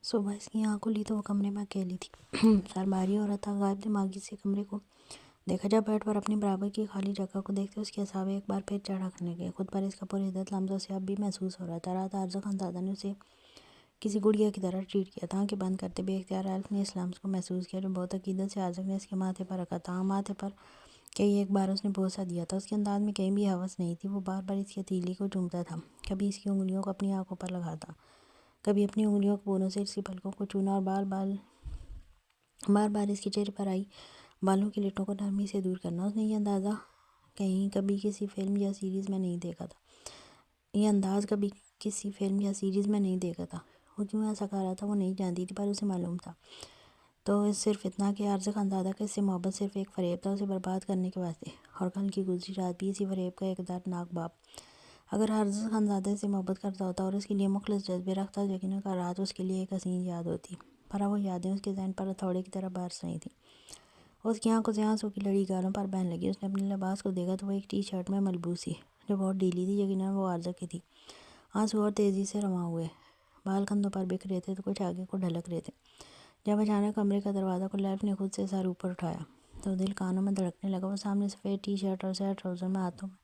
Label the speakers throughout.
Speaker 1: صبح اس کی آنکھ کھلی تو وہ کمرے میں اکیلی تھی۔ سر بھاری ہو رہا تھا، غائب دماغی سے کمرے کو دیکھا۔ جب بیڈ پر اپنی برابر کی خالی جگہ کو دیکھتے اس کے اعصاب ایک بار پھر چڑھا کرنے گئے۔ خود پر اس کا پرعدت لمحوں سے اب بھی محسوس ہو رہا تھا۔ رات عارضہ خانزادہ نے اسے کسی گڑیا کی طرح ٹریٹ کیا تھا۔ آنکھیں بند کرتے بے اختیار ایلف نے اس لمس کو محسوس کیا جو بہت عقیدت سے عارضہ نے اس کے ماتھے پر رکھا تھا۔ ماتھے پر کئی ایک بار اس نے بوسہ دیا تھا۔ اس کے انداز میں کہیں بھی ہوس نہیں تھی۔ وہ بار بار اس کی ہتھیلی کو چومتا تھا، کبھی اس کی انگلیوں کو اپنی آنکھوں پر لگاتا، کبھی اپنی انگلیوں کو بونوں سے اس کی پلکوں کو چونا اور بار بار اس کے چہرے پر آئی بالوں کی لٹوں کو نرمی سے دور کرنا۔ اس نے یہ اندازہ کبھی کسی فلم یا سیریز میں نہیں دیکھا تھا۔ وہ کیوں ایسا کر رہا تھا وہ نہیں جانتی تھی، پر اسے معلوم تھا تو صرف اتنا کہ عارضہ خانزادہ کا اس سے محبت صرف ایک فریب تھا، اسے برباد کرنے کے واسطے۔ اور کل کی گزری رات بھی اسی فریب کا ایک دردناک باب۔ اگر عارضہ خانزادہ اس سے محبت کرتا ہوتا اور اس کے لیے مخلص جذبے رکھتا تو یقیناً کل رات اس کے لیے ایک حسین یاد ہوتی، پر اب وہ یادیں اس کے ذہن پر ہتھوڑے کی طرح برس رہی تھیں۔ اس کی آنکھوں سے آنسوں کی لڑی گالوں پر بہنے لگی۔ اس نے اپنے لباس کو دیکھا تو وہ ایک ٹی شرٹ میں ملبوس تھی جو بہت ڈھیلی تھی، یقیناً وہ عارضہ کی تھی۔ آنسو اور تیزی سے رواں ہوئے، بال کندھوں پر بکھ رہے تھے تو کچھ آگے کو ڈھلک رہے تھے۔ جب اچانک کمرے کا دروازہ کھلا، ایلف نے خود سے سر اوپر اٹھایا تو دل کانوں میں دھڑکنے لگا۔ وہ سامنے سفید ٹی شرٹ اور سیاہ ٹراؤزر میں ہاتھوں میں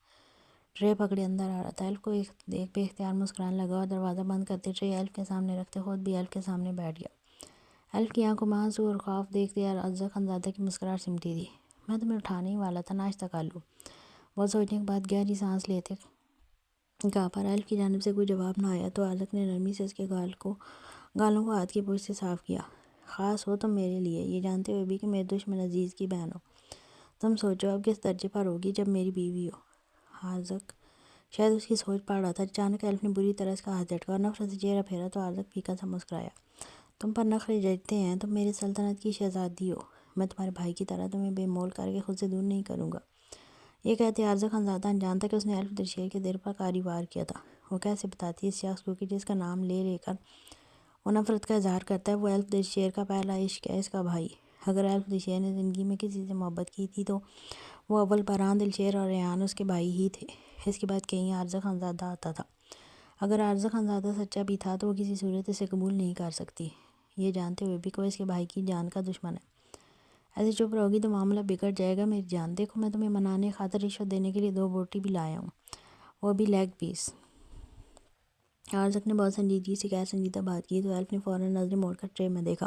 Speaker 1: ٹرے پکڑے اندر آ رہا تھا۔ ایلف کو ایک بے اختیار مسکرانے لگا اور دروازہ بند کرتے ٹرے ایلف کے سامنے رکھتے خود بھی ایلف کے سامنے بیٹھ گیا۔ ایلف کی آنکھوں میں آنسو اور خوف دیکھتے عارضہ خانزادہ کی مسکراہٹ سمٹی تھی۔ میں تمہیں اٹھانے ہی والا تھا، ناشتہ کر لو۔ بہت سوچنے کے بعد گہری سانس لیتے کہا، پر ایلف کی جانب سے کوئی جواب نہ آیا تو عارضہ نے نرمی سے اس کے گالوں کو ہاتھ کی پوچھ سے صاف کیا۔ خاص ہو تم میرے لیے، یہ جانتے ہوئے بھی کہ میرے دشمن عزیز کی بہن ہو۔ تم سوچو اب کس درجے پر ہوگی جب میری بیوی ہو۔ عارضہ شاید اس کی سوچ پڑ رہا تھا۔ اچانک ایلف نے بری طرح اس کا ہاتھ جھٹکا اور نفرت سے چہرہ پھیرا تو عارضہ پھیکا سا مسکرایا۔ تم پر نخرے جچتے ہیں، تم میرے سلطنت کی شہزادی ہو، میں تمہارے بھائی کی طرح تمہیں بے مول کر کے خود سے دور نہیں کروں گا۔ یہ کہتے عارضہ خانزادہ انجان تھا کہ اس نے ایلف دلشیر کے دل پر کاری وار کیا تھا۔ وہ کیسے بتاتی اس شخص کو کہ جس کا نام لے کر وہ نفرت کا اظہار کرتا ہے وہ ایلف دلشیر کا پہلا عشق ہے، اس کا بھائی۔ اگر ایلف دلشیر نے زندگی میں کسی سے محبت کی تھی تو وہ اول بران دلشیر اور ریحان اس کے بھائی ہی تھے۔ اس کے بعد کہیں عارضہ خانزادہ آتا تھا۔ اگر عارضہ خانزادہ سچا بھی تھا تو وہ کسی صورت اسے قبول نہیں کر سکتی، یہ جانتے ہوئے بھی کہ وہ اس کے بھائی کی جان کا دشمن ہے۔ ایسے چپ رہو گی تو معاملہ بگڑ جائے گا میری جان۔ دیکھو میں تمہیں منانے خاطر رشوت دینے کے لیے 2 بوٹی بھی لایا ہوں، وہ بھی لیگ پیس۔ عارضہ نے بہت سنجیدگی سے غیر سنجیدہ بات کی تو ایلف نے فوراً نظریں موڑ کر ٹرے میں دیکھا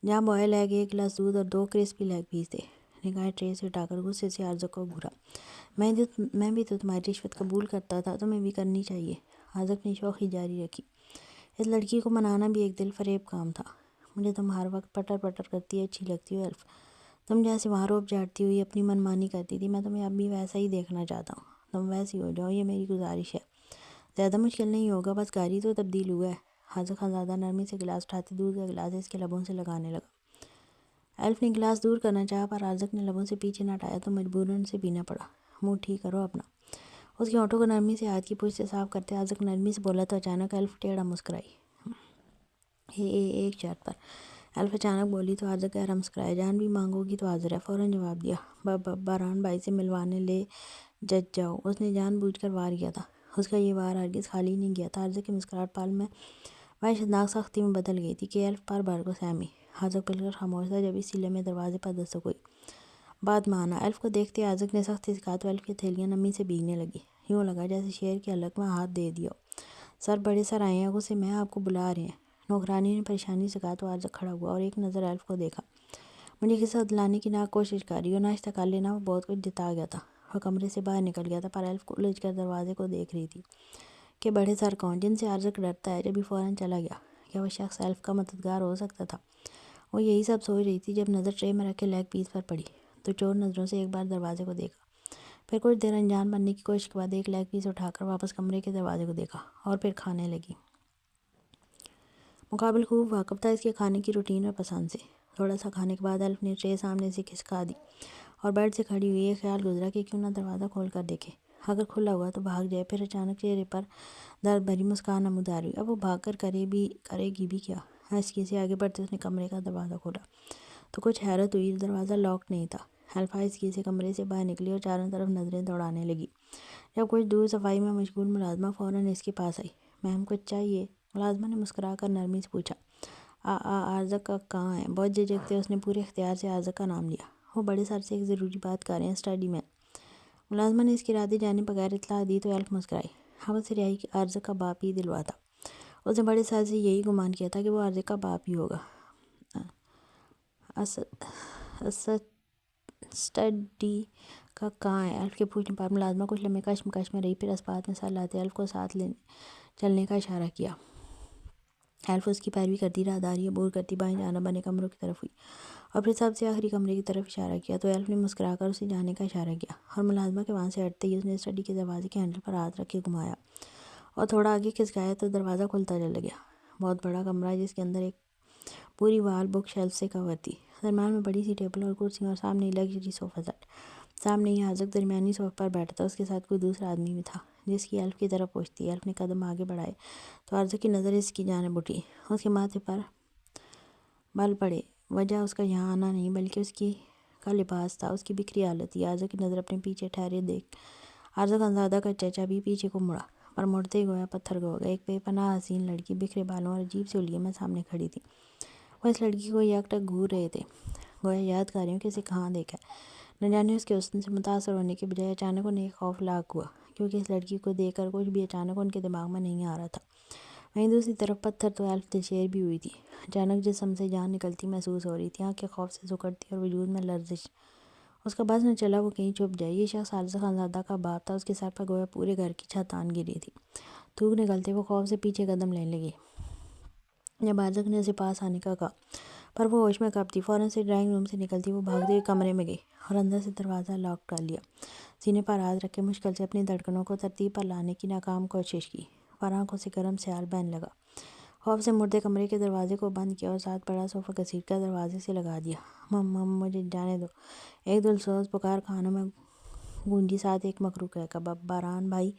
Speaker 1: جہاں بوائل ایگ، 1 گلاس دودھ اور 2 کرسپی لیگ پیس تھے۔ نگاہیں ٹرے سے اٹھا کر غصے سے عارضہ کو گھورا۔ میں بھی تو تمہاری رشوت قبول کرتا تھا، تمہیں بھی کرنی چاہیے۔ عارضہ نے شوخی جاری رکھی۔ اس لڑکی کو منانا بھی ایک دل فریب کام تھا۔ مجھے تم ہر وقت پٹر پٹر کرتی اچھی لگتی ہو ایلف، تم جیسے وہاں روب جھاڑتی ہوئی اپنی منمانی کرتی تھی، میں تمہیں اب بھی ویسا ہی دیکھنا چاہتا ہوں۔ تم ویسی ہو جاؤ، یہ میری گزارش ہے۔ زیادہ مشکل نہیں ہوگا، بس گاری تو تبدیل ہوا ہے۔ عارضہ خانزادہ نرمی سے گلاس اٹھاتے دودھ کا گلاس اس کے لبوں سے لگانے لگا۔ ایلف نے گلاس دور کرنا چاہا پر عارضہ نے لبوں سے پیچھے نہ ہٹایا تو مجبوراً اسے پینا پڑا۔ منہ ٹھیک کرو اپنا۔ اس کے ہونٹوں کو نرمی سے ہاتھ کی پوچھ سے صاف کرتے عارضہ نرمی سے بولا تو اچانک ایلف ٹیڑھا مسکرائی۔ ایک شرط پر، ایلف اچانک بولی تو عارضہ گہرا مسکرایا۔ جان بھی مانگو گی تو حاضر ہے، فوراً جواب دیا۔ باران بھائی سے ملوانے لے جج جاؤ۔ اس نے جان بوجھ کر وار کیا تھا، اس کا یہ وار ہرگز خالی نہیں گیا تھا۔ عارضہ کی مسکراہٹ پل میں وحشتناک سختی میں بدل گئی تھی کہ ایلف پر بھر کو سہمی۔ عارضہ پل کر خاموش تھا جب اس سلے میں دروازے پر دستک ہوئی۔ بات مانا، ایلف کو دیکھتے عارضہ نے سختی سے کہا تو ایلف کی ہتھیلیاں نمی سے بھیگنے لگی۔ یوں لگا جیسے شیر کے حلق میں ہاتھ دے دیا ہو۔ سر بڑے سر آئے ہیں غصے میں، آپ کو بلا رہے ہیں، نوکرانی نے پریشانی سے کہا تو عارضہ کھڑا ہوا اور ایک نظر ایلف کو دیکھا۔ مجھے قصہ دلانے کی ناک کوشش کر رہی ہو، ناشتہ کر لینا۔ وہ بہت کچھ جتا گیا تھا، وہ کمرے سے باہر نکل گیا تھا پر ایلف کو الجھ کر دروازے کو دیکھ رہی تھی کہ بڑے سر کون جن سے عارضہ ڈرتا ہے۔ جب ہی فوراً چلا گیا، کیا وہ شخص ایلف کا مددگار ہو سکتا تھا؟ وہ یہی سب سوچ رہی تھی جب نظر ٹرے میں رکھے لیگ پیس پر پڑی تو چور نظروں سے ایک بار دروازے کو دیکھا، پھر کچھ دیر انجان بننے کی کوشش کے بعد ایک لیگ پیس اٹھا کر واپس کمرے کے دروازے کو دیکھا اور پھر کھانے لگی۔ مقابل خوب واقف تھا اس کے کھانے کی روٹین اور پسند سے۔ تھوڑا سا کھانے کے بعد ایلف نے ٹرے سامنے سے کھسکا دی اور بیڈ سے کھڑی ہوئی یہ خیال گزرا کہ کیوں نہ دروازہ کھول کر دیکھے، اگر کھلا ہوا تو بھاگ جائے۔ پھر اچانک چہرے پر درد بھری مسکان نمودار ہوئی۔ اب وہ بھاگ کر کرے گی بھی کیا؟ آہستگی سے آگے بڑھتے اس نے کمرے کا دروازہ کھولا تو کچھ حیرت ہوئی، دروازہ لاک نہیں تھا۔ ایلف آہستگی سے کمرے سے باہر نکلی اور چاروں طرف نظریں دوڑانے لگی۔ جب کچھ دور صفائی میں مشغول ملازمہ فوراً اس کے پاس آئی۔ میم کچھ چاہیے؟ ملازمہ نے مسکرا کر نرمی سے پوچھا۔ عارضہ کا کہاں ہے؟ بہت جھجکتے اس نے پورے اختیار سے عارضہ کا نام لیا۔ وہ بڑے سر سے ایک ضروری بات کر رہے ہیں، اسٹڈی میں۔ ملازمہ نے اس کی ارادے جانب بغیر اطلاع دی تو ایلف مسکرائی۔ ہم سے رہائی کہ عارضہ کا باپ ہی دلواتا۔ اس نے بڑے سر سے یہی گمان کیا تھا کہ وہ عارضہ کا باپ ہی ہوگا۔ اسٹڈی کا کہاں ہے؟ ایلف کے پوچھنے پر ملازمہ کچھ لمحے کشمکش میں رہی، پھر اس بات میں سر لاتے ایلف کو ساتھ چلنے کا اشارہ کیا۔ ایلف اس کی پیروی کرتی راہداری عبور کرتی بائیں جانب بنے کمروں کی طرف ہوئی اور پھر سب سے آخری کمرے کی طرف اشارہ کیا تو ایلف نے مسکرا کر اسے جانے کا اشارہ کیا اور ملازمہ کے وہاں سے ہٹتے ہی اس نے اسٹڈی کے دروازے کے ہینڈل پر ہاتھ رکھ کے گھمایا اور تھوڑا آگے کھسکایا تو دروازہ کھلتا چلا گیا۔ بہت بڑا کمرہ جس کے اندر ایک پوری وال بک شیلف سے کور تھی، درمیان میں بڑی سی ٹیبل اور کرسیاں اور سامنے لگژری صوفہ سیٹ۔ سامنے ہی عازق درمیانی صوفے پر بیٹھا تھا، اس کے ساتھ کوئی دوسرا آدمی بھی تھا جس کی ایلف کی طرف پوچھ تھی۔ ایلف نے قدم آگے بڑھائے تو عارضہ کی نظر اس کی جانب اٹھی۔ اس کے ماتھے پر بال پڑے، وجہ اس کا یہاں آنا نہیں بلکہ اس کا لباس تھا، اس کی بکھری حالت تھی۔ عارضہ کی نظر اپنے پیچھے ٹھہرے دیکھ عارضہ خانزادہ کا چچا بھی پیچھے کو مڑا، پر مڑتے ہی گویا پتھر ہو گیا۔ ایک بے پناہ حسین لڑکی بکھرے بالوں اور عجیب سی حلیے میں سامنے کھڑی تھی۔ وہ اس لڑکی کو یک ٹک گھور رہے تھے، گویا یاد کر رہے ہوں کہ اسے کہاں دیکھا ہے۔ نہ جانے اس کے حسن سے متاثر ہونے کے بجائے اچانک انہیں ایک خوف لاحق ہوا، کیونکہ اس لڑکی کو دیکھ کر کچھ بھی اچانک ان کے دماغ میں نہیں آ رہا تھا۔ وہیں دوسری طرف پتھر تو ایلف دلشیر بھی ہوئی تھی۔ اچانک جسم سے جان نکلتی محسوس ہو رہی تھی، آنکھیں خوف سے سکڑتی اور وجود میں لرزش۔ اس کا بس نہ چلا وہ کہیں چھپ جائے۔ یہ شخص عارضہ خانزادہ کا باپ تھا، اس کے سر پر گویا پورے گھر کی چھت آن گری تھی۔ تھوک نکلتے وہ خوف سے پیچھے قدم لینے لگی جب عارضہ نے اسے پاس آنے کا کہا، پر وہ ہوش میں کب تھی۔ فوراً سے ڈرائنگ روم سے نکلتی وہ بھاگتے ہوئے کمرے میں گئی اور اندر سے دروازہ لاک کر لیا۔ سینے پر ہاتھ رکھ کے مشکل سے اپنی دھڑکنوں کو ترتیب پر لانے کی ناکام کوشش کی، پر آنکھوں سے گرم سیال بہنے لگا۔ خوف سے مردے کمرے کے دروازے کو بند کیا اور ساتھ بڑا صوفہ گھسیٹ کر دروازے سے لگا دیا۔ مجھے جانے دو، ایک دلسوز پکار کانوں میں گونجی، ساتھ ایک مکروہ کہکبہ، باران بھائی۔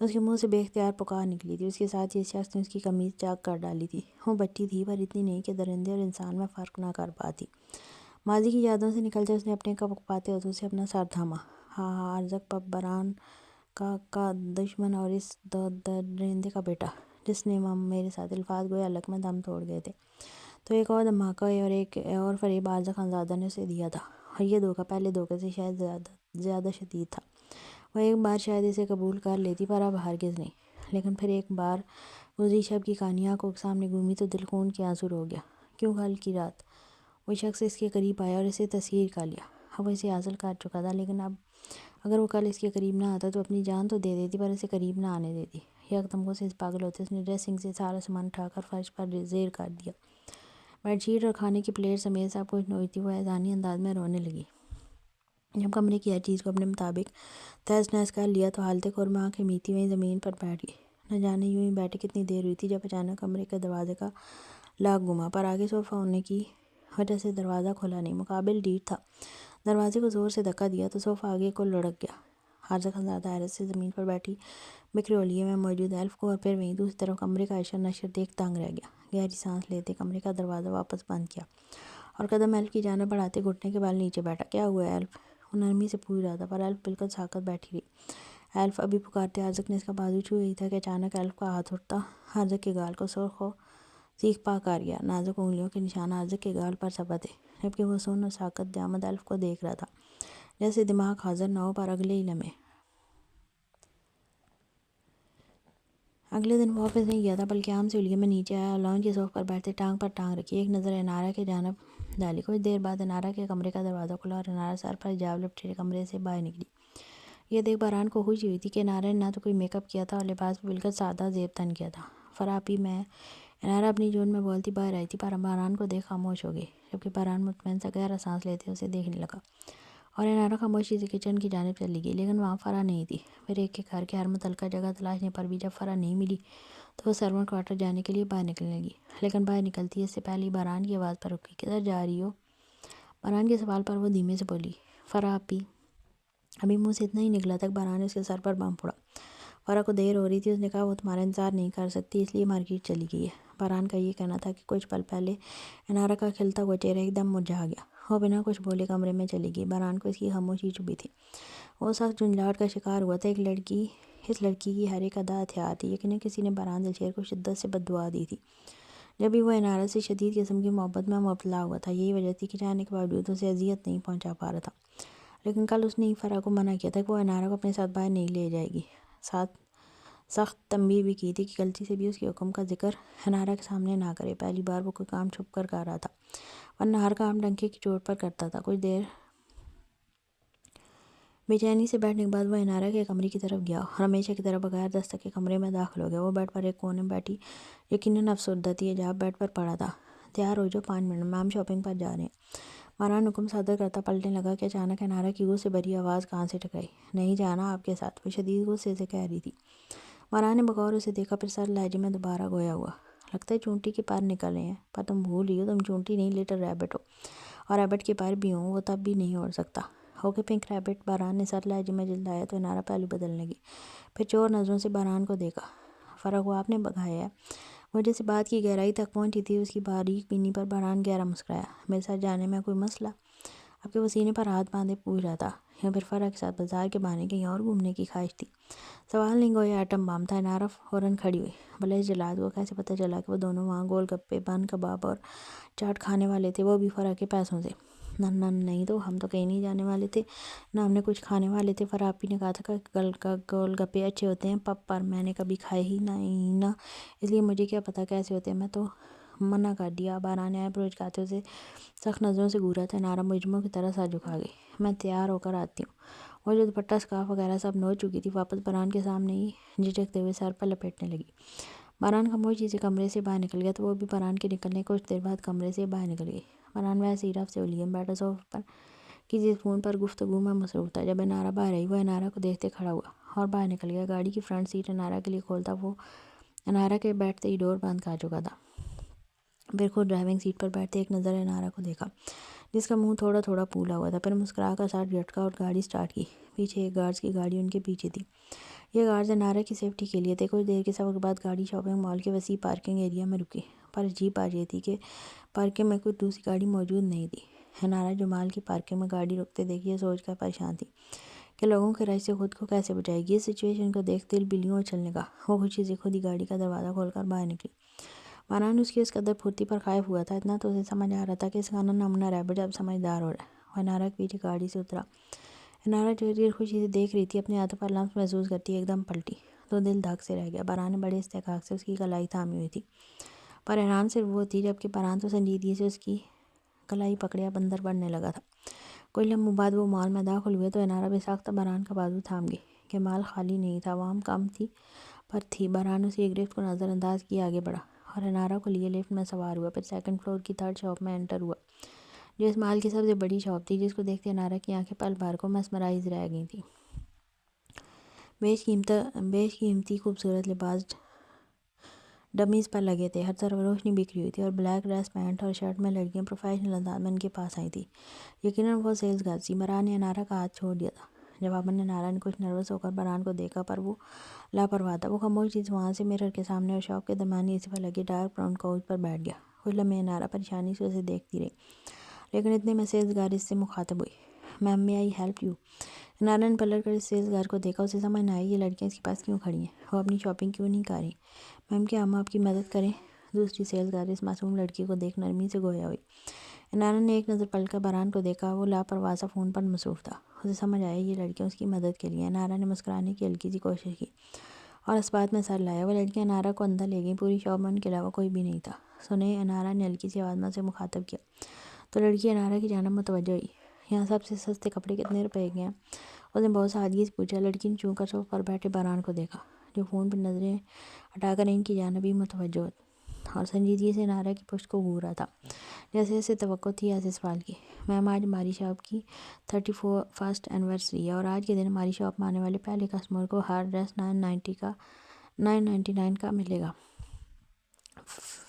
Speaker 1: اس کے منہ سے بے اختیار پکار نکلی تھی۔ اس کے ساتھ اس شخص نے اس کی قمیض چاک کر ڈالی تھی۔ وہ بچی تھی، پر اتنی نہیں کہ درندے اور انسان میں فرق نہ کر پاتی۔ ماضی کی یادوں سے نکلتے اس نے اپنے کپکپاتے ہاتھوں سے اپنا سر تھاما۔ ہاں عارضہ باران کا دشمن اور اس درندے کا بیٹا جس نے میرے ساتھ الفاظ گویا حلق میں دم توڑ گئے تھے۔ تو ایک اور دھماکہ اور ایک اور فریب عارضہ خانزادہ نے اسے دیا تھا، اور یہ دھوکہ پہلے دھوکے سے شاید زیادہ شدید تھا۔ وہ ایک بار شاید اسے قبول کر لیتی، پر اب ہرگز نہیں۔ لیکن پھر ایک بار گزری شب کی کہانی آنکھوں کے سامنے گھومی تو دل خون کے آنسو رو گیا، کیوں کل کی رات وہ شخص اس کے قریب آیا اور اسے تسخیر کر لیا۔ اب وہ اسے حاصل کر چکا تھا، لیکن اب اگر وہ کل اس کے قریب نہ آتا تو اپنی جان تو دے دیتی، پر اسے قریب نہ آنے دیتی۔ یکدم سے پاگل ہوتے اس نے ڈریسنگ سے سارا سامان اٹھا کر فرش پر زیر کر دیا۔ بیڈ شیٹ اور کھانے کی پلیٹ سمیت سب کچھ نوچتی وہ اذانی انداز میں رونے لگی۔ جب کمرے کی ہر چیز کو اپنے مطابق تہز نہز کر لیا تو حالت کور میں آنکھیں میتی وہیں زمین پر بیٹھ گئی۔ نہ جانے یوں ہی بیٹھے کتنی دیر ہوئی تھی جب اچانک کمرے کے دروازے کا لاک گما، پر آگے صوفہ ہونے کی وجہ سے دروازہ کھلا نہیں، مقابل ڈیٹ تھا۔ دروازے کو زور سے دھکا دیا تو صوفہ آگے کو لڑک گیا۔ عارضہ خانزادہ حیرت سے زمین پر بیٹھی بکھرے حلیے میں موجود ایلف کو اور پھر وہیں دوسری طرف کمرے کا اشر نشر دیکھ دنگ رہ گیا۔ گہری سانس لیتے کمرے کا دروازہ واپس بند کیا اور قدم ایلف کی جانب بڑھاتے گھٹنے کے بل نیچے بیٹھا۔ کیا ہوا ہے ایلف؟ وہ نرمی سے پوچھ رہا تھا، پر ایلف بالکل ساکت بیٹھی رہی۔ ایلف ابھی پکارتے عارضہ نے اس کا بازو چھو ہی تھا کہ اچانک ایلف کا ہاتھ اٹھتا عارضہ کے گال کو سرخ و سیخ پا کر گیا۔ نازک انگلیوں کے نشان عارضہ کے گال پر ثبت ہے، جبکہ وہ سن اور ساکت جامد ایلف کو دیکھ رہا تھا، جیسے دماغ حاضر نہ ہو۔ پر اگلے دن وہ آفس نہیں گیا تھا، بلکہ عام سے حلیے میں نیچے آیا اور لاؤنج کے صوفے پر بیٹھتے ٹانگ پر ٹانگ رکھی ایک نظر انارہ کی جانب ڈالی۔ کچھ دیر بعد انارہ کے کمرے کا دروازہ کھلا اور انارہ سر پر حجاب لپیٹے کمرے سے باہر نکلی۔ یہ دیکھ باران کو خوشی ہوئی تھی کہ انارہ نے نہ تو کوئی میک اپ کیا تھا اور لباس بھی بالکل سادہ زیب تن کیا تھا۔ فراپی میں انارہ اپنی جون میں بولتی باہر آئی تھی، پر باران کو دیکھ خاموش ہو گئی، جبکہ باران مطمئن سا گہرا سانس لیتے اسے دیکھنے لگا اور انارہ خاموشی سے کچن کی جانب چلی گئی، لیکن وہاں فرح نہیں تھی۔ پھر ایک ایک گھر کے ہر متعلقہ جگہ تلاشنے پر بھی جب فرح نہیں ملی تو وہ سرونٹ کوارٹر جانے کے لیے باہر نکلنے لگی، لیکن باہر نکلتی اس سے پہلے ہی باران کی آواز پر رکی۔ کدھر جا رہی ہو؟ باران کے سوال پر وہ دھیمے سے بولی، فرح آپی۔ ابھی منہ سے اتنا ہی نکلا تھا کہ باران نے اس کے سر پر بم پھوڑا۔ فرح کو دیر ہو رہی تھی، اس نے کہا وہ تمہارا انتظار نہیں کر سکتی اس لیے مارکیٹ چلی گئی ہے۔ باران کا یہ کہنا تھا کہ کچھ پل پہلے انارہ کا کھلتا ہوا چہرہ ایک دم مرجھا گیا۔ وہ بنا کچھ بولے کمرے میں چلی گئی۔ باران کو اس کی خاموشی چبھی تھی، وہ سخت جھنجھلاہٹ کا شکار ہوا تھا۔ اس لڑکی کی ہر ایک ادا ہتھیار تھی، یقیناً کسی نے باران دلشیر کو شدت سے بد دعا دی تھی جب بھی وہ انارا سے شدید قسم کی محبت میں مبتلا ہوا تھا، یہی وجہ تھی کہ چاہنے کے باوجود اسے اذیت نہیں پہنچا پا رہا تھا۔ لیکن کل اس نے فرح کو منع کیا تھا کہ وہ انارا کو اپنے ساتھ باہر نہیں لے جائے گی، ساتھ سخت تنبیہ بھی کی تھی کہ غلطی سے بھی اس کے حکم کا ذکر انارا کے سامنے نہ کرے۔ پہلی بار وہ کوئی کام چھپ کر رہا تھا، ورنہ ہر کام ڈنکے کی چوٹ پر کرتا تھا۔ کچھ دیر بے چینی سے بیٹھنے کے بعد وہ انارا کے کمرے کی طرف گیا اور ہمیشہ کی طرح بغیر دستک کے کمرے میں داخل ہو گیا۔ وہ بیڈ پر ایک کونے میں بیٹھی یقیناً افسردہ تھی۔ حجاب بیڈ پر پڑا تھا۔ تیار ہو جاؤ، 5 منٹ میں ہم شاپنگ پر جا رہے ہیں۔ ماران حکم صادر کرتا پلٹنے لگا کہ اچانک انارا کی غصے بھری آواز کان سے ٹکرائی۔ نہیں جانا آپ کے ساتھ، وہ شدید غصے سے کہہ رہی تھی۔ ماران نے بغور اسے دیکھا، پھر سر لہجے میں دوبارہ گویا ہوا۔ لگتا ہے چونٹی کے پر نکل رہے ہیں، پر تم بھول رہی ہو تم چونٹی نہیں لٹل ریبٹ ہو، اور ریبٹ کے پر بھی ہوں وہ تب بھی نہیں اڑ سکتا۔ اوکے پنک ریبٹ، باران نے سر لہجے میں جلدایا تو انارا پہلو بدلنے لگی، پھر چور نظروں سے باران کو دیکھا۔ فرح کو آپ نے بھگایا ہے؟ وہ جیسے بات کی گہرائی تک پہنچی تھی، اس کی باریک بینی پر باران گہرا مسکرایا۔ میرے ساتھ جانے میں کوئی مسئلہ؟ آپ کے وہ سینے پر ہاتھ باندھے پوچھ رہا تھا، یا پھر فرح کے ساتھ بازار کے بہانے کہیں اور گھومنے کی خواہش تھی؟ سوال نہیں گویا ایٹم بم تھا۔ انارا فوراً کھڑی ہوئی۔ بھلا اس جلاد کو کیسے پتہ چلا کہ وہ دونوں وہاں گول گپے، بن کباب اور چاٹ کھانے والے تھے، وہ بھی فرح کے پیسوں سے؟ نہیں تو ہم تو کہیں نہیں جانے والے تھے، نہ ہم نے کچھ کھانے والے تھے۔ فرح آپی نے کہا تھا کہ گول گپے اچھے ہوتے ہیں پب پر، میں نے کبھی کھائے ہی نہیں نا، اس لیے مجھے کیا پتہ کیسے ہوتے ہیں، میں تو منع کر دیا۔ باران نے بروچ کھاتے اسے سخت نظروں سے گھورا تھا۔ انارا مجرموں کی طرح سر جھکا گئی۔ میں تیار ہو کر آتی ہوں۔ وہ جو دوپٹہ سکارف وغیرہ سب نوچ چکی تھی، واپس باران کے سامنے ہی جھجکتے ہوئے سر پر لپیٹنے لگی۔ باران خاموشی چیزیں کمرے سے باہر نکل گیا تو وہ بھی باران کے نکلنے کچھ دیر بعد کمرے سے باہر نکل گئی۔ باران ویسے ہی رف سے الیم بیٹھا صوفے پر کسی فون پر گفتگو میں مصروف تھا۔ جب انارا باہر آئی، وہ انارا کو دیکھتے کھڑا ہوا اور باہر نکل گیا۔ گاڑی کی فرنٹ سیٹ انارا کے لیے کھولتا وہ انارا کے بیٹھتے ہی ڈور بند کر چکا تھا۔ پھر خود ڈرائیونگ سیٹ پر بیٹھتے ایک نظر انارا کو دیکھا، جس کا منہ تھوڑا تھوڑا پھولا ہوا تھا۔ پھر مسکرا کر سر جھٹکا اور گاڑی سٹارٹ کی۔ پیچھے ایک گارڈز کی گاڑی ان کے پیچھے تھی۔ یہ گارڈز انارا کی سیفٹی کے لیے تھے۔ کچھ دیر کے سفر کے بعد گاڑی شاپنگ مال کے وسیع پارکنگ ایریا میں رکی، پر عجیب بات یہ تھی کہ پارکنگ میں کوئی دوسری گاڑی موجود نہیں تھی۔ انارا جمال کی پارکنگ میں گاڑی رکتے دیکھ یہ سوچ کر پریشان تھی کہ لوگوں کے رش سے خود کو کیسے بچائے گی۔ اس سچویشن کو دیکھ دل بلیوں اچھلنے کا۔ وہ خوشی سے خود ہی گاڑی کا دروازہ کھول کر باہر نکلی۔ ماران اس کی اس قدر پھرتی پر خائف ہوا تھا، اتنا تو اسے سمجھ آ رہا تھا کہ اس کا نمونہ ریبٹ اب سمجھدار ہو رہا ہے۔ وہ انارا کے پیچھے گاڑی سے اترا۔ انارا جو خوشی سے دیکھ رہی تھی، اپنے ہاتھوں پر لمس محسوس کرتی ایک دم پلٹی تو دل دھک سے رہ گیا۔ باران نے بڑے استحقاق سے اس کی کلائی تھامی ہوئی تھی، پر حیران صرف وہ تھی جبکہ باران تو سنجیدگی سے اس کی کلائی پکڑے اب اندر بڑھنے لگا تھا۔ کوئی لمحوں بعد وہ مال میں داخل ہوئے تو انارا بے ساختہ باران کا بازو تھام گئی کہ مال خالی نہیں تھا، عوام کم تھی پر تھی۔ باران اسی ایک لفٹ کو نظر انداز کیے آگے بڑھا اور انارا کو لیے لفٹ میں سوار ہوا، پھر سیکنڈ فلور کی 3rd شاپ میں انٹر ہوا، جو اس مال کی سب سے بڑی شاپ تھی، جس کو دیکھتے انارا کی آنکھیں پل بھر کو مسمرائز رہ گئی تھیں۔ بیش قیمتی خوبصورت لباس ڈمیز پر لگے تھے، ہر طرف روشنی بکھری ہوئی تھی، اور بلیک ڈریس، پینٹ اور شرٹ میں لڑکیاں پروفیشنل انداز میں ان کے پاس آئی تھی۔ یقیناً وہ سیلز گرل تھی۔ باران نے انارا کا ہاتھ چھوڑ دیا تھا۔ جواباً انارا نے کچھ نروس ہو کر باران کو دیکھا، پر وہ لاپرواہ تھا۔ وہ خاموشی سے وہاں سے مرر کے سامنے اور شاپ کے درمیانی حصے پر لگے ڈارک براؤن کوچ پر بیٹھ گیا۔ کچھ لمحے انارا پریشانی سے اسے دیکھتی رہی، لیکن اتنے میں سیلز گرل اس سے مخاطب ہوئی۔ میم میں آئی ہیلپ یو؟ انارا نے پلٹ کر اس سیلز گرل کو دیکھا۔ اسے سمجھ نہ آئی یہ لڑکیاں اس کے پاس کیوں کھڑی ہیں، وہ اپنی شاپنگ کیوں نہیں کر رہی؟ میم کیا ہم آپ کی مدد کریں؟ دوسری سیلز گرل اس معصوم لڑکی کو دیکھ نرمی سے گویا ہوئی۔ انارا نے ایک نظر پلٹ کر باران کو دیکھا، وہ لاپرواہ سا فون پر مصروف تھا۔ اسے سمجھ آیا یہ لڑکیاں اس کی مدد کے لیے۔ انارا نے مسکرانے کی ہلکی سی کوشش کی اور اس بات میں سر لایا۔ وہ لڑکیاں انارا کو اندر لے گئیں۔ پوری شاپ میں ان کے علاوہ کوئی بھی نہیں تھا۔ سنیں، انارا نے ہلکی سی آواز میں اسے مخاطب کیا تو لڑکی انارا کی جانب متوجہ ہوئی۔ یہاں سب سے سستے کپڑے کتنے روپے کے ہیں؟ اس نے بہت سادگی سے پوچھا۔ لڑکی نے چون کر صوفے پر بیٹھے باران کو دیکھا، جو فون پر نظریں ہٹا کر ان کی جانب ہی متوجہ اور سنجیدگی سے انارا کی پشت کو گھور رہا تھا۔ جیسے اسے توقع تھی ایسے سوال کی۔ میم آج ہماری شاپ کی 31st اینیورسری ہے، اور آج کے دن ہماری شاپ میں آنے والے پہلے کسٹمر کو ہر ڈریس 999 کا ملے گا،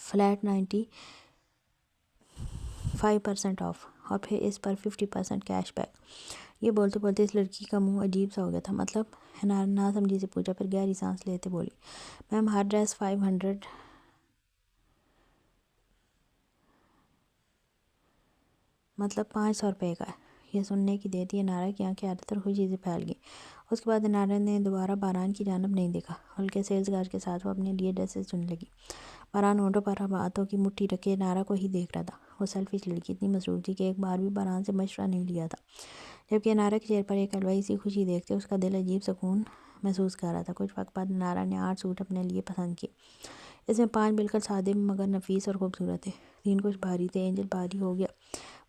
Speaker 1: فلیٹ 95% آف، اور پھر اس پر 50% کیش بیک۔ یہ بولتے بولتے اس لڑکی کا منہ عجیب سا ہو گیا تھا۔ مطلب؟ انارا نے ناسمجھی سے پوچھا، پھر گہری سانس لیتے بولی، میم ہر ڈریس 500 مطلب 500 روپے کا ہے۔ یہ سننے کی دیتی انارا کی آنکھیں حیرت اور خوشی سے پھیل گئیں۔ اس کے بعد انارا نے دوبارہ باران کی جانب نہیں دیکھا، بلکہ سیلز گرل کے ساتھ وہ اپنے لیے ڈریسز چننے لگی۔ فرحان ہونٹوں پر ہاتھوں کی مٹھی رکھے انارا کو ہی دیکھ رہا تھا۔ وہ سیلفش لڑکی اتنی مصروف تھی کہ ایک بار بھی فرحان سے مشورہ نہیں لیا تھا، جبکہ انارا کے چہرے پر ایک الوئی سی خوشی دیکھتے اس کا دل عجیب سکون محسوس کر رہا تھا۔ کچھ وقت بعد انارا نے 8 سوٹ اپنے لیے پسند کیے۔ اس میں 5 بالکل سادے مگر نفیس اور خوبصورت تھے، 3 کچھ بھاری تھے۔ اینجل بھاری ہو گیا،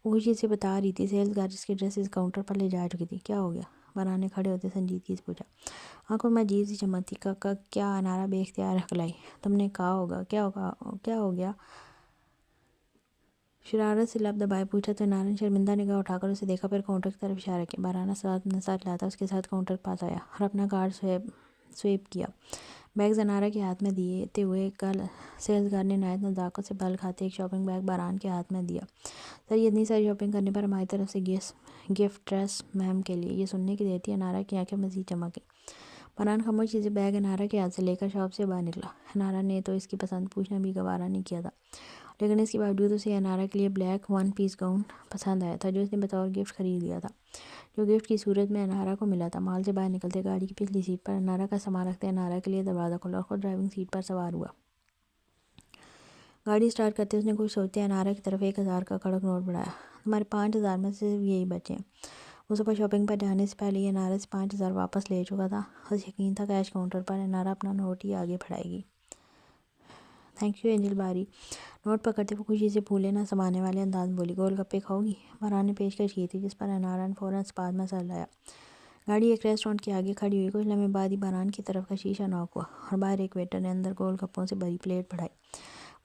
Speaker 1: وہ خوشی سے بتا رہی تھی۔ سیلز گرل اس کے ڈریسز کاؤنٹر پر لے جا چکی تھی۔ کیا ہو گیا؟ فرحان نے کھڑے ہوتے سنجیدگی سے پوچھا۔ آنکھوں میں عجیب سی چمک تھی۔ کیا؟ انارا بے اختیار ہکلائی۔ تم نے کہا ہوگا۔ کیا ہو گیا؟ شرارت سے لب دبائے پوچھا تو انارا نے شرمندہ نگاہ اٹھا کر اسے دیکھا، پھر کاؤنٹر کی طرف اشارہ کیا۔ بارانہ سر لاتا اس کے ساتھ کاؤنٹر کے پاس آیا اور اپنا کارڈ سویپ کیا۔ بیگز انارا کے ہاتھ میں دیتے ہوئے سیلز گرل نے نہایت نزاکت سے بل کھاتے ایک شاپنگ بیگ باران کے ہاتھ میں دیا۔ سر، یہ اتنی ساری شاپنگ کرنے پر ہماری طرف سے گفٹ ڈریس میم کے لیے۔ یہ سننے کی دیر تھی انارا کی آنکھیں مزید چمک گئیں۔ باران خاموشی سے بیگ انارا کے ہاتھ سے لے کر شاپ سے باہر نکلا۔ انارا نے تو اس کی پسند پوچھنا بھی گوارا نہیں کیا تھا، لیکن اس کے باوجود اسے انارا کے لیے بلیک 1 پیس گاؤن پسند آیا تھا جو اس نے بطور گفٹ خرید لیا تھا، جو گفٹ کی صورت میں انارا کو ملا تھا۔ مال سے باہر نکلتے گاڑی کی پچھلی سیٹ پر انارا کا سامان رکھتے انارا کے لیے دروازہ کھولا اور خود ڈرائیونگ سیٹ پر سوار ہوا۔ گاڑی سٹارٹ کرتے اس نے کچھ سوچتے انارا کی طرف 1000 کا کڑک نوٹ بڑھایا۔ تمہارے 5000 میں سے صرف یہی بچے ہیں۔ وہ صبح شاپنگ پر جانے سے پہلے ہی انارا سے 5000 واپس لے چکا تھا۔ اسے یقین تھا کیش کاؤنٹر پر انارا اپنا نوٹ ہی آگے بڑھائے گی۔ تھینک یو اینجل باری نوٹ پکڑتے وہ خوشی سے پھولے نہ سمانے والے انداز میں بولی۔ گول گپے کھاؤ گی؟ باران نے پیشکش کی تھی جس پر انارا نے فوراً اسپاز میں سر لایا۔ گاڑی ایک ریسٹورانٹ کے آگے کھڑی ہوئی۔ کچھ لمحے بعد ہی باران کی طرف کا شیشہ ناک ہوا اور باہر ایک ویٹر نے اندر گول گپوں سے بھری پلیٹ بڑھائی۔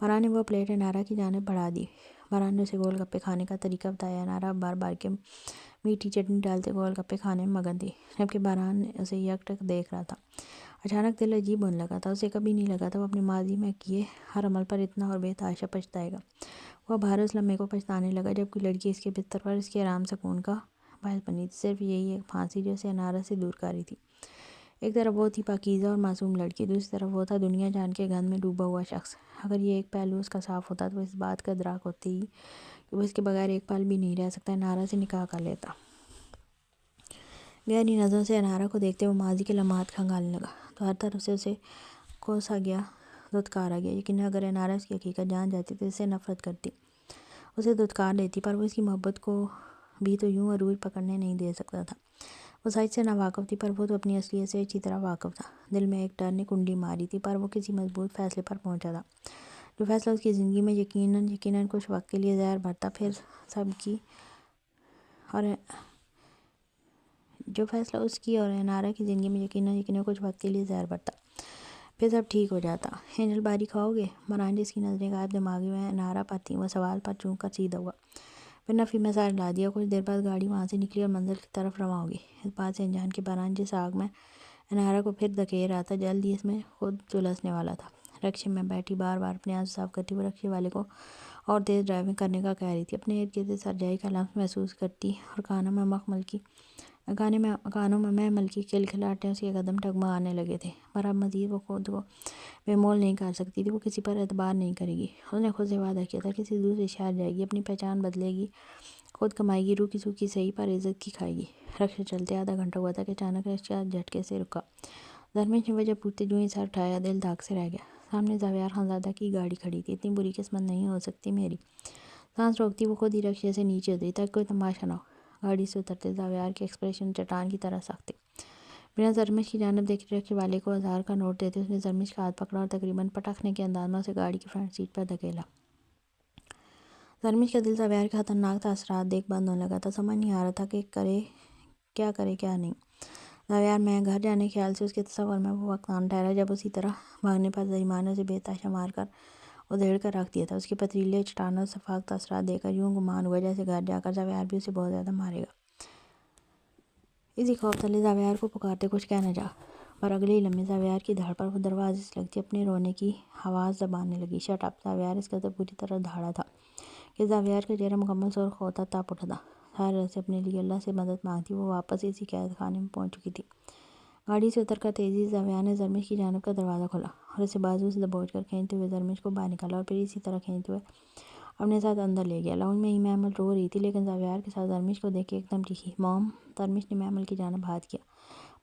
Speaker 1: باران نے وہ پلیٹ انارا کی جانب بڑھا دی۔ باران نے اسے گول گپے کھانے کا طریقہ بتایا۔ انارا بار بار کے میٹھی چٹنی ڈالتے گول گپے کھانے میں مگن تھی، جبکہ باران اسے یک ٹک دیکھ رہا تھا۔ اچانک دل عجیب ہونے لگا تھا۔ اسے کبھی نہیں لگا تھا وہ اپنے ماضی میں کیے ہر عمل پر اتنا اور بے تحاشا پچھتائے گا۔ وہ اب ہر اس لمحے کو پچھتانے لگا جب کوئی لڑکی اس کے بستر پر اس کے آرام سکون کا باعث بنی تھی۔ صرف یہی ایک پھانسی جو اسے انارا سے دور کر رہی تھی۔ ایک طرف وہ تھی پاکیزہ اور معصوم لڑکی، دوسری طرف وہ تھا دنیا جان کے گند میں ڈوبا ہوا شخص۔ اگر یہ ایک پہلو اس کا صاف ہوتا تو وہ اس بات کا ادراک ہوتی ہی کہ وہ اس کے بغیر ایک پل بھی نہیں رہ سکتا، انارا سے نکاح کر لیتا۔ گہری نظروں سے انارا کو دیکھتے وہ ماضی کے لمحات کھنگالنے لگا تو ہر طرف سے اسے کوسا گیا، دھتکارا گیا۔ یقیناً اگر انارا اس کی حقیقت جان جاتی تو اس سے نفرت کرتی، اسے دھتکار دیتی، پر وہ اس کی محبت کو بھی تو یوں عروج پکڑنے نہیں دے سکتا تھا۔ وہ سچ سے ناواقف تھی، پر وہ تو اپنی اصلیت سے اچھی طرح واقف تھا۔ دل میں ایک ڈر نے کنڈلی ماری تھی، پر وہ کسی مضبوط فیصلے پر پہنچا تھا۔ جو فیصلہ اس کی زندگی میں یقیناً کچھ وقت کے لیے زہر بھرتا پھر سب ٹھیک ہو جاتا۔ اینجل باری کھاؤ گے؟ باران جس کی نظریں غائب دماغی میں انارا پر تھیں وہ سوال پر چونک کر سیدھا ہوا، پھر نفی میں سر ہلا دیا۔ کچھ دیر بعد گاڑی وہاں سے نکلی اور منزل کی طرف رواں ہوگی۔ اس بات سے انجان کہ باران جس آگ میں انارا کو پھر دھکیل رہا تھا جلد ہی اس میں خود جھلسنے والا تھا۔ رکشے میں بیٹھی بار بار اپنے آنسو صاف کرتی وہ رکشے والے کو اور تیز ڈرائیونگ کرنے کا کہہ رہی تھی، اپنے ارد گرد سرجائی کا لمس محسوس کرتی اور کانوں میں مہ ملکی کھلکھلاہٹیں اس کے قدم ڈگمگانے لگے تھے، پر اب مزید وہ خود کو بے مول نہیں کر سکتی تھی۔ وہ کسی پر اعتبار نہیں کرے گی۔ اس نے خود سے وعدہ کیا تھا کسی دوسرے شہر جائے گی، اپنی پہچان بدلے گی، خود کمائے گی، روکی سوکی صحیح پر عزت کی کھائے گی۔ رکشہ چلتے آدھا گھنٹہ ہوا تھا کہ اچانک رکشہ جھٹکے سے رکا۔ درمیش نے وجہ پوچھتے جوں ہی سر اٹھایا، دل داغ سے رہ گیا۔ سامنے زاویار خانزادہ کی گاڑی کھڑی تھی۔ اتنی بری قسمت نہیں ہو سکتی میری۔ سانس روکتی وہ خود ہی رکشے سے نیچے اتری تاکہ کوئی تماشا نہ ہو۔ گاڑی سے اترتے زاویار کے ایکسپریشن چٹان کی طرح سخت تھے۔ بنا زرمش کی جانب دیکھے رکشے والے کو 1000 کا نوٹ دیتے اس نے زرمش کا ہاتھ پکڑا اور تقریباً پٹکنے کے انداز میں اسے گاڑی کی فرنٹ سیٹ پر دھکیلا۔ زرمش کا دل زاویار کے خطرناک تاثرات دیکھ بند ہونے لگا تھا۔ سمجھ نہیں آ رہا تھا کہ کیا کرے کیا نہیں۔ زاویار میں گھر جانے کے خیال سے اس کے تصور میں وہ وقت آن ٹھہرا جب اسی طرح بھاگنے پر ظالمانہ اسے بے تحاشا مار کر ادھیڑ کر رکھ دیا تھا۔ اس کے پتھریلے چٹانوں سے سفاک تاثرات دیکھ کر یوں گمان ہوا جیسے گھر جا کر زاویار بھی اسے بہت زیادہ مارے گا۔ اسی خوف تلے زاویار کو پکارتے کچھ کہنا چاہا، پر اگلے ہی لمحے زاویار کی دھڑ پر وہ دروازے سے لگتی اپنے رونے کی آواز دبانے لگی۔ Shut up! زاویار اس قدر بری طرح دھاڑا تھا کہ زاویار کا چہرہ مکمل سرخ ہوتا تپ اٹھا تھا۔ ظاہر سے اپنے لیے اللہ سے مدد مانگتی وہ واپس اسی قید خانے میں پہنچ چکی تھی۔ گاڑی سے اتر کر تیزی سے زاویار نے زرمش کی جانب کا دروازہ کھولا اور اسے بازو سے دبوچ کر کھینچتے ہوئے زرمش کو باہر نکالا اور پھر اسی طرح کھینچتے ہوئے اپنے ساتھ اندر لے گیا۔ لاؤنج میں ہی محمل رو رہی تھی، لیکن زاویار کے ساتھ زرمش کو دیکھ کے ایک دم ٹھیک موم۔ زرمش نے محمل کی جانب ہاتھ کیا،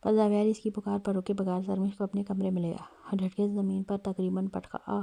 Speaker 1: پر زاویار اس کی پکار پر رکے بغیر زرمش کو اپنے کمرے میں لے گیا اور جھٹکے سے زمین پر تقریباً پٹکا۔ آہ!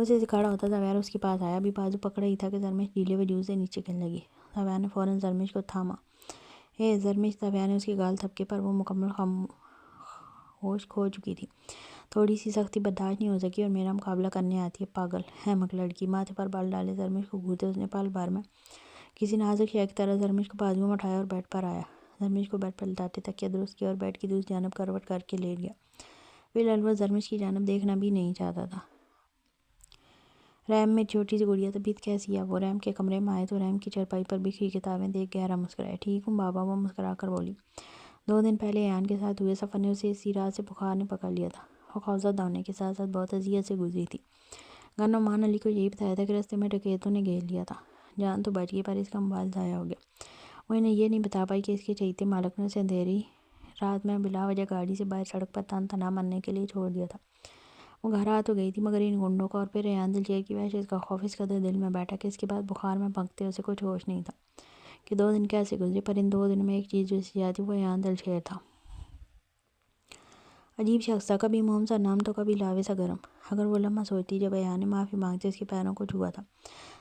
Speaker 1: اسے کھڑا ہوتا زبیر اس کے پاس آیا، ابھی بازو پکڑا ہی تھا کہ زرمش ڈھیلے وجود سے نیچے گرنے لگی۔ زبیر نے فوراً زرمش کو تھاما۔ زرمش! زبیر نے اس کے گال تھپکے پر وہ مکمل ہوش کھو چکی تھی۔ تھوڑی سی سختی برداشت نہیں ہو سکی اور میرا مقابلہ کرنے آتی ہے، پاگل احمق لڑکی! ماتھے پر بال ڈالے زرمش کو گھورتے اس نے پل بھر میں کسی نازک شے کی طرح زرمش کو بازوؤں میں اٹھایا اور بیڈ پر آیا۔ زرمش کو بیڈ پر لٹاتے تکیہ درست کیا اور بیڈ کی دوسری جانب کروٹ کر کے لیٹ گیا۔ فی الحال وہ زرمش کی جانب دیکھنا بھی نہیں چاہتا تھا۔ رحم میری چھوٹی سی گڑیا، طبیعت کیسی ہے؟ وہ رحم کے کمرے میں آئے تو رحم کی چارپائی پر بکھری کتابیں دیکھ گہرا مسکرایا۔ ٹھیک ہوں بابا، وہ مسکرا کر بولی۔ 2 دن پہلے ایان کے ساتھ ہوئے سفر نے اسے اسی رات سے بخار نے پکڑ لیا تھا۔ وہ خوفزدہ ہونے کے ساتھ ساتھ بہت اذیت سے گزری تھی۔ گھر نعمان علی کو یہی بتایا تھا کہ راستے میں ڈکیتوں نے گھیر لیا تھا۔ جان تو بچ گئی پر اس کا موبائل ضائع ہو گیا۔ وہ انہیں یہ نہیں بتا پائی کہ اس کے چہیتے مالک نے اسے اندھیری رات میں بلا وجہ گاڑی سے باہر سڑک پر تن تنہا مرنے کے لیے چھوڑ دیا تھا۔ وہ گھر آ تو گئی تھی مگر ان گنڈوں کا اور پھر ایان دلشیر کی وحشت کا خوف اس قدر دل میں بیٹھا کہ اس کے بعد بخار میں بھنکتے اسے کچھ ہوش نہیں تھا کہ 2 دن کیسے گزرے۔ پر ان 2 دنوں میں ایک چیز جو اسے یاد تھی وہ ایان دلشیر تھا۔ عجیب شخص تھا، کبھی موم سا نرم تو کبھی لاوے سا گرم۔ اگر وہ لمحہ سوچتی جب ایان نے معافی مانگتے اس کے پیروں کو چھوا تھا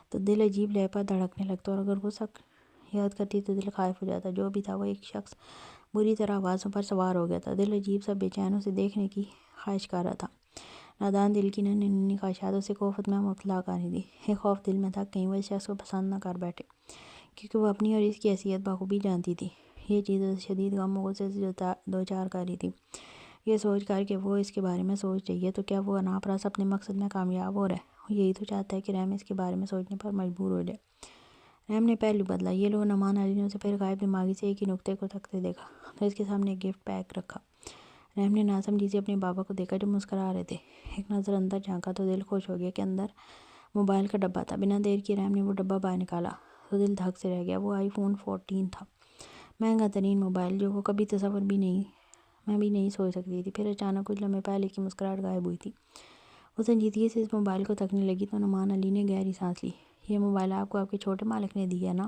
Speaker 1: تو دل عجیب لے پر دھڑکنے لگتا، اور اگر وہ سب یاد کرتی تو دل خائف ہو جاتا۔ جو بھی تھا وہ ایک شخص بری طرح حواسوں پر سوار ہو گیا تھا۔ دل عجیب سا بے چین اسے دیکھنے کی خواہش کر رہا تھا۔ نادان دل کی ننھی ننھی خواہشات اسے کوفت میں مبتلا کر رہی تھی۔ ایک خوف دل میں تھا کہیں وہ اس شخص کو پسند نہ کر بیٹھے، کیونکہ وہ اپنی اور اس کی حیثیت بخوبی جانتی تھی۔ یہ چیز اسے شدید غم و غصے سے دوچار کر رہی تھی، یہ سوچ کر کہ وہ اس کے بارے میں سوچ رہی ہے تو کیا وہ ناپراس اپنے مقصد میں کامیاب ہو رہا ہے۔ وہ یہی تو چاہتا ہے کہ رحم اس کے بارے میں سوچنے پر مجبور ہو جائے۔ رحم نے پہلو بدلا۔ یہ لو، نعمان علی نے اسے پھر غائب دماغی سے ایک ہی نقطے کو تکتے دیکھا تو اس کے سامنے ایک گفٹ پیک رکھا۔ رحم نے ناسمجھی سے اپنے بابا کو دیکھا جو مسکرا رہے تھے۔ ایک نظر اندر جھانکا تو دل خوش ہو گیا کہ اندر موبائل کا ڈبہ تھا۔ بنا دیر کیے رحم نے وہ ڈبہ باہر نکالا تو دل دھک سے رہ گیا۔ وہ آئی فون 14 تھا، مہنگا ترین موبائل جو وہ کبھی تصور بھی نہیں سوچ سکتی تھی۔ پھر اچانک کچھ لمحے پہلے کی مسکراہٹ غائب ہوئی تھی۔ وہ سنجیدگی سے اس موبائل کو تکنے لگی تو نعمان علی نے گہری سانس لی۔ یہ موبائل آپ کو آپ کے چھوٹے مالک نے دی ہے نا؟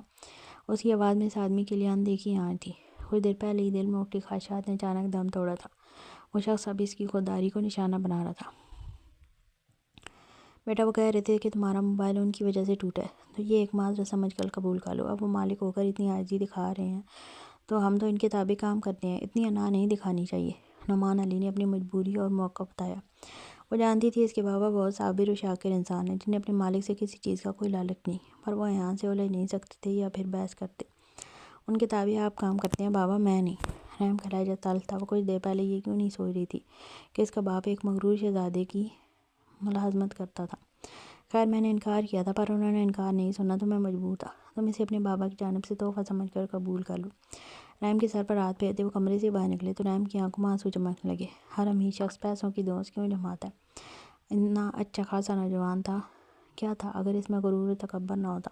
Speaker 1: اس کی آواز میں اس آدمی کے لیے اندیکھی آہٹ تھی۔ کچھ دیر پہلے ہی دل میں اٹھی خواہشات نے اچانک دم توڑا تھا۔ وہ شخص اب اس کی خودداری کو نشانہ بنا رہا تھا۔ بیٹا، وہ کہہ رہے تھے کہ تمہارا موبائل ان کی وجہ سے ٹوٹا ہے تو یہ ایک معذرت سمجھ کر قبول کر لو۔ اب وہ مالک ہو کر اتنی عاجزی دکھا رہے ہیں تو ہم تو ان کے تابع کام کرتے ہیں، اتنی انا نہیں دکھانی چاہیے۔ نعمان علی نے اپنی مجبوری اور موقف بتایا۔ وہ جانتی تھی اس کے بابا بہت صابر و شاکر انسان ہیں جنہیں اپنے مالک سے کسی چیز کا کوئی لالچ نہیں، پر وہ ایان سے الجھ نہیں سکتے تھے یا پھر بحث کرتے۔ ان کے تابع آپ کام کرتے ہیں بابا، میں نہیں۔ رحم کا لہجہ تلخ تھا۔ وہ کچھ دیر پہلے یہ کیوں نہیں سوچ رہی تھی کہ اس کا باپ ایک مغرور شہزادے کی ملازمت کرتا تھا۔ خیر میں نے انکار کیا تھا پر انہوں نے انکار نہیں سنا تو میں مجبور تھا۔ تم اسے اپنے بابا کی جانب سے تحفہ سمجھ کر قبول کر لو۔ رحم کے سر پر ہاتھ پھیرتے وہ کمرے سے باہر نکلے تو رحم کی آنکھوں میں آنسو چمکنے لگے۔ ہر امیر شخص پیسوں کی دوست کیوں جماتا ہے؟ اتنا اچھا خاصا نوجوان تھا، کیا تھا اگر اس میں غرور و تکبر نہ ہوتا؟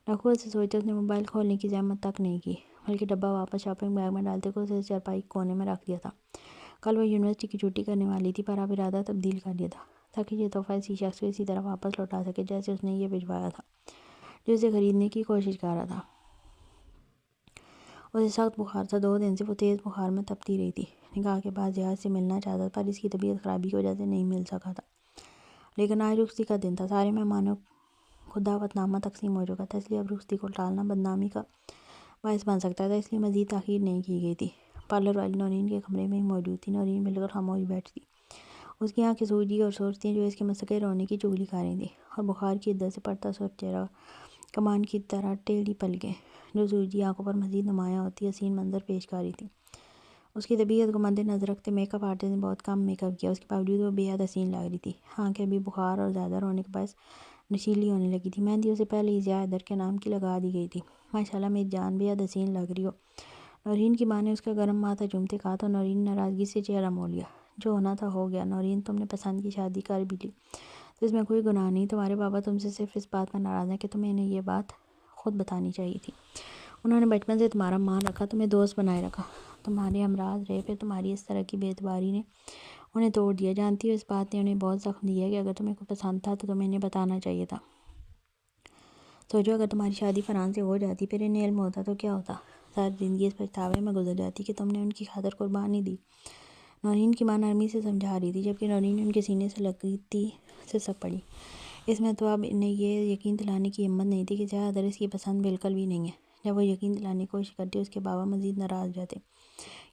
Speaker 1: نخوت سے سوچتے اس نے موبائل کھولنے کی زحمت تک نہیں کی بلکہ ڈبہ واپس شاپنگ بیگ میں ڈالتے کو اسے چارپائی کونے میں رکھ دیا تھا۔ کل وہ یونیورسٹی کی چھٹی کرنے والی تھی پر اب ارادہ تبدیل کر دیا تھا تاکہ یہ تحفہ اسی شخص کو اسی طرح واپس لوٹا سکے جیسے اس نے یہ بھجوایا تھا، جو اسے خریدنے کی کوشش کر رہا تھا۔ اسے سخت بخار تھا، 2 دن سے وہ تیز بخار میں تپتی رہی تھی۔ نکاح کے بعد جہاز سے ملنا چاہتا پر اس کی طبیعت خرابی کی وجہ سے نہیں مل سکا تھا، لیکن آج رخصتی کا دن تھا۔ سارے مہمانوں کو دعوت نامہ تقسیم ہو چکا تھا، اس لیے اب رخصتی کو ٹالنا بدنامی کا باعث بن سکتا تھا، اس لیے مزید تاخیر نہیں کی گئی تھی۔ پارلر والی نورین کے کمرے میں ہی موجود تھی۔ نورین بالکل خاموش بیٹھی تھی، اس کی آنکھیں سوجی اور سرخ جو اس کے مستقل رونے کی چغلی کھا رہی تھیں، اور بخار کی حدت سے پڑتا سرخ چہرہ، کمان کی طرح ٹیڑھی پلکیں جو سوجی آنکھوں پر مزید نمایاں ہوتی حسین منظر پیش کر رہی تھی۔ اس کی طبیعت کو مد نظر رکھتے میک اپ آرٹسٹ نے بہت کم میک اپ کیا، اس کے باوجود وہ بے حد حسین لگ رہی تھی۔ آنکھیں بھی بخار اور زیادہ رونے کے باعث نشیلی ہونے لگی تھی۔ مہندی اسے پہلے ہی ضیاء حیدر کے نام کی لگا دی گئی تھی۔ ماشاءاللہ میری جان، بے حد حسین لگ رہی ہو۔ نورین کی ماں نے اس کا گرم ماتھا چومتے کہا تو نورین نے ناراضگی سے چہرہ موڑ لیا۔ جو ہونا تھا ہو گیا نورین، تم نے پسند کی شادی کر بھی لی تو اس میں کوئی گناہ نہیں۔ تمہارے بابا تم سے صرف اس بات پر ناراض ہیں کہ تمہیں انہیں یہ بات خود بتانی چاہیے تھی۔ انہوں نے بچپن سے تمہارا مان رکھا، تمہیں دوست بنائے رکھا، تمہارے ہمراہ رہے، پھر تمہاری اس طرح کی بے اعتباری نے انہیں توڑ دیا۔ جانتی ہو اس بات نے انہیں بہت زخم دیا ہے کہ اگر تمہیں کوئی پسند تھا تو تمہیں انہیں بتانا چاہیے تھا۔ سوچو اگر تمہاری شادی فرحان سے ہو جاتی پھر انہیں علم ہوتا تو کیا ہوتا؟ ساری زندگی اس پچھتاوے میں گزر جاتی کہ تم نے ان کی خاطر قربانی دی۔ نورین کی ماں نرمی سے سمجھا رہی تھی جبکہ نورین ان کے سینے سے لگتی سسک پڑی۔ اس میں تو اب انہیں یہ یقین دلانے کی ہمت نہیں تھی کہ ضیا ادر اس کی پسند بالکل بھی نہیں ہے۔ جب وہ یقین دلانے کی کوشش کرتی اس کے بابا مزید ناراض ہو جاتے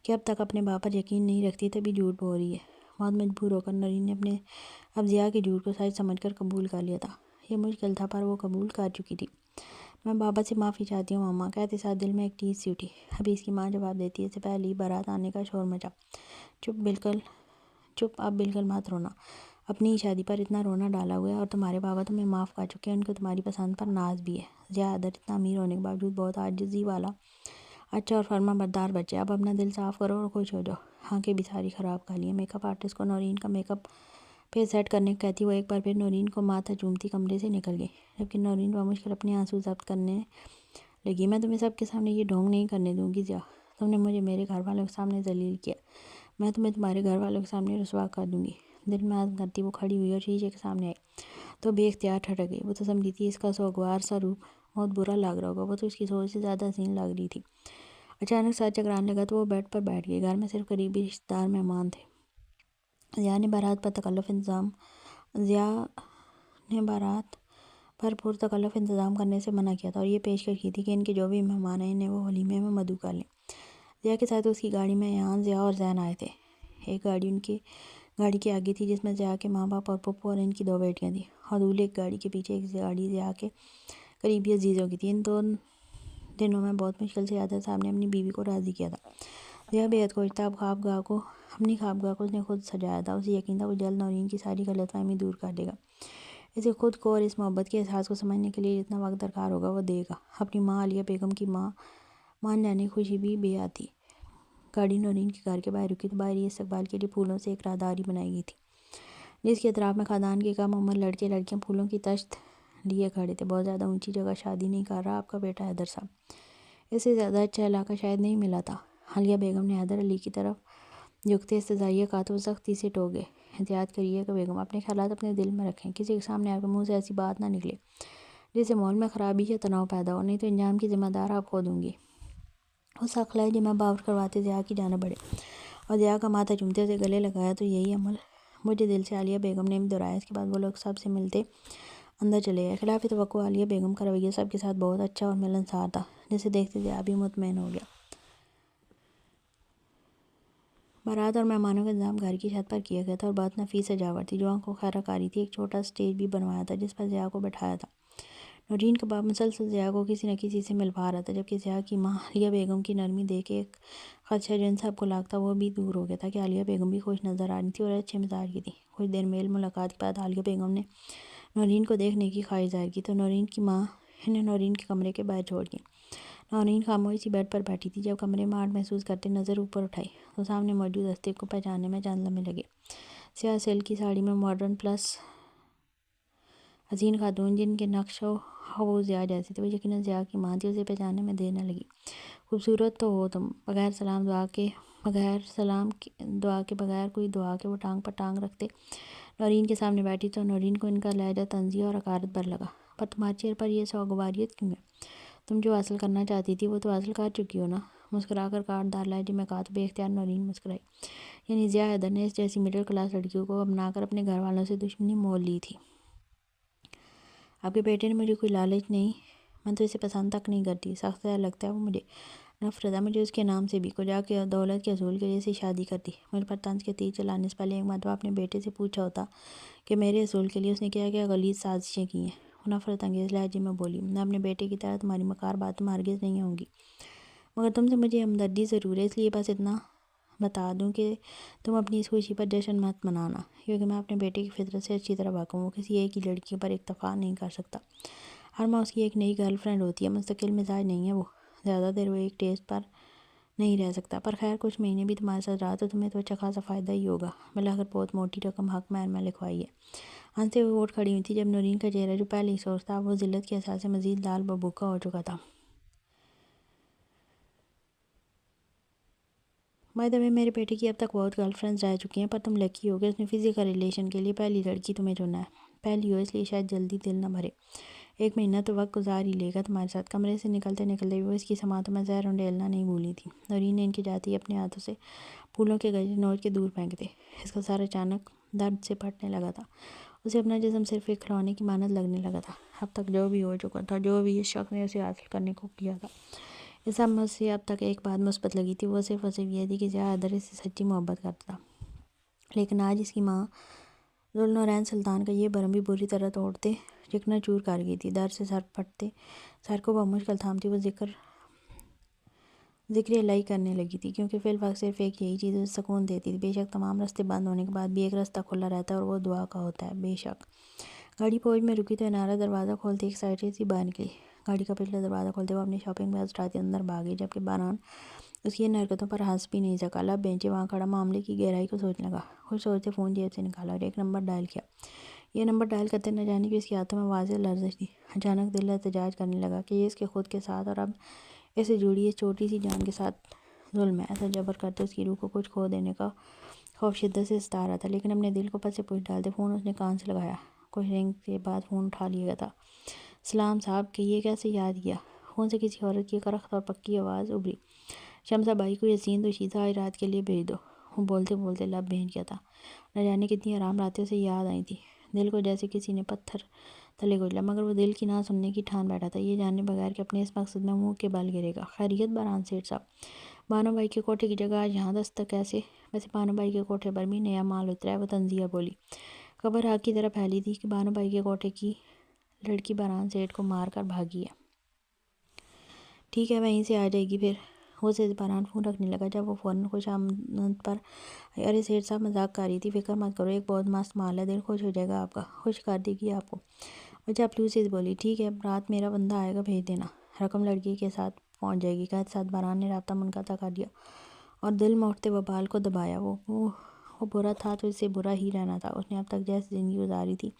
Speaker 1: کہ اب تک اپنے باپ پر یقین نہیں رکھتی تبھی جھوٹ بول رہی ہے۔ بہت مجبور ہو کر نورین نے اپنے اب ضیا کے جھوٹ کو سچ سمجھ کر قبول کر لیا تھا۔ یہ مشکل تھا پر وہ قبول کر چکی تھی۔ میں بابا سے معافی چاہتی ہوں ماما، کہتے ساتھ دل میں ایک ٹھیس سی اٹھی۔ ابھی اس کی ماں جواب دیتی ہے، اس سے پہلے ہی بارات آنے کا شور مچا۔ چپ اب بالکل مت رونا، اپنی ہی شادی پر اتنا رونا ڈالا ہوا ہے اور تمہارے بابا تمہیں معاف کر چکے ہیں، ان کو تمہاری پسند پر ناز بھی ہے۔ ضیا ادر اتنا امیر ہونے کے باوجود بہت عاجزی والا اچھا اور فرما بردار بچہ ہے۔ اب اپنا دل صاف کرو اور خوش ہو جاؤ۔ آنکھیں بھی ساری خراب کر لی ہیں۔ میک اپ آرٹسٹ کو نورین کا میک اپ پہ سیٹ کرنے کو کہتی وہ ایک بار پھر نورین کو ماتھا چومتی کمرے سے نکل گئی، جبکہ نورین بمشکل اپنے آنسو ضبط کرنے لگی۔ میں تمہیں سب کے سامنے یہ ڈھونگ نہیں کرنے دوں گی ضیا، تم نے مجھے میرے گھر والوں کے سامنے ذلیل کیا، میں تمہیں تمہارے گھر والوں کے سامنے رسوا کر دوں گی۔ دل میں عزم کرتی وہ کھڑی ہوئی اور شیشے کے سامنے آئی تو بے اختیار ٹھٹک گئی۔ وہ تو سمجھی تھی اس کا سوگوار سا روپ بہت برا لگ رہا ہوگا، وہ تو اس کی سوچ سے زیادہ حسین لگ رہی تھی۔ اچانک سر چکرانے لگا تو وہ بیڈ پر بیٹھ گئی۔ گھر میں صرف قریبی رشتہ دار مہمان تھے۔ ضیا نے بارات پر پرتکلف انتظام کرنے سے منع کیا تھا اور یہ پیشکش کی تھی کہ ان کے جو بھی مہمان ہیں انہیں وہ ولیمے میں مدعو کر لیں۔ ضیا کے ساتھ اس کی گاڑی میں ایان، ضیا اور زین آئے تھے۔ ایک گاڑی ان کی گاڑی کے آگے تھی جس میں ضیا کے ماں باپ اور پھپھو اور ان کی 2 بیٹیاں تھیں، اور دولہے کی گاڑی کے پیچھے ایک گاڑی ضیا کے قریبی عزیزوں کی تھی۔ ان 2 دنوں میں بہت مشکل سے ضیادت صاحب نے اپنی بیوی کو راضی کیا تھا۔ ضیا بے حد خوش تھا۔ اپنی خوابگاہ کو اس نے خود سجایا تھا۔ اسے یقین تھا وہ جلد نورین کی ساری غلط فہمی دور کر دے گا۔ اسے خود کو اور اس محبت کے احساس کو سمجھنے کے لیے جتنا وقت درکار ہوگا وہ دے گا۔ اپنی ماں عالیہ بیگم کی مان جانے کی خوشی بھی بے حد تھی۔ گاڑی نورین کے گھر کے باہر رکی تو باہر ہی استقبال کے لیے پھولوں سے ایک راہداری بنائی گئی تھی، جس کے اطراف میں خاندان کے کم عمر لڑکے لڑکیاں پھولوں کی تشت لیے کھڑے تھے۔ بہت زیادہ اونچی جگہ شادی نہیں کر رہا آپ کا بیٹا حیدر صاحب، اس سے زیادہ اچھا علاقہ شاید نہیں ملا تھا۔ عالیہ بیگم نے حیدر علی کی طرف جھکتے استزادیہ کہا تو وہ سختی سے ٹوک گئے۔ احتیاط کریے گا بیگم، اپنے خیالات اپنے دل میں رکھیں، کسی کے سامنے آپ کے منہ سے ایسی بات نہ نکلے جس سے ماحول میں خرابی یا تناؤ پیدا ہو، نہیں تو انجام کی ذمہ دار آپ خود ہوں گی۔ وہ سخت لہجے میں باور کرواتے ضیا کی جانب بڑھے اور ضیا کا ماتھا چومتے اسے گلے لگایا تو یہی عمل مجھے دل سے عالیہ بیگم نے بھی دہرایا۔ اس کے بعد وہ لوگ سب سے ملتے اندر چلے گئے۔ خلاف توقع عالیہ بیگم کا رویہ سب کے ساتھ بہت اچھا اور ملنسار تھا، جسے دیکھتے ضیا بھی مطمئن ہو گیا۔ بارات اور مہمانوں کا انتظام گھر کی چھت پر کیا گیا تھا اور بہت نفیس سجاوٹ تھی جو آنکھوں کو خیرہ کاری تھی۔ ایک چھوٹا اسٹیج بھی بنوایا تھا جس پر ضیا کو بٹھایا تھا۔ نورین کا باپ مسلسل ضیا کو کسی نہ کسی سے ملوا رہا تھا، جبکہ ضیا کی ماں عالیہ بیگم کی نرمی دیکھ کے ایک خدشہ جو ان سب کو لاحق تھا وہ بھی دور ہو گیا تھا کہ عالیہ بیگم بھی خوش نظر آ رہی تھی اور اچھے مزاج کی تھی۔ کچھ دیر میل ملاقات کے بعد عالیہ بیگم نے نورین کو دیکھنے کی خواہش ظاہر کی تو نورین کی ماں انہیں نورین کے کمرے کے باہر چھوڑ گئی۔ نورین خاموش سی بیڈ پر بیٹھی تھی۔ جب کمرے میں آہٹ محسوس کرتے نظر اوپر اٹھائی تو سامنے موجود ہستی کو پہچاننے میں چند لمحے لگے۔ سیاہ سلک کی ساڑی میں ماڈرن پلس حسین خاتون جن کے نقش و حو ضیا جیسے تھے، وہ یقیناً ضیا کی ماں تھی۔ اسے پہچاننے میں دیر نہ لگی۔ خوبصورت تو ہو تم، بغیر سلام دعا کے بغیر کوئی دعا کے وہ ٹانگ پر ٹانگ رکھتے نورین کے سامنے بیٹھی تو نورین کو ان کا لہجہ طنزیہ اور حقارت بھر لگا۔ پر تمہارے چہرے پر یہ سوگواریت کیوں ہے؟ تم جو حاصل کرنا چاہتی تھی وہ تو حاصل کر چکی ہو نا؟ مسکرا کر کاٹ دار لہجے میں کہا تو بے اختیار نورین مسکرائی۔ یعنی ضیا حیدر نے اس جیسی مڈل کلاس لڑکیوں کو اپنا کر اپنے گھر والوں سے دشمنی مول لی تھی۔ آپ کے بیٹے نے مجھے کوئی لالچ نہیں، میں تو اسے پسند تک نہیں کرتی، سخت زہر لگتا ہے وہ مجھے، نفرت ہے مجھے اس کے نام سے بھی۔ کجا کے دولت کے حصول کے لیے اسے شادی کرتی۔ مجھ پر طنز کے تیر چلانے سے پہلے ایک مرتبہ اپنے بیٹے سے پوچھا ہوتا کہ میرے حصول کے لیے اس نے کیا کیا غلیظ سازشیں کی ہیں۔ وہ نفرت انگیز لہجے میں بولی، میں اپنے بیٹے کی طرح تمہاری مکار باتوں میں ہرگز نہیں ہوں گی، مگر تم سے مجھے ہمدردی ضرور ہے، اس لیے بس اتنا بتا دوں کہ تم اپنی اس خوشی پر جشن مت منانا، کیونکہ میں اپنے بیٹے کی فطرت سے اچھی طرح واقف ہوں۔ وہ کسی ایک ہی لڑکی پر اکتفا نہیں کر سکتا، ہر ماہ اس کی ایک نئی گرل فرینڈ ہوتی ہے، مستقل مزاج نہیں ہے وہ، زیادہ دیر وہ ایک ٹیسٹ پر نہیں رہ سکتا۔ پر خیر کچھ مہینے بھی تمہارے ساتھ رہا تو تمہیں تو اچھا خاصا فائدہ ہی ہوگا، بالآخر بہت موٹی رقم حق مہر میں لکھوائی ہے۔ ہنستے ہوئے اٹھ کھڑی ہوئی تھی جب نورین کا چہرہ جو پہلے ہی سرخ تھا وہ ذلت کے احساس سے مزید لال بھبوکا ہو چکا تھا۔ بائی دا وے میرے بیٹے کی اب تک بہت گرل فرینڈز رہ چکی ہیں، پر تم لکی ہو کہ اس نے فزیکل ریلیشن کے لیے پہلی لڑکی تمہیں چنا ہے۔ پہلی ہو اس لیے شاید جلدی دل نہ بھرے، 1 مہینہ تو وقت گزار ہی لے گا تمہارے ساتھ۔ کمرے سے نکلتے نکلتے بھی وہ اس کی سماعتوں میں زہر انڈیلنا نہیں بھولی تھی۔ نورین نے ان کے جاتے ہی اپنے ہاتھوں سے پھولوں کے گجے نوچ کے دور پھینک دے۔ اس کا سر اچانک درد سے پھٹنے لگا تھا اسے اپنا جسم صرف ایک کھلونے کی مانند لگنے لگا تھا۔ اب تک جو بھی ہو چکا تھا، جو بھی اس شخص نے اسے حاصل کرنے کو کیا تھا، اس سب میں سے اب تک ایک بات مثبت لگی تھی، وہ صرف یہ تھی کہ زیادہ سے سچی محبت کرتا تھا۔ لیکن آج اس کی ماں ذوالنورین سلطان کا یہ برم بھی بری طرح توڑتے چکنا چور کر گئی تھی۔ در سے سر پھٹتے، سر کو بمشکل تھامتی وہ ذکر الہی کرنے لگی تھی، کیونکہ فی الوقت صرف ایک یہی چیز اسے سکون دیتی تھی۔ بے شک تمام راستے بند ہونے کے بعد بھی ایک راستہ کھلا رہتا ہے اور وہ دعا کا ہوتا ہے۔ بے شک گاڑی فوج میں رکی تو انارہ دروازہ کھولتے ایک سائڈ سے باہر نکلی۔ گاڑی کا پچھلا دروازہ کھولتے وہ اپنی شاپنگ بیگز اٹھاتے اندر بھاگی، جبکہ باران اس کی ان حرکتوں پر ہنس بھی نہیں سکا۔ لب بینچے وہاں کھڑا معاملے کی گہرائی کو سوچنے لگا۔ کچھ سوچتے فون جیب سے نکالا اور ایک نمبر ڈائل کیا۔ یہ نمبر ڈائل کرتے نہ جانے کی اس کے ہاتھوں میں واضح لرزش تھی۔ اچانک دل احتجاج کرنے لگا کہ یہ اس کے خود کے ساتھ اور اب اس سے جڑی اس چھوٹی سی جان کے ساتھ ظلم ہے۔ ایسا جبر کرتے اس کی روح کو کچھ کھو دینے کا خوف شدت سے ستا رہا تھا، لیکن اپنے دل کو پس سے پوچھ ڈالتے فون اس نے کان سے لگایا۔ کچھ رنگ کے بعد فون اٹھا لیا گیا تھا۔ سلام صاحب، کہ یہ کیسے یاد کیا؟ فون سے کسی عورت کی کرخت اور پکی آواز ابھری۔ شمسہ بائی کو یاسین دوشیزہ آج رات کے لیے بھیج دو۔ وہ بولتے بولتے لب بھیج گیا تھا۔ نہ جانے کتنی آرام راتیں اسے یاد آئی تھی۔ دل کو جیسے کسی نے پتھر تلے کچلا، مگر وہ دل کی نہ سننے کی ٹھان بیٹھا تھا، یہ جاننے بغیر کہ اپنے اس مقصد میں منہ کے بل گرے گا۔ خیریت باران سیٹھ صاحب؟ بانو بھائی کے کوٹھے کی جگہ آج یہاں دستک کیسے؟ ویسے بانو بھائی کے کوٹھے پر بھی نیا مال اترا ہے، وہ تنزیہ بولی۔ خبر آگ کی طرح پھیلی تھی کہ بانو بھائی کے کوٹھے کی لڑکی باران سیٹھ کو مار کر بھاگی ہے۔ ٹھیک ہے، وہیں سے آ جائے گی پھر۔ وہ سے باران فون رکھنے لگا جب وہ فوراً خوش آمد پر آئی۔ ارے سیٹھ صاحب، مذاق کر رہی تھی، فکر مت کرو، ایک بہت مست مال ہے، دل خوش ہو جائے گا آپ کا، خوش کر دے گی آپ کو۔ وہ چاپلوسی سے بولی۔ ٹھیک ہے، رات میرا بندہ آئے گا، بھیج دینا، رقم لڑکی کے ساتھ پہنچ جائے گی۔ کہتے ساتھ باران نے رابطہ منقطع کر دیا اور دل میں اٹھتے وبال کو دبایا۔ وہ برا تھا تو اس سے برا ہی رہنا تھا۔ اس نے اب تک جیسی زندگی گزاری تھی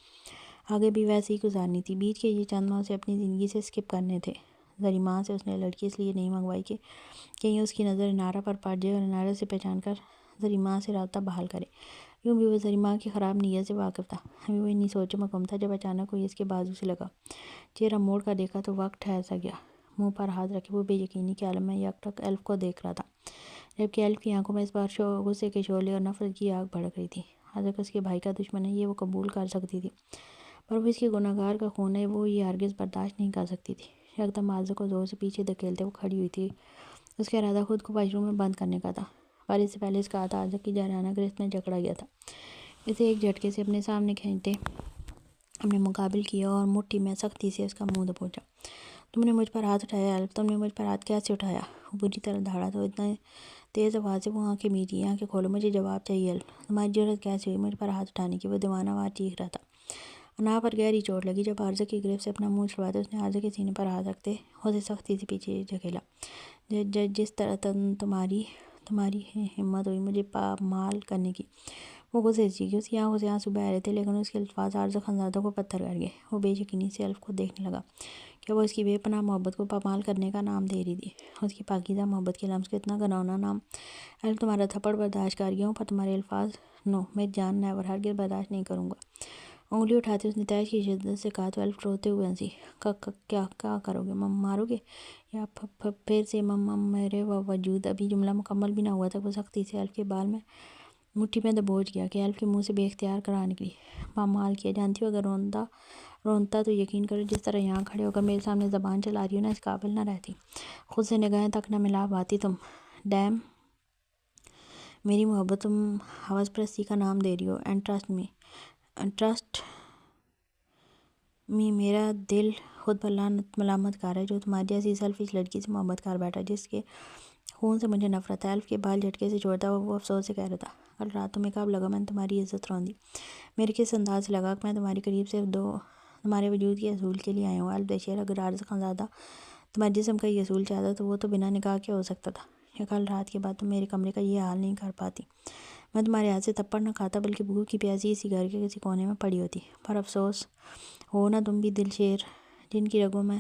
Speaker 1: آگے بھی ویسے ہی گزارنی تھی۔ بیچ کے یہ چند ماہ اسے اپنی زندگی سے اسکپ کرنے تھے۔ زریماں سے اس نے لڑکی اس لیے نہیں منگوائی کہ کہیں اس کی نظر انارہ پر پڑ جائے اور انارہ سے پہچان کر زریماں سے رابطہ بحال کرے۔ یوں بھی وہ زریماں کی خراب نیت سے واقف تھا۔ ابھی وہ انی سوچوں میں گم تھا جب اچانک کوئی اس کے بازو سے لگا۔ چہرہ موڑ کر دیکھا تو وقت ٹھہر سا گیا۔ منہ پر ہاتھ رکھے وہ بے یقینی کے عالم میں یک ٹک ایلف کو دیکھ رہا تھا، جبکہ ایلف کی آنکھوں میں اس بار غصے کے شعلے اور نفرت کی آگ بھڑک رہی تھی۔ حضرت اس کے بھائی کا دشمن ہے، یہ وہ قبول کر سکتی تھی، پر وہ اس کے گنہگار کا خون ہے، وہ یہ ہرگز برداشت نہیں کر سکتی تھی۔ یکدم حضرت کو زور سے پیچھے دھکیلتے وہ کھڑی ہوئی تھی۔ اس کا ارادہ خود کو واش روم میں بند کرنے کا تھا، پر اس سے پہلے اس کا ہاتھ حضرت کی جارحانہ گرفت میں جکڑا گیا تھا۔ اسے ایک جھٹکے سے اپنے سامنے کھینچتے اپنے مقابل کیا اور مٹھی میں سختی سے اس کا منہ دبوچا۔ تم نے مجھ پر ہاتھ اٹھایا ایلف، تم نے مجھ پر ہاتھ کیسے اٹھایا؟ وہ بری طرح دھاڑا تو اتنا تیز آواز سے وہ آنکھیں میچی۔ آنکھیں کھولو، مجھے جواب چاہیے ایلف، تمہاری جرأت کیسے ہوئی مجھ پر ہاتھ اٹھانے کی؟ وہ دیوانہ وار چیخ رہا تھا۔ انا پر گہری چوٹ لگی۔ جب عارضہ کی گرفت سے اپنا منہ چھڑواتے اس نے عارضہ کے سینے پر ہاتھ رکھتے اسے سختی سے پیچھے دھکیلا۔ جس طرح تمہاری ہمت ہوئی مجھے پامال کرنے کی؟ وہ غصے سے چیخی۔ اس کی آنکھوں سے آنسو بہہ رہے تھے، لیکن اس کے الفاظ عارضہ خانزادہ کو پتھر کر گئے۔ وہ بے یقینی سے ایلف کو دیکھنے لگا۔ کیا وہ اس کی بے پناہ محبت کو پامال کرنے کا نام دے رہی تھی؟ اس کی پاکیزہ محبت کے لمس کو اتنا گھناؤنا نام؟ ایلف، تمہارا تھپڑ برداشت کر گیا ہوں، پر تمہارے الفاظ نو، میری جان، نیور، ہرگز برداشت نہیں کروں گا۔ انگلی اٹھاتے اس نے تیش کی شدت سے کہا تو ایلف روتے ہوئے ہنسی۔ کیا کرو گے؟ مارو گے؟ یا پھر سے میرے وجود؟ ابھی جملہ مکمل بھی نہ ہوا تھا وہ سختی سے ایلف کے بال میں مٹھی میں دبوچ گیا کہ ایلف کے منہ سے بے اختیار کرا نکلی۔ پامال کیا؟ جانتی ہو اگر رونتا تو یقین کرو جس طرح یہاں کھڑے ہو کر میرے سامنے زبان چلا رہی ہو نا، اس قابل نہ رہتی، خود سے نگاہیں تک نہ ملا پاتی تم۔ ڈیم میری محبت، تم ہوس پرستی کا نام دے رہی ہو۔ اینڈ ٹرسٹ می، میرا دل خود پر ملامت کار ہے جو تمہاری جیسی سیلفش لڑکی سے محبت کر بیٹھا جس کے خون سے مجھے نفرت ہے۔ ایلف کے بال جھٹکے سے چھوڑتا وہ افسوس سے کہہ رہا تھا۔ کل رات تمہیں کب لگا میں نے تمہاری عزت روندی؟ میرے کس انداز سے لگا کہ میں تمہاری قریب صرف تمہارے وجود کے اصول کے لیے آئی ہوں؟ ایلف بے شعر، اگر عارضہ خانزادہ تمہارے جسم کا یہ اصول چاہتا تو وہ تو بنا نکاح کے ہو سکتا تھا، یا کل رات کے بعد تم میرے کمرے کا یہ حال نہیں کر پاتی، میں تمہارے ہاتھ سے تھپڑ نہ کھاتا بلکہ بھوک کی پیاسی اسی گھر کے کسی کونے میں پڑی ہوتی۔ پر افسوس ہو نہ تم بھی دل شیر جن کی رگوں میں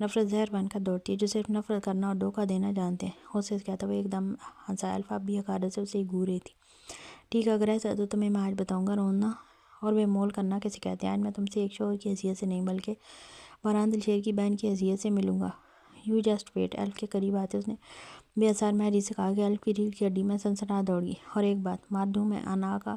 Speaker 1: نفرت زہر بن کر دوڑتی ہے، جو صرف نفرت کرنا اور دھوکہ دینا جانتے ہیں۔ غصے سے کہتا وہ ایک دم ہنسا۔ ایلف اب بھی حقارت سے اسے گھور رہی تھی۔ ٹھیک ہے، اگر ایسا ہے تو تمہیں میں آج بتاؤں گا رونا اور بے مول کرنا کسے کہتے ہیں۔ آج میں تم سے ایک شوہر کی حیثیت سے نہیں بلکہ باران دلشیر کی بہن کی حیثیت سے ملوں گا۔ You just wait. ایلف کے قریب آتے اس نے بے اثار مہری سے کہا کہ ایلف کی ریڑھ کی ہڈی میں سنسناہٹ دوڑ گئی۔ اور ایک بات، مرد ہوں میں، انا کا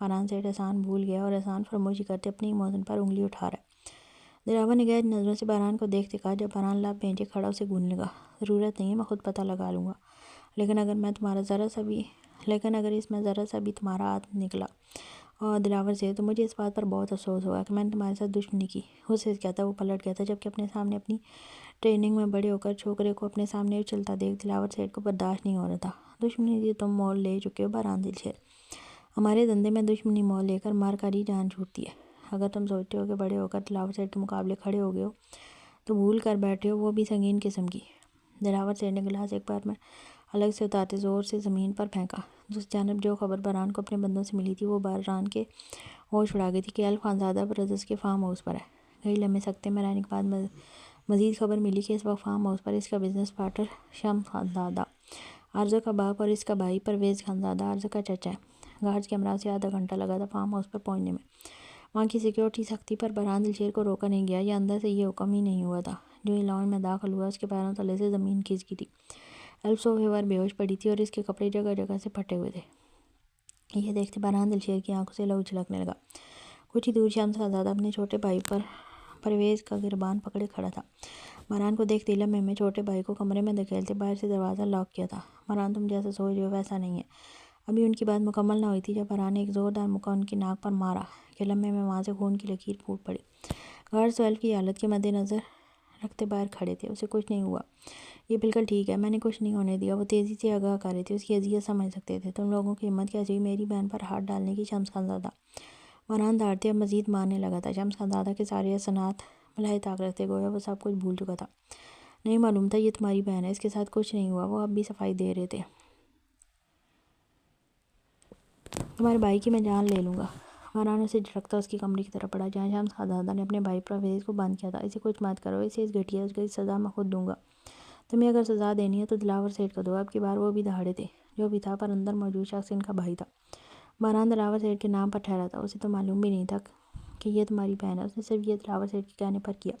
Speaker 1: فرحان سیٹھ احسان بھول گیا اور احسان فراموشی کرتے اپنی موزن پر انگلی اٹھا رہا ہے۔ دلاور نے گہری نظروں سے بہران کو دیکھتے کہا۔ جب بہران لب بھینچے کھڑا اسے گوننے لگا، ضرورت نہیں ہے، میں خود پتہ لگا لوں گا، لیکن اگر اس میں ذرا سا بھی تمہارا ہاتھ نکلا اور دلاور سے، تو مجھے اس بات پر بہت افسوس ہوگا کہ میں نے تمہارے ساتھ دشمنی کی۔ اسے کہتا وہ پلٹ گیا تھا، جبکہ اپنے سامنے اپنی ٹریننگ میں بڑے ہو کر چھوکرے کو اپنے سامنے چلتا دیکھ دلاور سیٹھ کو برداشت نہیں ہو رہا تھا۔ دشمنی سے تم مول لے چکے ہو بہران دلشیر، ہمارے دھندے میں دشمنی مول لے کر مار کر ہی جان چھوٹتی ہے۔ اگر تم سوچتے ہو کہ بڑے ہو کر دلاور سیٹھ کے مقابلے کھڑے ہو گئے ہو تو بھول کر بیٹھے ہو، وہ بھی سنگین قسم کی۔ دلاور سیٹھ نے گلاس ایک بار میں الگ سے اتارتے زور سے زمین پر پھینکا۔ دوسری جانب جو خبر بہران کو اپنے بندوں سے ملی تھی وہ بہران کے ہوش اڑا گئی تھی کہ ایلف خانزادہ برادرز کے فارم ہاؤس پر ہے۔ کئی لمحے سکتے میں رہنے کے بعد مزید خبر ملی کہ اس وقت فارم ہاؤس پر اس کا بزنس پارٹنر شمس خانزادہ عارضہ کا باپ اور اس کا بھائی پرویز خانزادہ عارضہ کا چچا ہے۔ گارڈز کے امراء سے آدھا گھنٹہ لگا تھا فارم ہاؤس پر پہنچنے میں۔ وہاں کی سیکیورٹی سختی پر بہران دلشیر کو روکا نہیں گیا، یا اندر سے یہ حکم ہی نہیں ہوا تھا۔ جو ہی لاؤنج میں داخل ہوا اس کے پیروں تلے سے زمین کھسک گئی تھی۔ ایلف صوفے پر بے ہوش پڑی تھی اور اس کے کپڑے جگہ جگہ سے پھٹے ہوئے تھے۔ یہ دیکھتے بہران دلشیر کی آنکھوں سے لہو چھلکنے لگا۔ کچھ ہی دور شمس خانزادہ اپنے چھوٹے بھائی پرویز کا گربان پکڑے کھڑا تھا۔ بہران کو دیکھتے لمحے میں چھوٹے بھائی کو کمرے میں دھکیلتے باہر سے دروازہ لاک کیا تھا۔ بہران تم جیسا سوچ رہے ہو ویسا نہیں ہے۔ ابھی ان کی بات مکمل نہ ہوئی تھی جب بہران نے ایک زوردار مکہ ان کی ناک پر مارا کہ لمحے میں وہاں سے خون کی لکیر پھوٹ پڑی۔ گارڈز تو ایلف کی حالت کے مد نظر رکھتے باہر کھڑے تھے۔ اسے کچھ نہیں ہوا، یہ بالکل ٹھیک ہے، میں نے کچھ نہیں ہونے دیا۔ وہ تیزی سے آگاہ کر رہے تھے، اس کی اذیت سمجھ سکتے تھے۔ تم لوگوں کی ہمت کیسے ہوئی میری بہن پر ہاتھ ڈالنے کی شمس خانزادہ؟ بہران دھاڑتے اب مزید مارنے لگا تھا۔ شمس خانزادہ کے سارے احسانات ملحے طاق رکھتے گویا وہ سب کچھ بھول چکا تھا۔ نہیں معلوم تھا یہ تمہاری بہن ہے، اس کے ساتھ کچھ نہیں ہوا، وہ اب بھی صفائی دے رہے تھے۔ تمہارے بھائی کی میں جان لے لوں گا۔ بہران اسے جھٹکتا اس کی کمرے کی طرف بڑھا جہاں شمس خانزادہ نے اپنے بھائی پرویز کو بند کیا تھا۔ اسے کچھ مت کرو، اسے اس گھٹیا کی سزا میں خود دوں گا۔ تمہیں اگر سزا دینی ہے تو دلاور سیٹھ کو دو۔ اب کی بار وہ بھی دہاڑے تھے، جو بھی تھا، پر اندر موجود شخص ان کا بھائی تھا۔ بہران دلاور سیٹھ کے نام پر ٹھہرا تھا، اسے تو معلوم بھی نہیں تھا کہ یہ تمہاری بہن ہے۔ اس نے صرف یہ دلاور سیٹھ کے کہنے پر کیا۔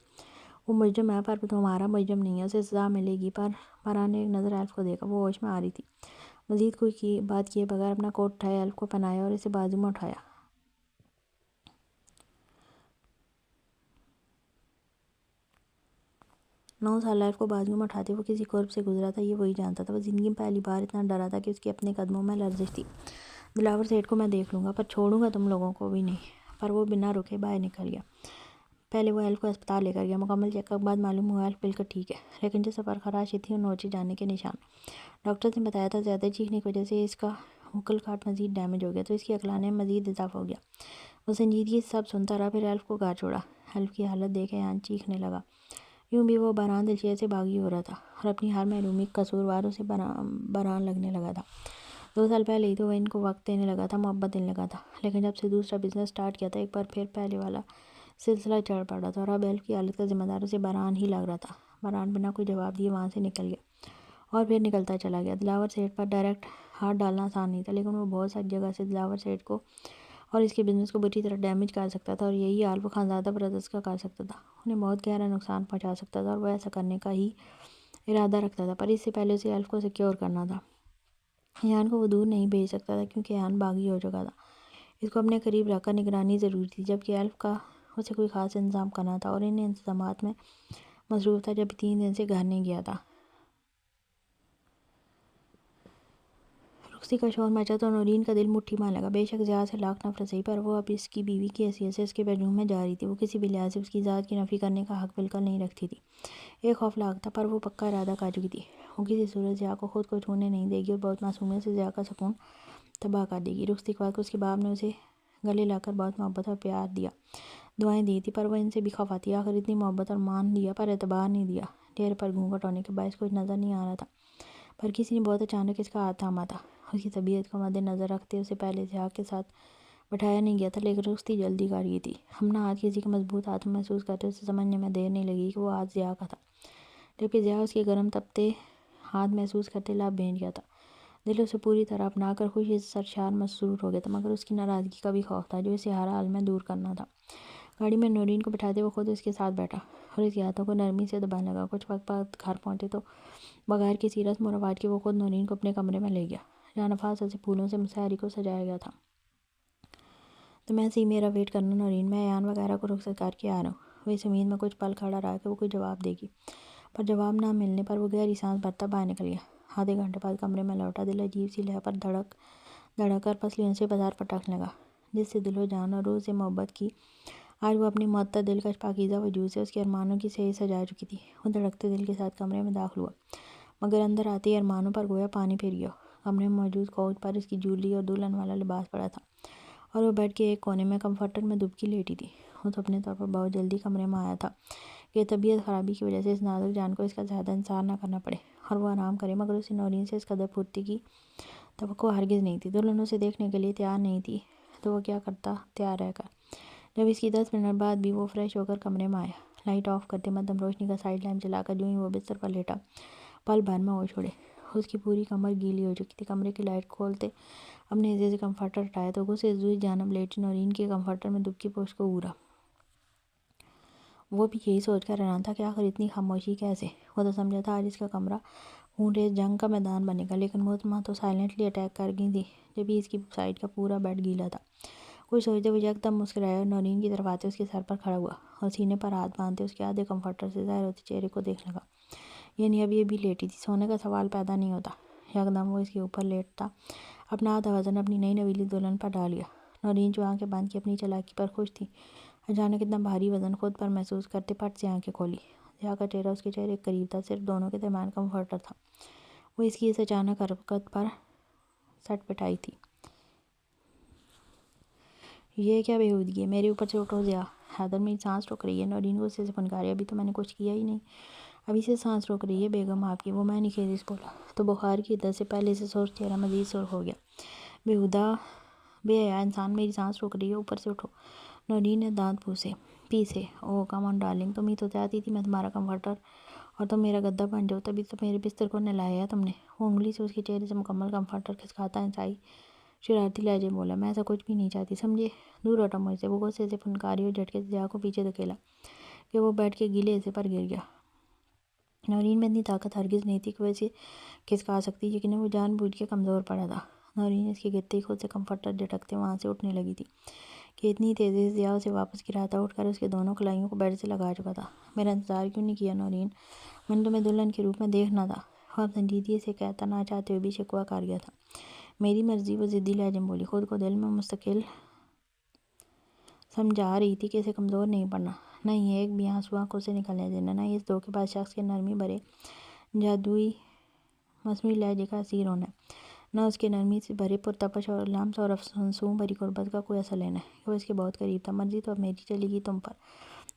Speaker 1: وہ مجرم ہے پر تمہارا مجرم نہیں ہے، اسے سزا ملے گی۔ پر بہران نے ایک نظر ایلف کو دیکھا، وہ ہوش میں آ رہی تھی۔ مزید کوئی بات کیے بغیر اپنا کوٹ اٹھایا، ایلف کو پہنایا اور اسے بازو میں اٹھایا۔ 9 سال ایلف کو بازو میں اٹھاتے وہ کسی قرب سے گزرا تھا، یہ وہی جانتا تھا۔ وہ زندگی میں پہلی بار اتنا ڈرا تھا کہ اس کے اپنے قدموں میں لرزش تھی۔ دلاور سیٹھ کو میں دیکھ لوں گا، پر چھوڑوں گا تم لوگوں کو بھی نہیں۔ پر وہ بنا رکے باہر نکل گیا۔ پہلے وہ ایلف کو اسپتال لے کر گیا۔ مکمل چیک اپ کے بعد معلوم ہوا ایلف بالکل ٹھیک ہے، لیکن جسم پر خراشیں تھیں اور نوچے جانے کے نشان۔ ڈاکٹرز نے بتایا تھا زیادہ چیخنے کی وجہ سے اس کا وکل کاٹ مزید ڈیمیج ہو گیا تو اس کی عقلانے میں مزید اضافہ ہو گیا۔ وہ سنجیدگی سے سب سنتا رہا، پھر ایلف کو گھر چھوڑا۔ ایلف کی حالت دیکھ ایان چیخنے لگا۔ یوں بھی وہ بہران دلشیر سے باغی ہو رہا تھا اور اپنی ہر محرومی قصورواروں سے بہران لگنے لگا تھا۔ 2 سال پہلے ہی تو وہ ان کو وقت دینے لگا تھا، محبت دینے لگا تھا، لیکن جب سے دوسرا بزنس سٹارٹ کیا تھا ایک بار پھر پہلے والا سلسلہ چڑھ پڑا تھا، اور اب ایلف کی حالت کا ذمہ دار اسے بہران ہی لگ رہا تھا۔ بہران بنا کوئی جواب دیے وہاں سے نکل گیا اور پھر نکلتا چلا گیا۔ دلاور سیٹھ پر ڈائریکٹ ہاتھ ڈالنا آسان نہیں تھا، لیکن وہ بہت ساری جگہ سے دلاور سیٹھ کو اور اس کے بزنس کو بری طرح ڈیمیج کر سکتا تھا، اور یہی حال وہ خانزادہ برادرز کا کر سکتا تھا۔ انہیں بہت گہرا نقصان پہنچا سکتا تھا اور وہ ایسا کرنے کا ہی ارادہ رکھتا تھا، پر اس سے پہلے اسے ایلف کو سیکیور کرنا تھا۔ ایان کو وہ دور نہیں بھیج سکتا تھا کیونکہ ایان باغی ہو چکا تھا۔ اس کو اپنے قریب رکھ کر نگرانی ضروری تھی، جبکہ ایلف کا اسے کوئی خاص انتظام کرنا تھا اور ان انتظامات میں مصروف تھا جب 3 دن سے گھر نہیں گیا تھا۔ رخصتی کا شور مچا تو نورین کا دل مٹھی میں لگا۔ بے شک ضیاء سے لاکھ نفرت سہی، پر وہ اب اس کی بیوی کی حیثیت سے اس کے بیڈ روم میں جا رہی تھی۔ وہ کسی بھی لحاظ سے اس کی ذات کی نفی کرنے کا حق بالکل نہیں رکھتی تھی۔ ایک خوفناک تھا، پر وہ پکا ارادہ کر چکی تھی۔ وہ کسی صورت ضیاء کو خود کو چھونے نہیں دے گی اور بہت معصومیت سے ضیاء کا سکون تباہ کر دے گی۔ رخصتی کے وقت اس کے باپ نے اسے گلے لگ کر بہت محبت اور پیار دیا، دعائیں دی تھی، پر وہ ان سے بھی خفا تھی۔ آخر اتنی محبت اور مان دیا پر اعتبار نہیں دیا۔ چہرے پر گھونگھٹ ہونے کے باعث کچھ نظر نہیں آ رہا تھا، پر کسی نے بہت اچانک اس کا ہاتھ تھاما تھا۔ اس کی طبیعت کو مد نظر رکھتے اسے پہلے ضیاء کے ساتھ بٹھایا نہیں گیا تھا، لیکن رخصتی جلدی کر رہی تھی۔ ہمنا ہاتھ کسی کے مضبوط ہاتھ میں محسوس کرتے اسے سمجھنے میں دیر نہیں لگی کہ وہ ہاتھ ضیاء کا تھا، جبکہ ضیاء اس کے گرم تپتے ہاتھ محسوس کرتے لب بھیج گیا تھا۔ دل اسے پوری طرح اپنا کر خوشی سے سرشار مسرور ہو گیا تھا، مگر اس کی ناراضگی کا بھی خوف تھا جو اسے ہر حال میں دور کرنا تھا۔ گاڑی میں نورین کو بٹھاتے وہ خود اس کے ساتھ بیٹھا اور اس کے ہاتھوں کو نرمی سے دبانے لگا۔ کچھ وقت بعد گھر پہنچے تو بغیر کسی رسم و رواج کے وہ خود نورین کو اپنے کمرے میں لے گیا، جہاں نفاس سے پھولوں سے مسحری کو سجایا گیا تھا۔ تو میں سے ہی میرا ویٹ کرنا نورین، میں ایان وغیرہ کو رخصت کر کے آ رہا ہوں۔ وہ اس امید میں کچھ پل کھڑا رہا کہ وہ کوئی جواب دے گی، پر جواب نہ ملنے پر وہ گہری سانس بھرتا باہر نکل گیا۔ آدھے گھنٹے بعد کمرے میں لوٹا، دل عجیب سی لہ پر دھڑک کر پسلیوں سے بازار پٹکنے لگا۔ جس سے دل و جان اور روح سے محبت کی، آج وہ اپنی معطر دلکش پاکیزہ وجود سے اس کے ارمانوں کی صحیح سجا چکی تھی۔ وہ دھڑکتے دل کے ساتھ کمرے میں داخل ہوا، مگر اندر آتے ہی ارمانوں پر گویا پانی پھر گیا۔ کمرے میں موجود کوچ پر اس کی جویلری اور دلہن والا لباس پڑا تھا، اور وہ بیڈ کے ایک کونے میں کمفرٹر میں دبکی لیٹی تھی۔ وہ تو اپنے طور پر بہت جلدی کمرے میں آیا تھا کہ طبیعت خرابی کی وجہ سے اس نازک جان کو اس کا زیادہ انتظار نہ کرنا پڑے اور وہ آرام کرے، مگر اسے نورین سے اس قدر پھرتی کی توقع ہرگز نہیں تھی۔ دلہن اسے دیکھنے کے لیے تیار نہیں تھی تو وہ کیا کرتا تیار رہ کر؟ جب اس کی 10 منٹ بعد بھی وہ فریش ہو کر کمرے میں آیا، لائٹ آف کرتے مدھم روشنی کا سائڈ لیمپ جلا کر جوں ہی وہ بستر پر لیٹا، پل بھر میں ہوش اڑے۔ اس کی پوری کمر گیلی ہو چکی تھی۔ کمرے کی لائٹ کھولتے اپنے حصے سے کمفرٹر ہٹایا تو اسے دوسری جانب لیٹی نورین کے کمفرٹر میں دبکی پوش کو گورا۔ وہ بھی یہی سوچ کر حیران تھا کہ آخر اتنی خاموشی کیسے؟ وہ تو سمجھا تھا آج اس کا کمرہ خون ریز جنگ کا میدان بنے گا، لیکن محتمہ تو سائلنٹلی اٹیک کر گئی تھی جب ہی اس کی سائڈ کا پورا بیڈ گیلا تھا۔ کچھ سوچتے وہ یکدم مسکرایا اور نورین کی طرف آتے اس کے سر پر کھڑا ہوا اور سینے پر ہاتھ باندھتے اس کے آدھے کمفرٹر سے ظاہر ہوتے چہرے کو دیکھنے لگا۔ یعنی اب یہ بھی لیٹی تھی، سونے کا سوال پیدا نہیں ہوتا۔ یکدم وہ اس کے اوپر لیٹتا اپنا آدھا وزن اپنی نئی نویلی دلہن پر ڈال گیا۔ نورین جو آنکھیں بند کی اپنی چالاکی پر خوش تھی، اچانک اتنا بھاری وزن خود پر محسوس کرتے پٹ سے آنکھیں کھولی۔ ضیاء کا چہرہ اس کے چہرے کے قریب تھا، صرف دونوں کے درمیان کمفرٹر تھا۔ وہ اس کی اس اچانک حرکت پر سٹ پٹائی تھی۔ یہ کیا بےہودگی ہے؟ میرے اوپر سے اٹھو ضیاء، حیدر میری سانس رک رہی ہے۔ نورین غصے سے پھنکاری، ابھی تو میں نے کچھ کیا ہی نہیں، ابھی سے سانس روک رہی ہے بیگم آپ کی؟ وہ معنی خیز بولا تو بخار کی حدت سے پہلے سے سرخ چہرہ مزید سرخ ہو گیا۔ بےہودہ بے حیا انسان، میری سانس روک رہی ہے، اوپر سے اٹھو۔ نورین نے دانت پیسے۔ اوہ کم آن ڈارلنگ، تم ہی تو چاہتی تھی میں تمہارا کمفرٹر اور تم میرا گدا بن جاؤ، تبھی تو میرے بستر کو نہلایا ہے تم نے۔ وہ انگلی سے اس کے چہرے سے مکمل کمفرٹر کھسکاتا انتہائی شرارتی لہجے میں بولا، میں ایسا کچھ بھی نہیں چاہتی، سمجھے؟ دور ہٹو مجھ سے۔ وہ غصے سے پھنکاری اور جھٹکے سے ضیاء کو پیچھے دھکیلا کہ وہ بیڈ کے گیلے حصے پر گر گیا۔ نورین میں اتنی طاقت ہرگز نہیں تھی کہ وہ اسے کھسکا سکتی، یقیناً وہ جان بوجھ کے کمزور پڑا تھا۔ نورین اس کے گرتے ہی خود سے کمفرٹر جھٹکتے وہاں سے اٹھنے لگی تھی کہ اتنی تیزی سے ضیاء اسے واپس گراتا اٹھ کر اس کے دونوں کلائیوں کو بیڈ سے لگا چکا تھا۔ میرا انتظار کیوں نہیں کیا نورین؟ میں نے تمہیں دلہن کے روپ میں دیکھنا تھا۔ وہ اب سنجیدگی سے کہتا نہ چاہتے ہوئے بھی شکوہ کر گیا تھا۔ میری مرضی، وہ ضدی لہجے میں بولی، خود کو دل میں مستقل سمجھا رہی تھی کہ اسے کمزور نہیں پڑنا، نہ ہی ایک بھی آنسو آنکھوں سے نکلنے دینا، نہ ہی اس دھوکے باز شخص کے نرمی بھرے جادوئی مصنوعی لہجے کا اسیر ہونا ہے، نہ اس کے نرمی سے بھرے پرتپش اور لمس اور افسوسوں بھری غربت کا کوئی اثر لینا ہے کہ وہ اس کے بہت قریب تھا۔ مرضی تو اب میری چلے گی، تم پر،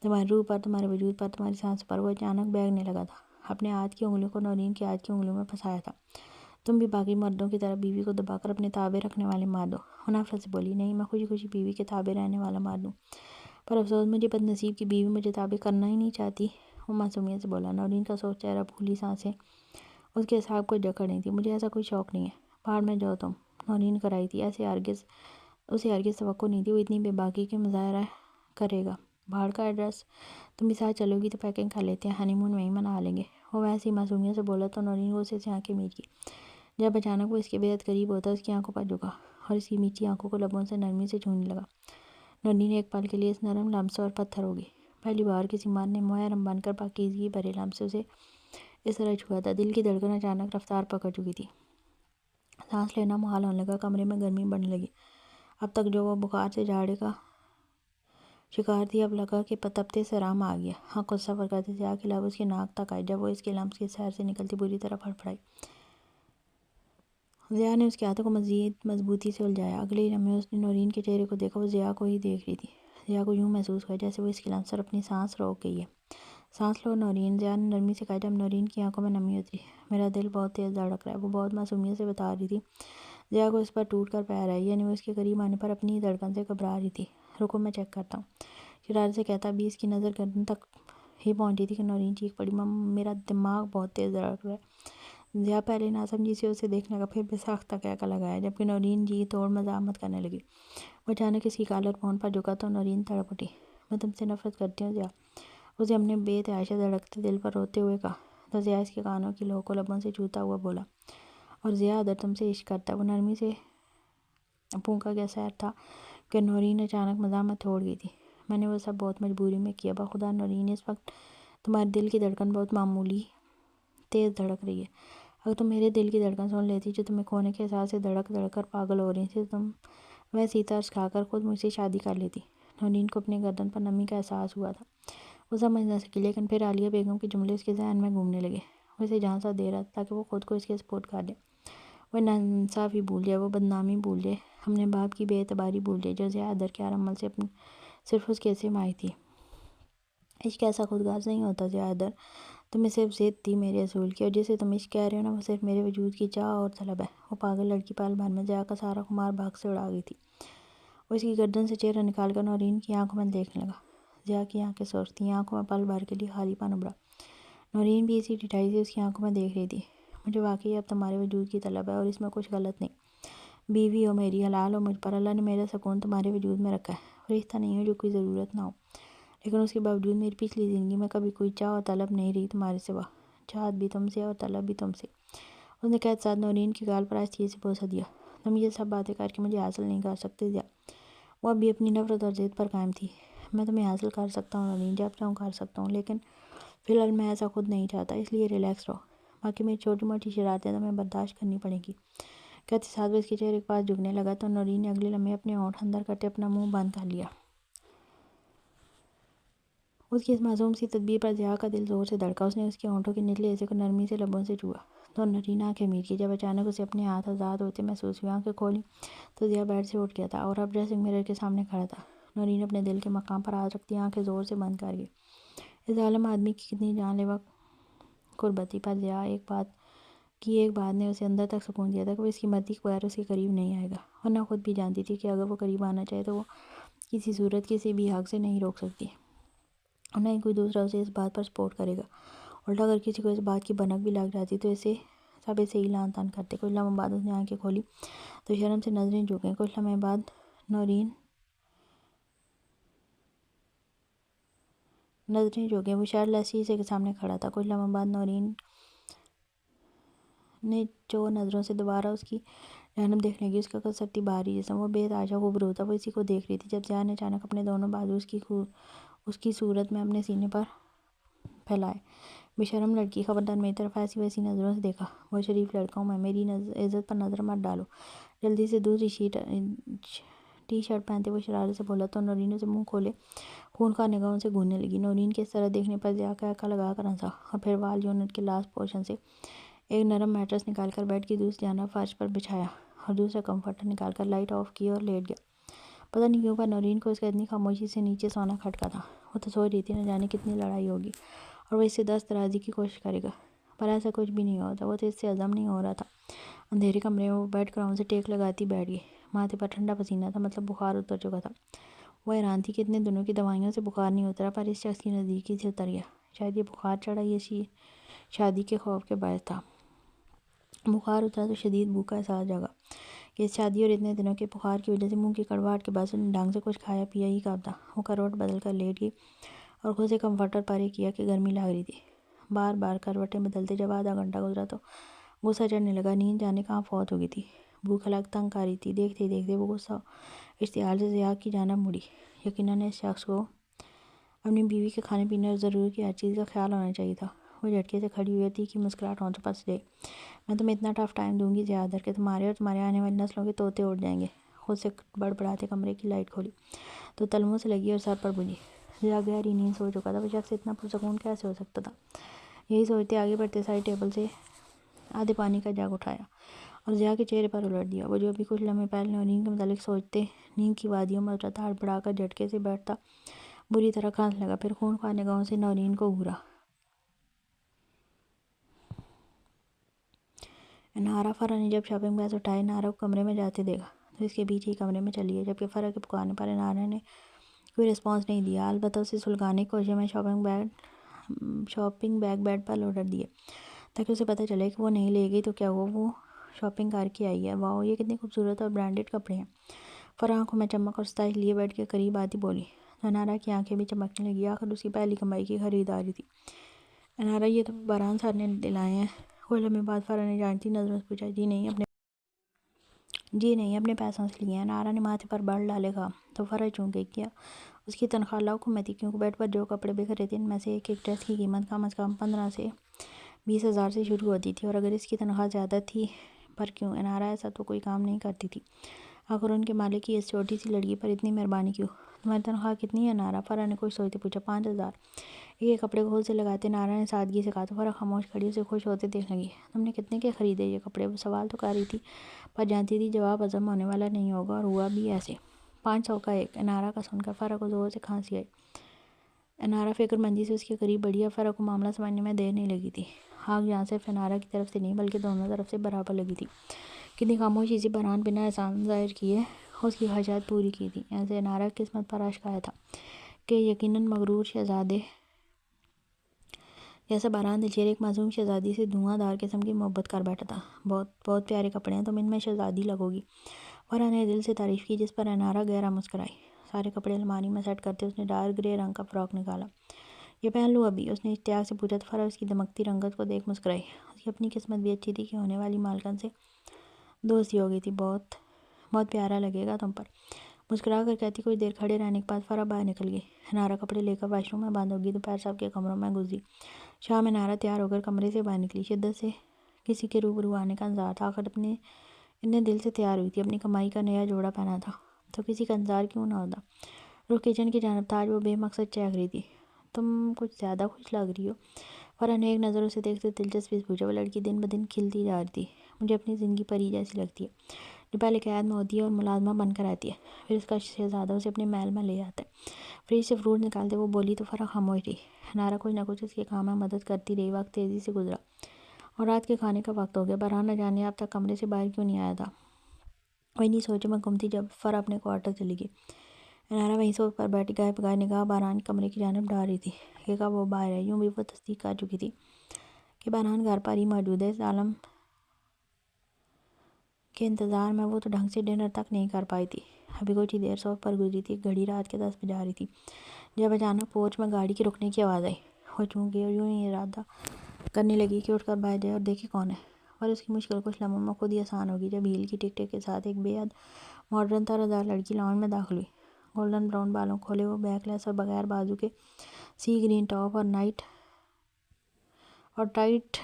Speaker 1: تمہاری روح پر، تمہارے وجود پر، تمہاری سانس پر۔ وہ اچانک بیگنے لگا تھا، اپنے ہاتھ کی انگلیوں کو نورین کے ہاتھ کی انگلیوں میں پھنسایا تھا۔ تم بھی باقی مردوں کی طرح بیوی کو دبا کر اپنے تابع رکھنے والے مرد ہو؟ وہ نفرت سے بولی، نہیں، میں خوشی خوشی بیوی کے تابع رہنے والا مرد ہوں، پر افسوس مجھے بد نصیب کی بیوی مجھے تابع کرنا ہی نہیں چاہتی۔ وہ معصومیت سے بولا۔ نورین کا سرخ چہرہ، پھولی سانسیں اس کے اعصاب کو جکڑ رہی تھی۔ مجھے ایسا کوئی شوق نہیں ہے، باہر میں جاؤ تم۔ نورین کرائی تھی، اسے ہرگز توقع نہیں تھی وہ اتنی بے باکی کے مظاہرہ کرے گا۔ باہر کا ایڈریس؟ تم بھی ساتھ چلو گی تو پیکنگ کر لیتے ہیں، ہنی مون وہیں منا لیں گے۔ وہ ویسے ہی معصومیت سے بولا تو نورین غصے سے آنکھیں مید کی، جب اچانک وہ اس کے بےحد قریب ہوتا اس کی آنکھوں پر جھکا اور اس کی میٹھی آنکھوں کو لبوں سے نرمی سے چھونے لگا۔ نورین ایک پل کے لیے اس نرم لمس اور پتھر ہو گئی۔ پہلی بار کسی مرد نے محرم بن کر پاکیزگی بھرے لمس سے اسے اس طرح چھوا تھا۔ دل کی دھڑکن اچانک رفتار پکڑ چکی تھی، سانس لینا محال ہونے لگا، کمرے میں گرمی بڑھنے لگی۔ اب تک جو وہ بخار سے جھاڑے کا شکار تھی، اب لگا کہ تپتے سے آرام آ گیا۔ آنکھوں سے سفر کرتے ضیاء کے لب اس کے ناک تک آئے، جب وہ اس کے لمس کے سیر سے نکلتی بری طرح پھڑپڑائی۔ ضیاء نے اس کے ہاتھوں کو مزید مضبوطی سے الجھایا۔ اگلے ہی لمحے اس نے نورین کے چہرے کو دیکھا، وہ ضیاء کو ہی دیکھ رہی تھی۔ ضیاء کو یوں محسوس ہوا جیسے وہ اس کے لمس پر اپنی سانس روک گئی ہے۔ سانس لو نورین، ضیاء نے نرمی سے کہا جب نورین کی آنکھوں میں نمی اتری۔ میرا دل بہت تیز دھڑک رہا ہے، وہ بہت معصومیت سے بتا رہی تھی۔ ضیاء کو اس پر ٹوٹ کر پیار آئی، یعنی وہ اس کے قریب آنے پر اپنی ہی دھڑکن سے گھبرا رہی تھی۔ رکو میں چیک کرتا ہوں، شرارت سے کہتا ابھی اس کی نظر گردن تک ہی پہنچی تھی کہ نورین چیخ پڑی، میرا دماغ بہت تیز دھڑک رہا ہے۔ ضیاء پہلے ناسمجھی سے اسے دیکھنے لگا، پھر بے ساختہ قہقہ لگایا، جبکہ نورین جی توڑ مزاحمت کرنے لگی۔ وہ اچانک اس کی کالر فون پر جھکا تو نورین تڑپ اٹھی۔ میں تم سے نفرت کرتی ہوں ضیاء، اسے اپنے بے تحاشا دھڑکتے دل پر روتے ہوئے کہا تو ضیاء اس کے کانوں کی لو کو لبوں سے چھوتا ہوا بولا، اور ضیاء ادھر تم سے عشق کرتا ہے۔ وہ نرمی سے پھونکا گیا سیر تھا کہ نورین اچانک مزاحمت چھوڑ گئی تھی۔ میں نے وہ سب بہت مجبوری میں کیا۔ بخدا نورین، اس وقت تمہارے دل کی دھڑکن بہت معمولی تیز دھڑک رہی ہے۔ اگر تم میرے دل کی دھڑکن سن لیتی جو تمہیں کھونے کے احساس سے دھڑک دھڑک کر پاگل ہو رہی تھی، تو تم ویسے ہی ترس کھا کر خود مجھ سے شادی کر لیتی۔ نورین کو اپنی گردن پر نمی کا احساس ہوا تھا۔ وہ سمجھ نہ سکی، لیکن پھر عالیہ بیگم کے جملے اس کے ذہن میں گھومنے لگے۔ وہ اسے جھانسا دے رہا تھا تاکہ وہ خود کو اس کے سپرد کر لے۔ وہ ناانصافی بھول جائے، وہ بدنامی بھول جائے، اپنے باپ کی بے اعتباری بھول جائے جو ضیاء حیدر کے ہر عمل سے صرف اس کے حصے میں آئی تھی۔ عشق ایسا خودغرض نہیں ہوتا ضیاء حیدر، تمہیں صرف ضد تھی میرے اصول کی، اور جسے تم عشق کہہ رہے ہو نا، وہ صرف میرے وجود کی چاہ اور طلب ہے۔ وہ پاگل لڑکی پل بھر میں ضیاء کا سارا خمار بھاگ سے اڑا گئی تھی۔ وہ اس کی گردن سے چہرہ نکال کر نورین کی آنکھوں میں دیکھنے لگا۔ ضیاء کی آنکھیں سرخ تھیں، آنکھوں میں پل بھر کے لیے خالی پن ابھرا۔ نورین بھی اسی ڈٹائی سے اس کی آنکھوں میں دیکھ رہی تھی۔ مجھے واقعی اب تمہارے وجود کی طلب ہے، اور اس میں کچھ غلط نہیں۔ بیوی ہو میری، حلال ہو مجھ پر، اللہ نے میرا سکون تمہارے وجود میں رکھا ہے۔ فرشتہ نہیں ہو جو کوئی ضرورت نہ ہو، لیکن اس کے باوجود میری پچھلی زندگی میں کبھی کوئی چاہ اور طلب نہیں رہی تمہارے سوا۔ چاہت بھی تم سے اور طلب بھی تم سے۔ اس نے قید ساتھ نورین کے گال پر آہستگی سے بوسہ دیا۔ تم یہ سب باتیں کر کے مجھے حاصل نہیں کر سکتے ضیاء۔ وہ اب بھی اپنی نفرت اور ضد پر قائم تھی۔ میں تمہیں حاصل کر سکتا ہوں نورین، جب چاہوں کر سکتا ہوں، لیکن فی الحال میں ایسا خود نہیں چاہتا، اس لیے ریلیکس رہو۔ باقی میری چھوٹی موٹی شرارتیں تمہیں برداشت کرنی پڑیں گی۔ کہتے ساتھ وہ اس کے چہرے کے پاس جھکنے لگا تو نورین نے اگلے لمحے اپنے ہونٹ اندر کرتے اپنا منہ بند کر لیا۔ اس کی اس معصوم سی تدبیر پر ضیاء کا دل زور سے دھڑکا۔ اس نے اس کے ہونٹوں کے نچلے حصے کو نرمی سے لبوں سے چھوا تو نورین آنکھیں مید کی۔ جب اچانک اسے اپنے ہاتھ آزاد ہوتے محسوس ہوئے، آنکھیں کھولیں تو ضیاء بیڈ سے اٹھ گیا تھا اور اب ڈریسنگ مرر کے سامنے کھڑا تھا۔ نورین اپنے دل کے مقام پر ہاتھ رکھتی آنکھیں زور سے بند کر گئی۔ اس ظالم آدمی کی کتنی جان لیوا قربت تھی، پر ضیاء ایک بات نے اسے اندر تک سکون دیا تھا کہ وہ اس کی مرضی کے بغیر اس کے قریب نہیں آئے گا، ورنہ خود بھی جانتی تھی کہ اگر وہ قریب آنا چاہے تو وہ کسی صورت کسی بھی حق سے نہیں روک سکتی، اور نہ ہی کوئی دوسرا اسے اس بات پر سپورٹ کرے گا۔ الٹا اگر کسی کو اس بات کی بھنک بھی لگ جاتی تو سب اسے ہی لعن طعن کرتے۔ کچھ لمحوں بعد اس نے آنکھیں کھولی تو شرم سے نظریں جھک گئیں۔ کچھ لمحے بعد نظریں جھک گئیں، وہ شرٹ لیس شیشے کے سامنے کھڑا تھا۔ کچھ لمحوں بعد نورین نے جو نظروں سے دوبارہ اس کی جانب دیکھنے لگی، اس کا کسرتی بھاری جسم، وہ بے تحاشا خوبصورت تھا۔ وہ اسی کو دیکھ رہی تھی جب ضیاء نے اچانک اپنے دونوں بازو اس کی صورت میں اپنے سینے پر پھیلائے۔ بے شرم لڑکی، خبردار میری طرف ایسی ویسی نظروں سے دیکھا۔ بہت شریف لڑکا ہوں میں، میری عزت پر نظر مت ڈالو۔ جلدی سے دوسری ٹی شرٹ پہنتے وہ شرارت سے بولا تو نورین اسے منہ کھولے خونخوار نگاہوں سے گھورنے لگی۔ نورین کے اس طرح دیکھنے پر ضیاء قہقہ لگا کر ہنسا اور پھر وال یونٹ کے لاسٹ پورشن سے ایک نرم میٹرس نکال کر بیڈ کی دوسری جانب فرش پر بچھایا اور دوسرا کمفرٹر نکال کر لائٹ آف کی اور لیٹ گیا۔ پتہ نہیں کیوں پر نورین کو اس کا اتنی خاموشی سے نیچے سونا کھٹکا تھا۔ وہ تو سوچ رہی تھی نہ جانے کتنی لڑائی ہوگی اور وہ اس سے دست درازی کی کوشش کرے گا، پر ایسا کچھ بھی نہیں ہوتا۔ وہ تو اس سے ہضم نہیں ہو رہا تھا۔ اندھیرے کمرے میں وہ بیڈ کراؤن سے ٹیک لگاتی بیٹھ گئی۔ ماتھے پر ٹھنڈا پسینہ تھا، مطلب بخار اتر چکا تھا۔ وہ حیران تھی کہ اتنے دنوں کی دوائیوں سے بخار نہیں اترا، پر اس شخص کی نزدیکی سے اتر گیا۔ شاید یہ بخار چڑھا یہ شادی کے خوف کے باعث تھا۔ بخار اترا تو شدید بھوک کا احساس جاگا کہ اس شادی اور اتنے دنوں کے بخار کی وجہ سے منہ کی کڑواہٹ کے باعث ڈھنگ سے کچھ کھایا پیا ہی کب تھا۔ وہ کروٹ بدل کر لیٹ گئی اور خود سے کمفرٹر پرے کیا کہ گرمی لگ رہی تھی۔ بار بار کروٹیں بدلتے جب آدھا گھنٹہ گزرا تو غصہ چڑھنے لگا۔ نیند جانے کہاں فوت ہو گئی تھی، بھوک الگ تنگ کر رہی تھی۔ دیکھتے ہی دیکھتے وہ غصہ اشتعال سے ضیاء کی جانب مڑی۔ یقیناً اس شخص کو اپنی بیوی کے کھانے پینے اور ضرورت کی ہر چیز کا خیال ہونا چاہیے تھا۔ وہ جھٹکے سے کھڑی ہوئی تھی کہ مسکراہٹ ہونٹوں پر سجائی۔ میں تمہیں اتنا ٹف ٹائم دوں گی ضیاء حیدر کہ تمہارے اور تمہارے آنے والی نسلوں کے طوطے اڑ جائیں گے۔ خود سے بڑبڑاتے کمرے کی لائٹ کھولی تو تلوؤں سے لگی اور سر پر بجھی۔ ضیاء گہری نیند سو چکا تھا۔ وہ شخص اتنا پرسکون کیسے ہو سکتا تھا؟ یہی سوچتے آگے بڑھتے سائڈ ٹیبل سے آدھے پانی کا جگ اٹھایا اور ضیاء کے چہرے پر الٹ دیا۔ وہ جو ابھی کچھ لمحے پہلے نورین کے متعلق سوچتے نیند کی وادیوں میں اترتا ہڑبڑا کر جھٹکے سے بیٹھتا بری طرح کھانسنے لگا، پھر خونخوار نگاہوں سے نورین کو گھورا۔ نہارا فرح نے جب شاپنگ بیگز اٹھائے نہارا کو کمرے میں جاتے دیکھا تو اس کے پیچھے ہی کمرے میں چلی گئی، جبکہ فرح کے پکارنے پر نہارا نے کوئی رسپانس نہیں دیا۔ البتہ اسے سلگانے کی کوشش میں شاپنگ بیگ بیڈ پر لوڈ دیے تاکہ اسے پتہ چلے کہ وہ نہیں لے گئی تو کیا ہوا، وہ شاپنگ کر کے آئی ہے۔ واؤ، یہ کتنے خوبصورت اور برانڈڈ کپڑے ہیں۔ فرح آنکھوں میں چمک اور ستائش لیے بیڈ کے قریب آتی بولی تو نہارا کی آنکھیں بھی چمکنے لگی۔ آخر اس کی پہلی کمائی کی خریداری تھی۔ نہارا، یہ تو باران سر نے دلائے ہیں۔ کچھ لمحے بعد فرح نے جانتی نظروں سے پوچھا، جی نہیں، اپنے جی نہیں، اپنے پیسوں سے لیے ہیں۔ نارا نے ماتھے پر بڑھ ڈالے کہا۔ تو فرج چونک گئی کیا اس کی تنخواہ لاکھوں میں تھی، کیونکہ بیڈ پر جو کپڑے بکھ رہے تھے ان میں سے ایک ایک ڈریس کی قیمت کم از کم 15 سے 20 ہزار سے شروع ہوتی تھی، اور اگر اس کی تنخواہ زیادہ تھی پر کیوں انارا ایسا تو کوئی کام نہیں کرتی تھی؟ آخر ان کے مالک کی اس چھوٹی سی لڑکی پر اتنی مہربانی کیوں؟ تمہاری تنخواہ کتنی ہے نارا؟ فرح نے کچھ سوچتے پوچھا۔ 5 ہزار۔ ایک کپڑے کو خود سے لگاتے نارا نے سادگی سے کہا۔ تو فرح خاموش کھڑی اسے خوش ہوتے دیکھنے لگی۔ تم نے کتنے کے خریدے یہ کپڑے؟ وہ سوال تو کر رہی تھی پر جانتی تھی جواب ہضم ہونے والا نہیں ہوگا، اور ہوا بھی ایسے۔ 500 کا ایک۔ انارا کا سن کر فرح کو زور سے کھانسی آئی۔ انارا فکر مندی سے اس کے قریب بڑھی اور فرح کو معاملہ سمجھنے میں دیر نہیں لگی تھی۔ آگ یہاں صرف انارا کی طرف سے نہیں بلکہ دونوں طرف سے برابر لگی تھی۔ کتنی خاموشی سے بہرحان بنا احسان ظاہر کیے اس کی خواہشات پوری کی تھی۔ ایسے انارا کی قسمت پر عشق آیا تھا کہ یقیناً مغرور شہزادے جیسا بہرحان دلشیر ایک معصوم شہزادی سے دھواں دھار قسم کی محبت کر بیٹھا تھا۔ بہت بہت پیارے کپڑے ہیں، تم ان میں شہزادی لگو گی، فرح نے دل سے تعریف کی، جس پر انارا گہرا مسکرائی۔ سارے کپڑے الماری میں سیٹ کرتے اس نے ڈارک گرے رنگ کا فراک نکالا۔ یہ پہن لوں ابھی؟ اس نے اشتیاق سے پوچھا تو فرح اس کی دمکتی رنگت کو دیکھ مسکرائی۔ اس کی اپنی قسمت بھی اچھی تھی کہ ہونے والی مالکن سے دوستی ہو گئی تھی۔ بہت بہت پیارا لگے گا تم پر، مسکرا کر کہتی۔ کچھ دیر کھڑے رہنے کے بعد فرح باہر نکل گئی۔ انارا کپڑے لے کر واش روم میں بند ہوگی، دوپہر سب کے کمروں میں گزری۔ شام انارا تیار ہو کر کمرے سے باہر نکلی۔ شدت سے کسی کے روبرو آنے کا انتظار تھا، آخر اتنے دل سے تیار ہوئی تھی، اپنی کمائی کا نیا جوڑا پہنا تھا تو کسی کا انتظار کیوں نہ ہوتا؟ رخ کچن کی جانب تھا، آج وہ بے مقصد چہک رہی تھی۔ تم کچھ زیادہ خوش لگ رہی ہو، فرح نے ایک نظر اسے دیکھتے دلچسپی سے پوچھا۔ وہ لڑکی دن بدن کھلتی جا رہی تھی۔ مجھے اپنی زندگی پری جیسی لگتی ہے جو پہلے قید میں ہوتی ہے اور ملازمہ بن کر رہتی ہے، پھر اس کا شہزادہ اسے اپنے محل میں لے آتا ہے۔ فریج سے فروٹ نکالتے وہ بولی تو فرح خاموش رہی۔ انارا کچھ نہ کچھ اس کے کام میں مدد کرتی رہی۔ وقت تیزی سے گزرا اور رات کے کھانے کا وقت ہو گیا۔ بہرحان نہ جانے اب تک کمرے سے باہر کیوں نہیں آیا تھا؟ وہ انہی سوچوں میں گم تھی جب فرح اپنے کوارٹر چلی گئی۔ انارا وہیں سوفے پر بیٹھی گاہے بغیر نگاہ بہرحان کمرے کی جانب ڈال رہی تھی کہ کب وہ باہر ہے۔ یوں بھی وہ تصدیق کر چکی تھی کہ بہرحان گھر پر ہی موجود ہے۔ اس عالم کے انتظار میں وہ تو ڈھنگ سے ڈنر تک نہیں کر پائی تھی۔ ابھی کچھ ہی دیر سوفے پر گزری تھی، گھڑی رات کے 10 بجا رہی تھی جب اچانک پورچ میں گاڑی کی رکنے کی آواز آئی۔ وہ چونک گئی اور یوں ہی ارادہ کرنے لگی کہ اٹھ کر باہر جائے اور دیکھے کون ہے، پر اس کی مشکل کچھ لمحوں میں خود ہی آسان ہوگی جب ہیل کی ٹک ٹک کے ساتھ ایک بے حد ماڈرن طرزدار لڑکی لاؤنج میں داخل ہوئی۔ گولڈن براؤن بالوں کھولے وہ بیک لیس اور بغیر بازو کے سی گرین ٹاپ اور ٹائٹ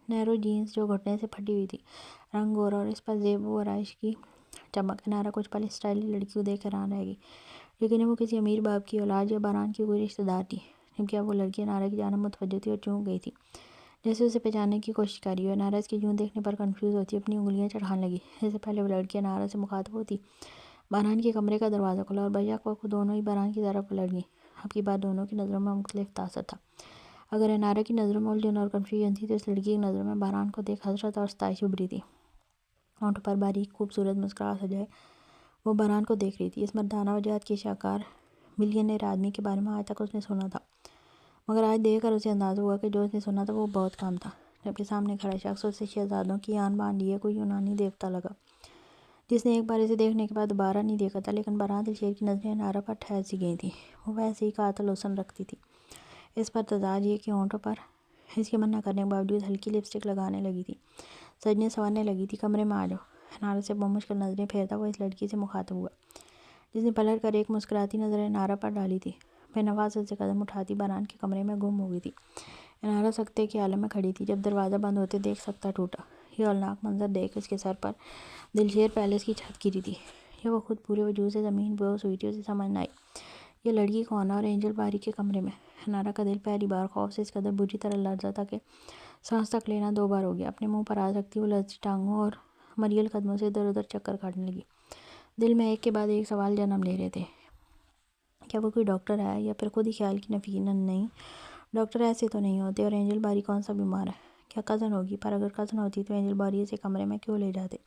Speaker 1: نیرو جینز جو گھٹنے سے پھٹی ہوئی تھی، رنگ گورا اور اس پر زیب و آرائش کی چمک۔ انارا کچھ پل اسٹائلش لڑکی کو دیکھ حیران رہ گئی، لیکن وہ کسی امیر باپ کی اولاد یا بہرحان کی کوئی رشتہ دار تھی، جبکہ اب وہ لڑکی انارا کی جانب متوجہ تھی اور چونک گئی تھی جیسے اسے پہچاننے کی کوشش کر رہی ہو۔ انارا اس کے یوں دیکھنے پر کنفیوز ہوتی اپنی انگلیاں چڑھانے لگی۔ اس سے پہلے وہ لڑکی انارا سے مخاطب ہوتی بہرحان کے کمرے کا دروازہ کھلا اور بیک وقت دونوں ہی بہرحان کی طرف پلٹ گئیں۔ اب کی بات دونوں کی نظروں میں مختلف تاثر تھا۔ اگر انارا کی نظروں میں الجھن اور کنفیوژن تھی تو اس لڑکی کی نظروں میں بہرحان کو دیکھ حسرت اور ستائش ابھری تھی۔ ہونٹوں پر باریک خوبصورت مسکراہٹ سجائے وہ بہرحان کو دیکھ رہی تھی، اس مردانہ وجاہت کے شاہکار ملینئر آدمی کے بارے میں آج تک اس نے سنا تھا، مگر آج دیکھ کر اسے اندازہ ہوا کہ جو اس نے سنا تھا وہ بہت کم تھا۔ جبکہ سامنے کھڑا شخص اسے شہزادوں کی آن بان لیے کوئی یونانی دیوتا لگا جس نے ایک بار اسے دیکھنے کے بعد دوبارہ نہیں دیکھا تھا۔ لیکن بہرحان دلشیر کی نظریں انارا پر ٹھہر سی گئی تھیں۔ وہ ویسے ہی قاتل حسن رکھتی تھی، اس پر تضاد یہ کہ ہونٹوں پر اس کے منع کرنے کے باوجود ہلکی لپسٹک لگانے لگی تھی، سجنے سنورنے لگی تھی۔ کمرے میں آ جاؤ۔ انارا سے بمشکل نظریں پھیرتا وہ اس لڑکی سے مخاطب ہوا جس نے پلٹ کر ایک مسکراتی نظر انارا پر ڈالی تھی، بے نفاست سے قدم اٹھاتی بہرحان کے کمرے میں گم ہو گئی تھی۔ انارا سکتے کے عالم میں کھڑی تھی جب دروازہ بند ہوتے دیکھ سکتا ٹوٹا۔ یہ ہولناک منظر دیکھ اس کے سر پر دلشیر پیلس کی چھت گری تھی، یہ وہ خود پورے وجود سے زمین بوس ہوئی تھی۔ اسے سمجھ نہ آئی یہ لڑکی کون ہے اور اینجل باری کے کمرے میں۔ انارا کا دل پہلی بار خوف سے اس قدر بری طرح لرزا تھا کہ سانس تک لینا 2 بار ہو گیا۔ اپنے منہ پر ہاتھ رکھتی وہ لرزتی ٹانگوں اور مریل قدموں سے ادھر ادھر چکر کاٹنے لگی۔ دل میں ایک کے بعد ایک سوال جنم لے رہے تھے۔ کیا وہ کوئی ڈاکٹر ہے یا پھر خود ہی خیال کی یقیناً نہیں، ڈاکٹر ایسے تو نہیں ہوتے، اور اینجل باری کون سا بیمار ہے؟ کیا کزن ہوگی؟ پر اگر کزن ہوتی تو اینجل باری اسے کمرے میں کیوں لے جاتے؟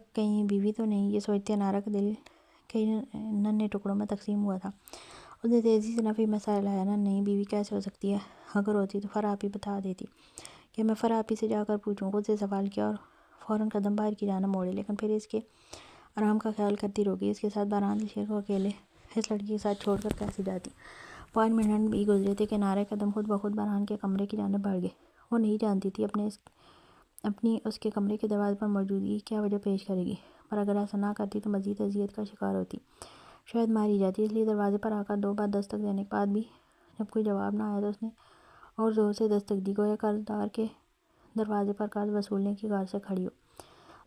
Speaker 1: کہیں بیوی تو نہیں؟ یہ سوچتے انارا کا دل کئی ننھے ٹکڑوں میں تقسیم ہوا تھا۔ اس نے تیزی سے نفی میں سر ہلایا۔ نہیں، بیوی کیسے ہو سکتی ہے؟ اگر ہوتی تو فرح آپی بتا دیتی کہ میں فرح آپی سے جا کر پوچھوں۔ خود سے سوال کیا اور فوراً قدم باہر کی جانب موڑے، لیکن پھر اس کے آرام کا خیال کرتی رہ گئی۔ اس کے ساتھ بہرحان دلشیر کو اکیلے اس لڑکی کے ساتھ چھوڑ کر کیسے جاتی؟ 5 منٹ بھی گزرے تھے کہ انارا کے قدم خود بخود بہرحان کے کمرے کی جانب بڑھ گئے۔ وہ نہیں جانتی تھی اپنے اپنی اس کے کمرے کے دروازے پر موجودگی کیا وجہ پیش کرے گی، پر اگر ایسا نہ کرتی تو مزید اذیت کا شکار ہوتی، شاید ماری جاتی۔ اس لیے دروازے پر آ کر 2 بار دستک دینے کے بعد بھی جب کوئی جواب نہ آیا تو اس نے اور زور سے دستک دی، گویا قرض دار کے دروازے پر قرض وصولنے کی غرض سے کھڑی ہو۔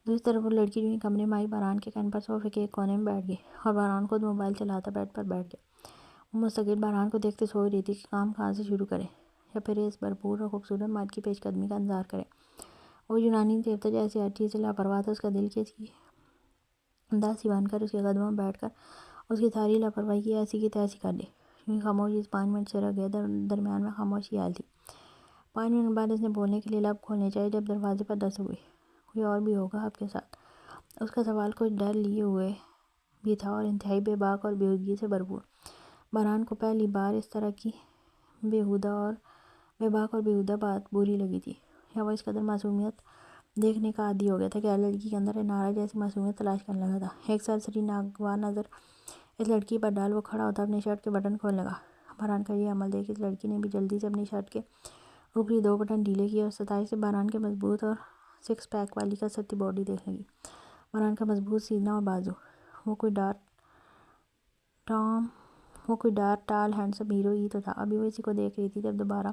Speaker 1: دوسری طرف وہ لڑکی جو ہی کمرے میں آئی، باران کے کہنے پر صوفے کے ایک کونے میں بیٹھ گئی اور باران خود موبائل چلاتا بیڈ پر بیٹھ گیا۔ وہ مستقل باران کو دیکھتے سوچ رہی تھی کہ کام کہاں سے شروع کرے یا پھر اس بھرپور اور خوبصورت مرد کی پیش قدمی کا انتظار کرے۔ وہ یونانی دیوتا جیسی ہر چیز سے لاپرواہ تھا، اس کا دل کسی انداز بن کر اس کے قدموں میں بیٹھ کر اس کی ساری لاپرواہی کی ایسی کی تیسی کر دی۔ یوں خاموشی 5 منٹ سے رہ گئے، درمیان میں خاموشی حال تھی۔ 5 منٹ بعد اس نے بولنے کے لیے لب کھولنے چاہے جب دروازے پر دستک ہوئی۔ کوئی اور بھی ہوگا آپ کے ساتھ؟ اس کا سوال کچھ ڈر لیے ہوئے بھی تھا اور انتہائی بے باک اور بیہودگی سے بھرپور۔ باران کو پہلی بار اس طرح کی بے باک اور بیہودہ بات بری لگی تھی، یا وہ اس قدر معصومیت دیکھنے کا عادی ہو گیا تھا کہ ہر لڑکی کے اندر انارہ جیسی معصومیت تلاش کرنے لگا تھا۔ ایک سرسری ناگوار نظر اس لڑکی پر ڈال وہ کھڑا ہوتا اپنی شرٹ کے بٹن کھولنے لگا۔ باران کا یہ عمل دیکھ اس لڑکی نے بھی جلدی سے اپنی شرٹ کے اوپری 2 بٹن ڈھیلے کیے اور ستائش سے باران کے مضبوط اور 6 پیک والی کسرتی باڈی دیکھنے لگی۔ باران کا مضبوط سینہ اور بازو، وہ کوئی ڈارک ٹال ہینڈسم ہیرو ہی تو تھا۔ ابھی وہ اسی کو دیکھ رہی تھی جب دوبارہ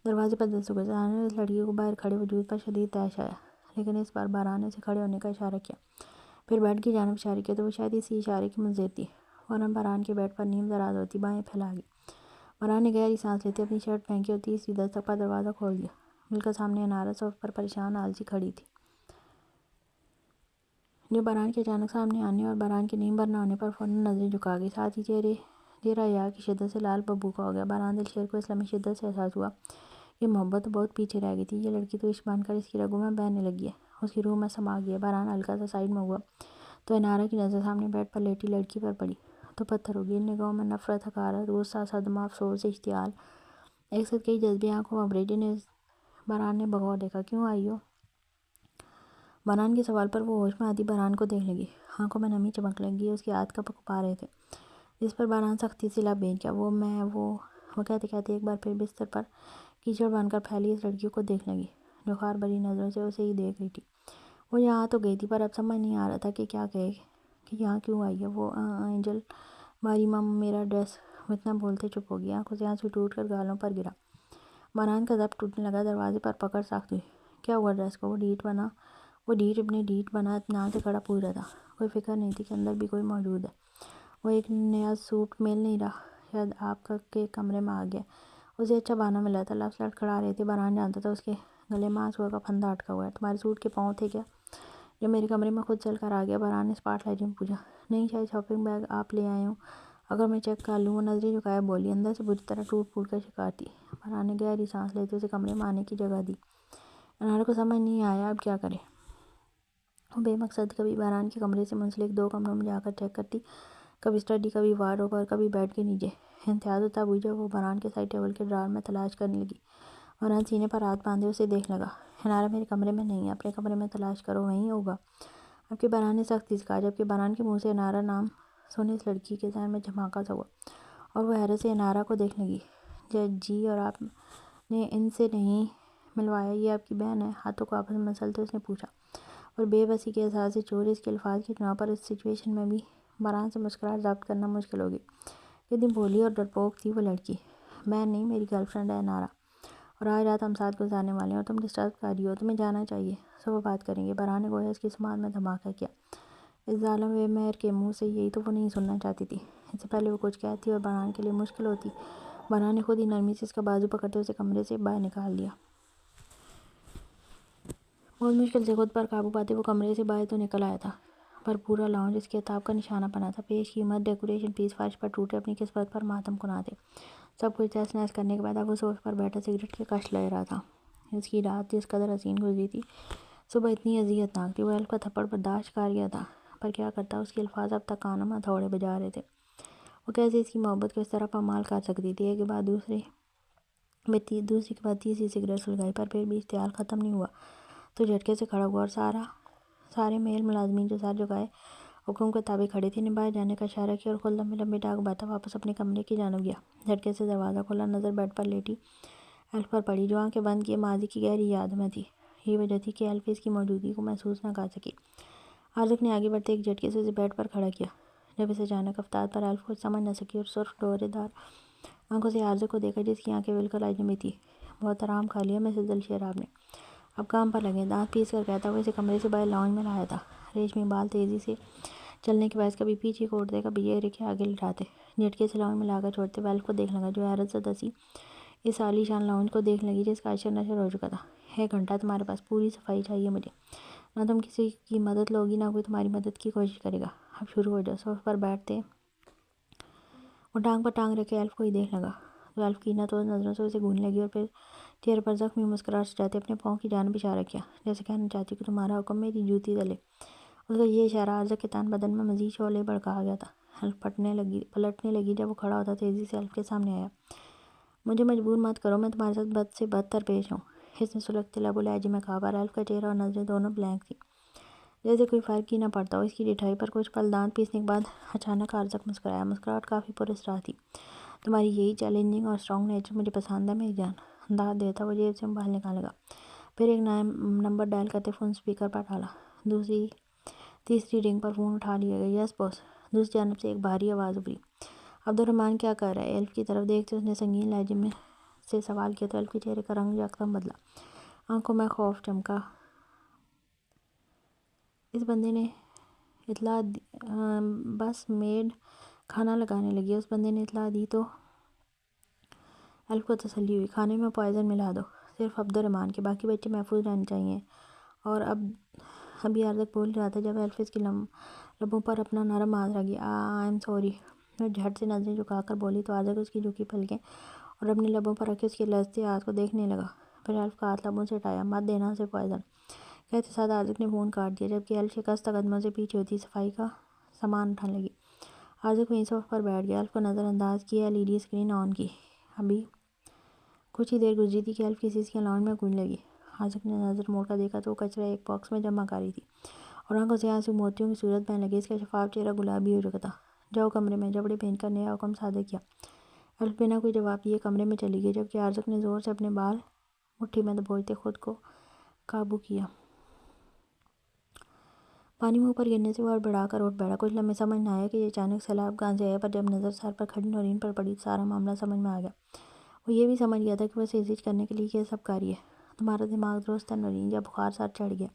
Speaker 1: دروازے پر دستک ہوئی۔ سامنے اس لڑکی کو باہر کھڑے وجود پر شدید طیش آیا، لیکن اس بار باران نے اسے کھڑے ہونے کا اشارہ کیا، پھر بیڈ کی جانب اشارہ کیا تو وہ شاید اسی اشارے کی منتظر تھی۔ فوراً باران کے بیڈ پر نیم دراز ہوتی بائیں پھیلا گئی۔ باران نے گہری سانس لیتے اپنی شرٹ پھینکی اور تیسری دستک پر دروازہ کھول دیا۔ بالکل سامنے انارہ صوفے پر پریشان آلسی کھڑی تھی، جو باران کے اچانک سامنے آنے اور باران کے نیم بھر نہ ہونے پر فوراً نظریں جھکا گئی، ساتھ ہی چہرہ حیا کی شدت سے لال ببو کا ہو گیا۔ باران دل شیر کو اس لمحے شدت سے احساس ہوا کہ محبت تو بہت پیچھے رہ گئی تھی، یہ لڑکی تو عشق بن کر اس کی رگوں میں بہنے لگی ہے، اس کی روح میں سما گئی ہے۔ باران ہلکا سا سائیڈ میں ہوا تو انارہ کی نظر سامنے بیڈ پر لیٹی لڑکی پر پڑی تو پتھر ہو گئی۔ ان نگاہوں میں نفرت، حقارت، غصہ، صدمہ، افسوس، اشتعال، ایک ساتھ کئی جذبے آنکھوں میں ابھرے جنہیں باران نے بغور دیکھا۔ کیوں آئی ہو؟ باران کے سوال پر وہ ہوش میں آتی باران کو دیکھ لگی، آنکھوں میں نمی چمک لگی، اس کے ہاتھ کپا رہے تھے، جس پر باران سختی سے لب بھیج گیا۔ وہ کہتے کہتے ایک بار پھر بستر پر کیچڑ بن کر پھیلی اس لڑکی کو دیکھ لگی، جو خار بھری نظروں سے اسے ہی دیکھ رہی تھی۔ وہ یہاں تو گئی تھی، پر اب سمجھ نہیں آ رہا تھا کہ کیا کہے، کہ یہاں کیوں آئی ہے۔ وہ اینجل ماری مم میرا ڈریس، وہ اتنا بولتے چپ ہو گیا، آنکھوں سے آنسو ٹوٹ کر گالوں پر گرا۔ باران کا ضبط ٹوٹنے لگا، دروازے پر پکڑ سخت ہوئی۔ کیا ہوا ڈریس کو؟ وہ ڈھیٹ بنا اطمینان سے کھڑا پوچھ رہا تھا، کوئی فکر نہیں تھی کہ اندر بھی کوئی موجود ہے۔ وہ ایک نیا سوٹ مل نہیں رہا، شاید آپ کے کمرے میں آ گیا، اسے اچھا بہانہ ملا تھا۔ لفظ لڑکھڑا رہے تھے، باران جانتا تھا اس کے گلے میں آنسوؤں کا پھندا اٹکا ہوا ہے۔ تمہارے سوٹ کے پاؤں تھے کیا جو میرے کمرے میں خود چل کر آ گیا؟ باران نے اسپاٹ لہجے میں پوچھا۔ نہیں، شاید شاپنگ بیگ آپ لے آئے ہوں، اگر میں چیک کر لوں۔ وہ نظریں جھکائے بولی، اندر سے بری طرح ٹوٹ پھوٹ کا شکار تھی۔ باران نے گہری سانس لیتے اسے کمرے میں آنے کی جگہ دی۔ انارہ کو سمجھ نہیں آیا اب کیا کرے۔ وہ بے مقصد کبھی باران کے کمرے سے منسلک 2 کمروں میں جا کر چیک کرتی، کبھی اسٹڈی، کبھی وارڈروب اور کبھی بیڈ کے نیچے۔ انتہا تو تب ہوئی جب وہ باران کے سائڈ ٹیبل کے ڈرار میں تلاش کرنے لگی۔ باران سینے پر ہاتھ باندھے اسے دیکھنے لگا۔ انارہ میرے کمرے میں نہیں ہے، اپنے کمرے میں تلاش کرو، وہیں ہوگا، اب کہ باران نے سختی سے کہا، جبکہ باران کے منہ سے انارہ نام سنے اس لڑکی کے ذہن میں دھماکہ سا ہوا اور وہ حیرت سے انارہ کو دیکھنے لگی۔ جی، اور آپ نے ان سے نہیں ملوایا؟ یہ آپ کی بہن ہے؟ ہاتھوں کو آپس میں مسلتے اس نے پوچھا، اور بے بسی کے احساس سے چور اس کے الفاظ کی چناؤ پر اس سچویشن میں بھی باران سے مسکراہٹ ضبط کرنا مشکل ہو گئی۔ کتنی بھولی اور ڈرپوک تھی وہ لڑکی۔ بہن نہیں، میری گرل فرینڈ ہے انارہ، اور آج رات ہم ساتھ گزارنے والے ہیں، اور تم ڈسٹرب کر رہی ہو، تمہیں جانا چاہیے، صبح بات کریں گے۔ باران نے گویا اس کی سماعت میں دھماکہ کیا۔ اس ظالم بے مہر کے منہ سے یہی تو وہ نہیں سننا چاہتی تھی۔ اس سے پہلے وہ کچھ کہتی اور باران کے لیے مشکل ہوتی، باران نے خود ہی نرمی سے اس کا بازو پکڑتے اسے کمرے سے باہر نکال دیا۔ بہت مشکل سے خود پر قابو پاتے وہ کمرے سے باہر تو نکل آیا تھا، پر پورا لاؤنج اس کے عتاب کا نشانہ بنا تھا۔ پیش قیمت ڈیکوریشن پیس فرش پر ٹوٹے اپنی قسمت پر ماتم کنا تھے۔ سب کچھ تہس نہس کرنے کے بعد اب وہ صوفے پر بیٹھا سگریٹ کے کش لے رہا تھا۔ اس کی رات جس قدر حسین گزری تھی، صبح اتنی اذیت ناک تھی۔ وہ ایلف کا تھپڑ برداشت کر گیا تھا، پر کیا کرتا، اس کے الفاظ اب تک کانوں میں ہتھوڑے بجا رہے تھے۔ وہ کیسے اس کی محبت کو اس طرح پامال کر سکتی تھی؟ ایک کے بعد دوسری کے بعد تیسری سگریٹ سلگائی، پر پھر بھی اشتعال ختم نہیں ہوا تو جھٹکے سے کھڑا ہوا، اور سارے میل ملازمین جو سر جھکائے حکم کے تابع کھڑے تھے نے باہر جانے کا اشارہ کیا، اور خود لمبے لمبے ٹاک برتا واپس اپنے کمرے کی جانب گیا۔ جھٹکے سے دروازہ کھولا، نظر بیڈ پر لیٹی ایلف پر پڑی، جو آنکھیں بند کیے ماضی کی گہری یاد میں تھی۔ یہی وجہ تھی کہ الفی اس کی موجودگی کو محسوس نہ کر سکی۔ عارضک نے آگے بڑھتے ایک جھٹکے سے اسے بیڈ پر کھڑا کیا۔ جب اسے اچانک افتاد پر الف کچھ سمجھ نہ سکی اور سرخ ڈورے دار آنکھوں سے عارضک کو دیکھا جس کی آنکھیں بالکل اجنبی تھی۔ بہت آرام کھا لیا مسز الشراف نے، اب کام پر لگیں، دانت پیس کر کہتا ہوا اسے کمرے سے باہر لاؤنج میں لایا تھا۔ ریشمی بال تیزی سے چلنے کے باعث کبھی پیچھے کوڑتے کبھی چہرے کے آگے لٹاتے، جھٹکے سے لاؤنج میں لا کر چھوڑتے ہوئے الف کو دیکھنے لگا جو حیرت زدہ سی اس عالی شان لاؤنج کو دیکھنے لگی جس کا عشر نشر ہو چکا تھا۔ 1 گھنٹہ تمہارے پاس پوری صفائی چاہیے مجھے، نہ تم کسی کی مدد لوگی نہ کوئی تمہاری مدد کی کوشش کرے گا، اب شروع ہو جاؤ۔ صوفے پر بیٹھتے وہ ٹانگ پر ٹانگ رکھے الف کو ہی دیکھ لگا تو الف کینہ توز نظروں سے اسے گھوننے لگی اور پھر چہرے پر زخمی مسکراہٹ سجاتے اپنے پاؤں کی جانب اشارہ کیا جیسے کہنا چاہتی کہ تمہارا حکم میری جوتی تلے۔ اس کا یہ اشارہ عارضک کے تن بدن میں مزید شعلے بھڑکا گیا تھا۔ الف پلٹنے لگی جب وہ کھڑا ہوتا تیزی سے الف کے سامنے آیا۔ مجھے مجبور مت کرو، میں تمہارے ساتھ بد سے بدتر پیش ہوں، اس نے سلگتے لب و لہجے میں کہا، پر الف کا چہرہ اور نظریں دونوں بلینک تھیں، جیسے کوئی فرق ہی نہ پڑتا ہو۔ اس کی ڈٹھائی پر کچھ پل دانت پیسنے کے بعد اچانک عارضک مسکرایا، مسکراہٹ کافی پراسرار تھی۔ تمہاری یہی چیلنجنگ اور اسٹرانگ نیچر مجھے پسند ہے میری جان، داد دیتا وہ جیب سے موبائل نکالنے لگا، پھر ایک نمبر ڈائل کرتے فون اسپیکر پر ڈالا۔ تیسری رنگ پر فون اٹھا لیا گیا۔ یس باس، دوسری جانب سے ایک بھاری آواز ابھری۔ عبد الرحمن کیا کر رہا ہے؟ الف کی طرف دیکھتے اس نے سنگین لہجے میں سے سوال کیا تو الف کے چہرے کا رنگ یکدم بدلا، آنکھوں میں خوف چمکا۔ اس بندے نے اطلاع بس میڈ کھانا لگانے لگی ہے، اس بندے نے اطلاع دی تو الف کو تسلی ہوئی۔ کھانے میں پوائزن ملا دو، صرف عبد الرحمن کے، باقی بچے محفوظ رہنے چاہیے۔ اور ابھی عارضک بول رہا تھا جب الف اس کے لبوں پر اپنا نرم ہاتھ رکھ گیا۔ آئی ایم سوری، وہ جھٹ سے نظریں جھکا کر بولی تو عارضک اس کی جھکی پلکیں اور اپنے لبوں پر رکھے اس کے لرزتے ہاتھ کو دیکھنے لگا، پھر الف کا ہاتھ لبوں سے ہٹایا۔ مت دینا اسے پوائزن، کہتے ساتھ عارضک نے فون کاٹ دیا جبکہ الف شکستہ قدموں سے پیچھے ہوتی صفائی کا سامان اٹھانے لگی۔ عارضک وہیں صوفے پر بیٹھ گیا، الف کو نظر انداز کیا، L E D screen on کی۔ ابھی کچھ ہی دیر گزری تھی کہ الف کسی کے لاؤنج میں گونج لگی۔ عارضک نے نظر موڑ کر دیکھا تو وہ کچرا ایک باکس میں جمع کر رہی تھی اور آنکھوں سے آنسو موتیوں کی صورت بہنے لگے، اس کا شفاف چہرہ گلابی ہو چکا تھا۔ جاؤ کمرے میں، جبڑے پہن کر نیا حکم صادر کیا۔ الف بنا کوئی جواب دیے کمرے میں چلی گئی جبکہ عارضک نے زور سے اپنے بال مٹھی میں دبوچتے خود کو قابو کیا۔ پانی منہ پر گرنے سے وہ ہڑبڑا کر اٹھ بیٹھا، کچھ لمحے سمجھ نہ آیا کہ یہ اچانک سیلاب کہاں سے آیا، پر جب نظر سر پر کھڑی نورین پر پڑی تو سارا معاملہ سمجھ میں آ گیا۔ وہ یہ بھی سمجھ گیا تھا کہ وہ اسے عزت کرنے کے لیے یہ سب کر رہی ہے۔ تمہارا دماغ درست ہے نورین، یا بخار سر چڑھ گیا؟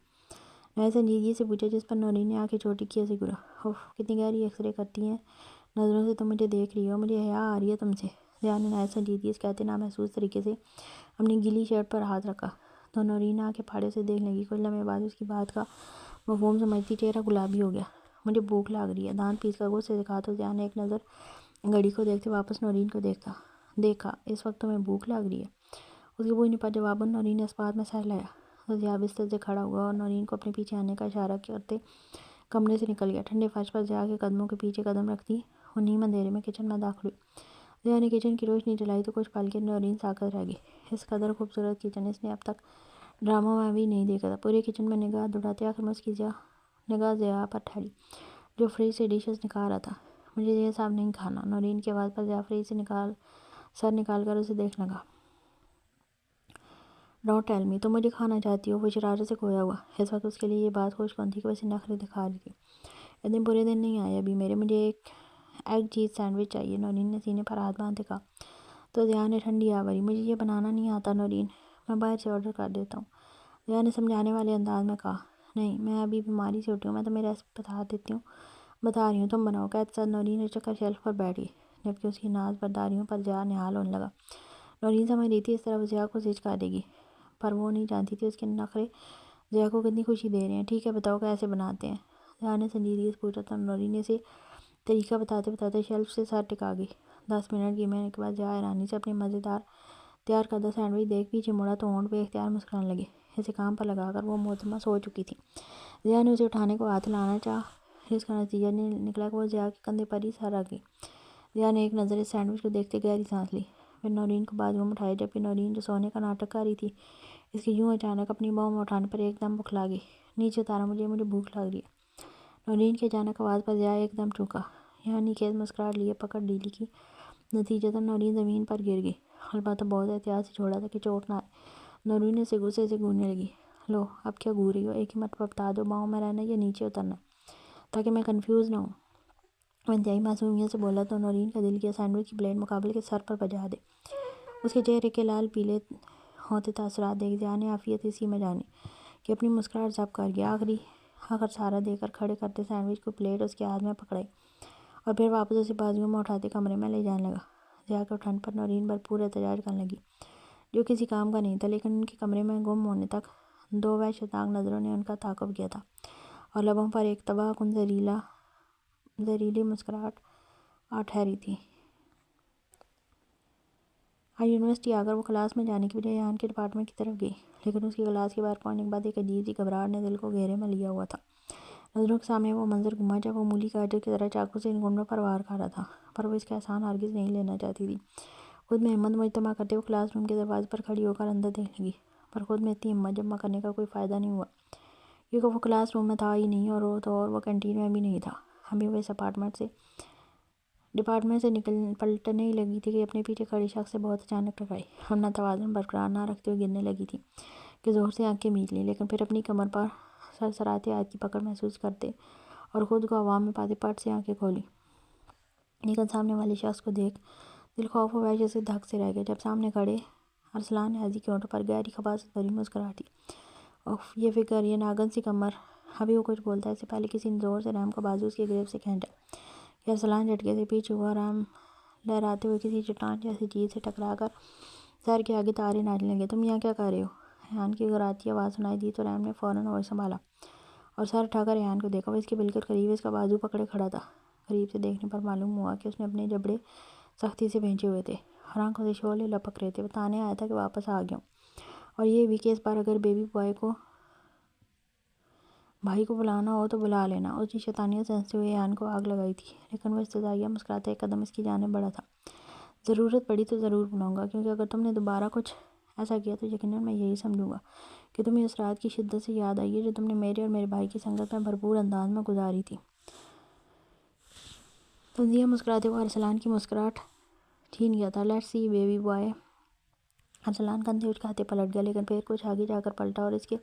Speaker 1: نئے سنجیدگی سے پوچھا جس پر نورین نے آنکھیں چھوٹی کی اسے گرا۔ اوف، کتنی گہری ایکس رے کرتی ہیں نظروں سے تم مجھے دیکھ رہی ہو، مجھے حیا آ رہی ہے تم سے۔ ضیاء نے نئے سنجیدگی سے کہتے نامحسوس طریقے سے اپنی گیلی شرٹ پر ہاتھ رکھا تو نورین آنکھیں پھاڑے اسے دیکھنے لگی، کچھ لمحے بعد اس کی بات کا مفہوم سمجھتی چہرہ گلابی ہو گیا۔ مجھے بھوک لگ رہی ہے، دانت پیس کر غصے سے کہا تو ضیاء نے ایک نظر گھڑی کو دیکھتے واپس نورین کو دیکھا، اس وقت تمہیں بھوک لگ رہی ہے؟ اس کے بوجھ پر جواباً نورین نے اس بات میں سر لایا تو ضیاء بستر سے کھڑا ہوا اور نورین کو اپنے پیچھے آنے کا اشارہ کرتے کمرے سے نکل گیا۔ ٹھنڈے فرش پر ضیاء کے قدموں کے پیچھے قدم رکھتی وہ نیم اندھیرے میں کچن میں داخل ہوئی۔ ضیاء نے کچن کی روشنی جلائی تو کچھ پل کے نورین ساکت رہ گئی۔ اس قدر خوبصورت کچن اس نے اب تک ڈراموں میں بھی نہیں دیکھا تھا۔ پورے کچن میں نگاہ دوڑاتے آخر میں اس کی نگاہ ضیاء پر ٹھہری جو فریج سے ڈشز نکال رہا تھا۔ مجھے یہ سب نہیں کھانا، نورین کی آواز پر ضیاء فریج سے سر نکال کر اسے دیکھنے لگا۔ ڈونٹ ٹیل می، تم مجھے کھانا چاہتی ہو؟ وہ شرارت سے کھویا ہوا۔ اس وقت اس کے لیے یہ بات خوش کن تھی کہ وہ اسے نخرے دکھا رہی تھی۔ اتنے برے دن نہیں آئے ابھی میرے، مجھے ایک ایگ چیز سینڈوچ چاہیے، نورین نے سینے پر ہاتھ باندھے کہا تو ضیاء نے ٹھنڈی آہ بھری، مجھے یہ بنانا نہیں آتا نورین، میں باہر سے آرڈر کر دیتا ہوں۔ ضیاء نے سمجھانے والے انداز میں کہا، نہیں میں ابھی بیماری سے اٹھی ہوں، میں تمہیں ریسپی بتا رہی ہوں تم بناؤ۔ کہتے ساتھ نورین نے چکر شیلف پر بیٹھ گئی جبکہ اس کی ناز برداریوں پر ضیاء نہال ہونے لگا۔ نورین سمجھ رہی تھی اس طرح وہ ضیاء کو زچ کر دے گی، پر وہ نہیں جانتی تھی اس کے نخرے ضیاء کو کتنی خوشی دے رہے ہیں۔ ٹھیک ہے بتاؤ کیسے بناتے ہیں؟ ضیاء نے سنجیدگی سے پوچھا تو نورین نے اسے طریقہ بتاتے بتاتے شیلف سے سر ٹکا گئی۔ 10 منٹ کی محنت کے بعد ضیاء حیرانی سے اپنے مزیدار تیار کردہ سینڈوچ دیکھ پیچھے مڑا تو ہونٹ بے اختیار مسکرانے لگی۔ اسے کام پر لگا کر وہ معتمد ہو چکی تھی۔ ضیاء نے اسے اٹھانے کو ہاتھ ہلانا چاہا، جس کا نتیجہ نکلا کہ وہ ضیاء کے کندھے پر ہی سر رکھ گئی۔ ضیاء نے ایک نظر اس سینڈوچ کو دیکھتے گہری سانس لی، پھر نورین کو بازو میں اٹھایا جبکہ نورین جو سونے کا ناٹک کر رہی تھی اس کی یوں اچانک اپنی باہوں میں اٹھانے پر ایک دم بکھلا گئی۔ نیچے اتارا مجھے بھوک لگ رہی ہے۔ نورین کی اچانک آواز پر ضیاء ایک دم چونکا، یعنی خیز مسکراہٹ لیے پکڑ ڈھیلی کی نتیجتاً نورین زمین پر گر گئی، البتہ بہت احتیاط سے چھوڑا تھا کہ چوٹ نہ آئے۔ نورین اسے غصے سے گھورنے لگی، لو اب کیا گھور رہی ہو، ایک ہی مرتبہ بتا دو باؤں میں رہنا یا نیچے اترنا تاکہ میں کنفیوز نہ ہوں۔ وہ انتہائی معصومیت سے بولا تو نورین کا دل کیا سینڈوچ کی پلیٹ مقابل کے سر پر بجا دے۔ اس کے چہرے کے لال پیلے ہوتے تاثرات دیکھ جان عافیت اسی میں جانی کہ اپنی مسکراہٹ ضبط کر گیا۔ آخر سہارا دے کر کھڑے کرتے سینڈوچ کو پلیٹ اس کے ہاتھ میں پکڑائی اور پھر واپس اسے بازوؤں میں اٹھاتے کمرے میں لے جانے لگا۔ ضیاء کے اٹھنے پر نورین بھرپور احتجاج کرنے لگی جو کسی کام کا نہیں تھا، لیکن ان کے کمرے میں گم ہونے تک دو وحشتناک نظروں نے ان کا تعاقب کیا تھا اور لبوں پر ایک تباہ کن زہریلی مسکراہٹ آ ٹھہری تھی۔ آج یونیورسٹی آ کر وہ کلاس میں جانے کی بجائے ایان کے ڈپارٹمنٹ کی طرف گئی، لیکن اس کی کلاس کے باہر پہنچنے کے بعد ایک عجیب سی گھبراہٹ نے دل کو گھیرے میں لیا ہوا تھا۔ نظروں کے سامنے وہ منظر گھوما جب وہ مولی گاجر کی طرح چاقو سے ان گنڈوں پر وار کھا رہا تھا، پر وہ اس کا احسان ہرگز نہیں لینا چاہتی تھی۔ خود میں ہمت مجتمع کرتے وہ کلاس روم کے دروازے پر کھڑی ہو کر اندر دیکھنے لگی، پر خود میں اتنی ہمت جمع کرنے کا کوئی فائدہ نہیں ہوا کیونکہ وہ کلاس روم میں تھا ہی نہیں اور وہ کینٹین میں بھی نہیں تھا۔ ابھی وہ اس ڈپارٹمنٹ سے پلٹنے ہی لگی تھی کہ اپنے پیچھے کھڑے شخص سے بہت اچانک ٹکرائی۔ اپنا توازن برقرار نہ رکھتے ہوئے گرنے لگی تھی کہ زور سے آنکھیں میچ لیں، لیکن پھر اپنی کمر پر سرسراتی ہاتھ کی پکڑ محسوس کرتے اور خود کو ہوا میں پاتے پٹ سے آنکھیں کھولی، لیکن سامنے والے شخص کو دیکھ دل خوف و وحشت سے دھک سے رہ گیا۔ جب سامنے کھڑے ارسلان نیازی کے ہونٹوں پر گہری خباثت بھری مسکراہٹ تھی۔ اف، یہ فگر، یہ ناگن سی کمر۔ ابھی وہ کچھ بولتا ہے اس سے پہلے کسی نے زور سے رحم کا بازو اس کی گریب سے کھینچا کہ ارسلان جھٹکے سے پیچھے ہوا اور رحم لہراتے ہوئے کسی چٹان جیسی چیز سے ٹکرا کر سر کے آگے تارے ناچنے لگے۔ تم یہاں کیا کر رہے ہو؟ ایان کی گھراتی آواز سنائی دی تو رحم نے فوراً ہوش سنبھالا اور سر اٹھا کر ایان کو دیکھا۔ وہ اس کے بالکل قریب اس کا بازو پکڑے کھڑا تھا۔ قریب سے دیکھنے پر معلوم ہوا کہ اس نے اپنے جبڑے سختی سے بھینچے ہوئے تھے اور آنکھوں سے شعلے لپک رہے تھے۔ بتانے آیا تھا کہ واپس آ گیا ہوں، اور یہ بھی کہ اس بار اگر بیبی بھائی کو بلانا ہو تو بلا لینا۔ اس نے شیطانیت سے ہنستے ہوئے ایان کو آگ لگائی تھی، لیکن وہ استدعائیہ مسکراتا ایک قدم اس کی جانب بڑھا تھا۔ ضرورت پڑی تو ضرور بلاؤں گا، کیونکہ اگر تم نے دوبارہ کچھ ایسا کیا تو یقیناً میں یہی سمجھوں گا کہ تمہیں اس رات کی شدت سے یاد آئی ہے جو تم نے میرے اور میرے بھائی کی سنگت میں بھرپور انداز میں گزاری تھی۔ تنزیہ مسکراتے وہ ارسلان کی مسکراہٹ چھین گیا تھا۔ Let's see baby boy. Arsalan کندھے اچکاتے پلٹ گیا، لیکن پھر کچھ آگے جا کر پلٹا اور اس کے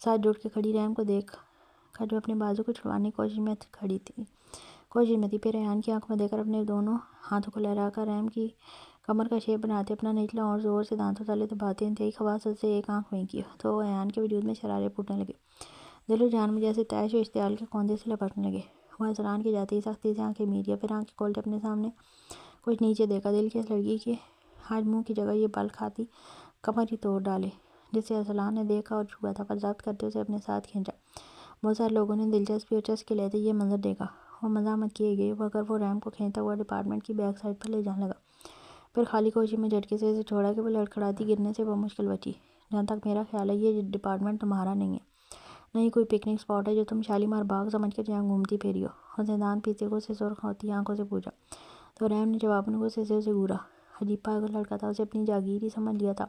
Speaker 1: ساتھ جڑ کے کھڑی رحم کو دیکھ کر جو اپنے بازو کو چھڑوانے کی کوشش میں تھی، پھر ایان کی آنکھوں میں دیکھ کر اپنے دونوں ہاتھوں کو لہرا کر رحم کی کمر کا شیپ بناتے اپنا نچلا اور زور سے دانتوں تلے دباتے انتہائی خباثت سے ایک آنکھ ویں کی تو ایان کے وجود میں شرارے پھوٹنے لگے۔ دل و جان میں جیسے طیش و اشتعال کے خوندے سے لپکنے لگے۔ وہ ارسلان کے جاتے ہی سختی سے آنکھیں میچ گیا، پھر آنکھیں کھولتے اپنے سامنے کچھ نیچے دیکھا۔ دل کی اس لڑکی کے آج منہ کی جگہ یہ بل کھاتی کمر ہی توڑ ڈالے جسے ارسلان نے دیکھا اور چھوا تھا، پر ضبط کرتے اسے اپنے ساتھ کھینچا۔ بہت سارے لوگوں نے دلچسپی اور چسکے لیتے یہ منظر دیکھا۔ وہ مزاحمت کیے گئے اگر وہ رحم کو کھینچتا ہوا ڈپارٹمنٹ کی بیک سائڈ پر لے جانے لگا، پھر خالی کوشش میں جھٹکے سے اسے چھوڑا کہ وہ لڑکھڑاتی گرنے سے بمشکل بچی۔ جہاں تک میرا خیال ہے یہ ڈپارٹمنٹ تمہارا نہیں ہے، نہ ہی کوئی پکنک اسپاٹ ہے جو تم شالیمار باغ سمجھ کر یہاں گھومتی پھری ہو۔ اس نے دانت پیستے غصے سے سرخ ہوتی آنکھوں سے پوچھا تو رحم نے جواباً غصے سے اسے گھورا۔ عجیب پاگل لڑکا تھا، اسے اپنی جاگیر ہی سمجھ لیا تھا۔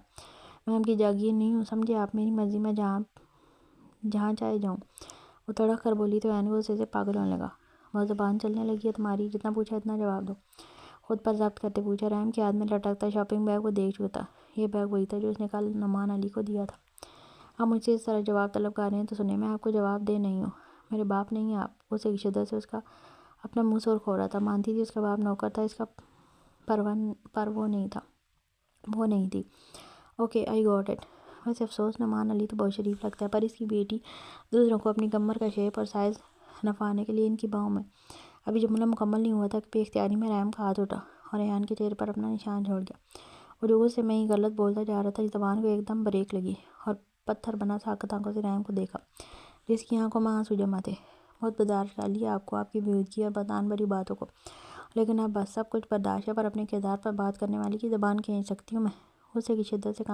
Speaker 1: میں آپ کی جاگیر نہیں ہوں، سمجھے؟ آپ میری مرضی، میں جہاں چاہے جاؤں۔ وہ تڑک کر بولی تو ایان غصے سے پاگل ہونے لگا۔ بہت زبان چلنے لگی ہے تمہاری، جتنا پوچھا اتنا جواب دو۔ خود پر ضبط کرتے پوچھا۔ رحم کے ہاتھ میں لٹکتا شاپنگ بیگ وہ دیکھ چکا تھا۔ یہ بیگ وہی تھا جو اس نے کل نعمان علی کو دیا تھا۔ آپ مجھ سے اس طرح جواب طلب کر رہے ہیں تو سنیں، میں آپ کو جواب دہ نہیں ہوں، میرے باپ نہیں ہیں آپ۔ غصے کی شدت سے اس کا اپنا منہ سرخ ہو رہا تھا۔ مانتی تھی اس کا باپ نوکر تھا اس کا، پر وہ نہیں تھی۔ Okay, I got it. ویسے افسوس، نعمان علی تو بہت شریف لگتا ہے، پر اس کی بیٹی دوسروں کو اپنی کمر کا شیپ اور سائز نپوانے کے لیے ان کی باہوں میں۔ ابھی جملہ مکمل نہیں ہوا تھا کہ بے اختیاری میں رحم کا ہاتھ اٹھا اور ایان کے چہرے پر اپنا نشان چھوڑ گیا۔ وہ جو غصے میں ہی غلط بولتا جا رہا تھا، اس زبان کو ایک دم بریک لگی اور پتھر بنا ساکت آنکھوں سے رحم کو دیکھا جس کی آنکھوں میں آنسو جمع تھے۔ بہت برداشت کر لیا آپ کو، آپ کی بیہودگی اور بدان بھری باتوں کو، لیکن اب بس سب کچھ برداشت ہے، پر اپنے کردار پر بات کرنے والی کی زبان کھینچ سکتی ہوں میں؟ غصے کی شدت سے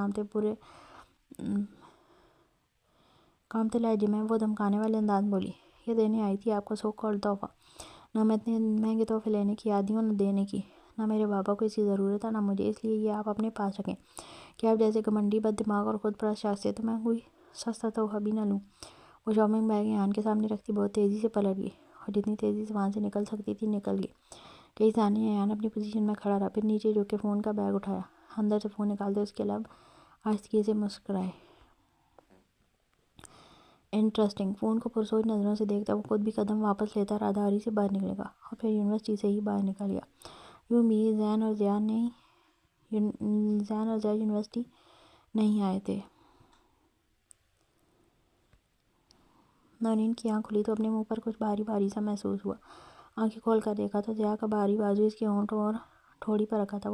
Speaker 1: کانپتے لہجے میں وہ دھمکانے والے انداز میں بولی۔ یہ دینے آئی تھی آپ کو سو کالڈ تحفہ۔ نہ میں اتنے مہنگے تحفے لینے کی عادی ہوں، نہ دینے کی، نہ میرے بابا کو اس کی ضرورت ہے نہ مجھے، اس لیے یہ آپ اپنے پاس رکھیں کہ آپ جیسے گھمنڈی بد دماغ اور خود پرست شخص سے تو میں کوئی سستا تحفہ بھی نہ لوں۔ وہ شاپنگ بیگ ایان کے سامنے رکھتی بہت تیزی سے پلٹ گئی اور جتنی تیزی سے وہاں سے نکل سکتی تھی نکل گئی۔ کئی ثانیے ایان اپنی پوزیشن میں کھڑا رہا، پھر نیچے جھک کے فون کا بیگ اٹھایا، اندر سے فون نکالتے اس کے لب آہستگی سے مسکرائے۔ انٹرسٹنگ. فون کو پرسوچ نظروں سے دیکھتا وہ خود بھی قدم واپس لیتا راہداری سے باہر نکلے گا اور پھر یونیورسٹی سے ہی باہر نکل گیا. یوں بھی زین اور ضیاء یونیورسٹی نہیں آئے تھے. نورین کی آنکھ کھلی تو اپنے منہ پر کچھ بھاری بھاری سا محسوس ہوا. آنکھیں کھول کر دیکھا تو ضیاء کا بھاری بازو اس کے ہونٹ اور ٹھوڑی پر رکھا تھا.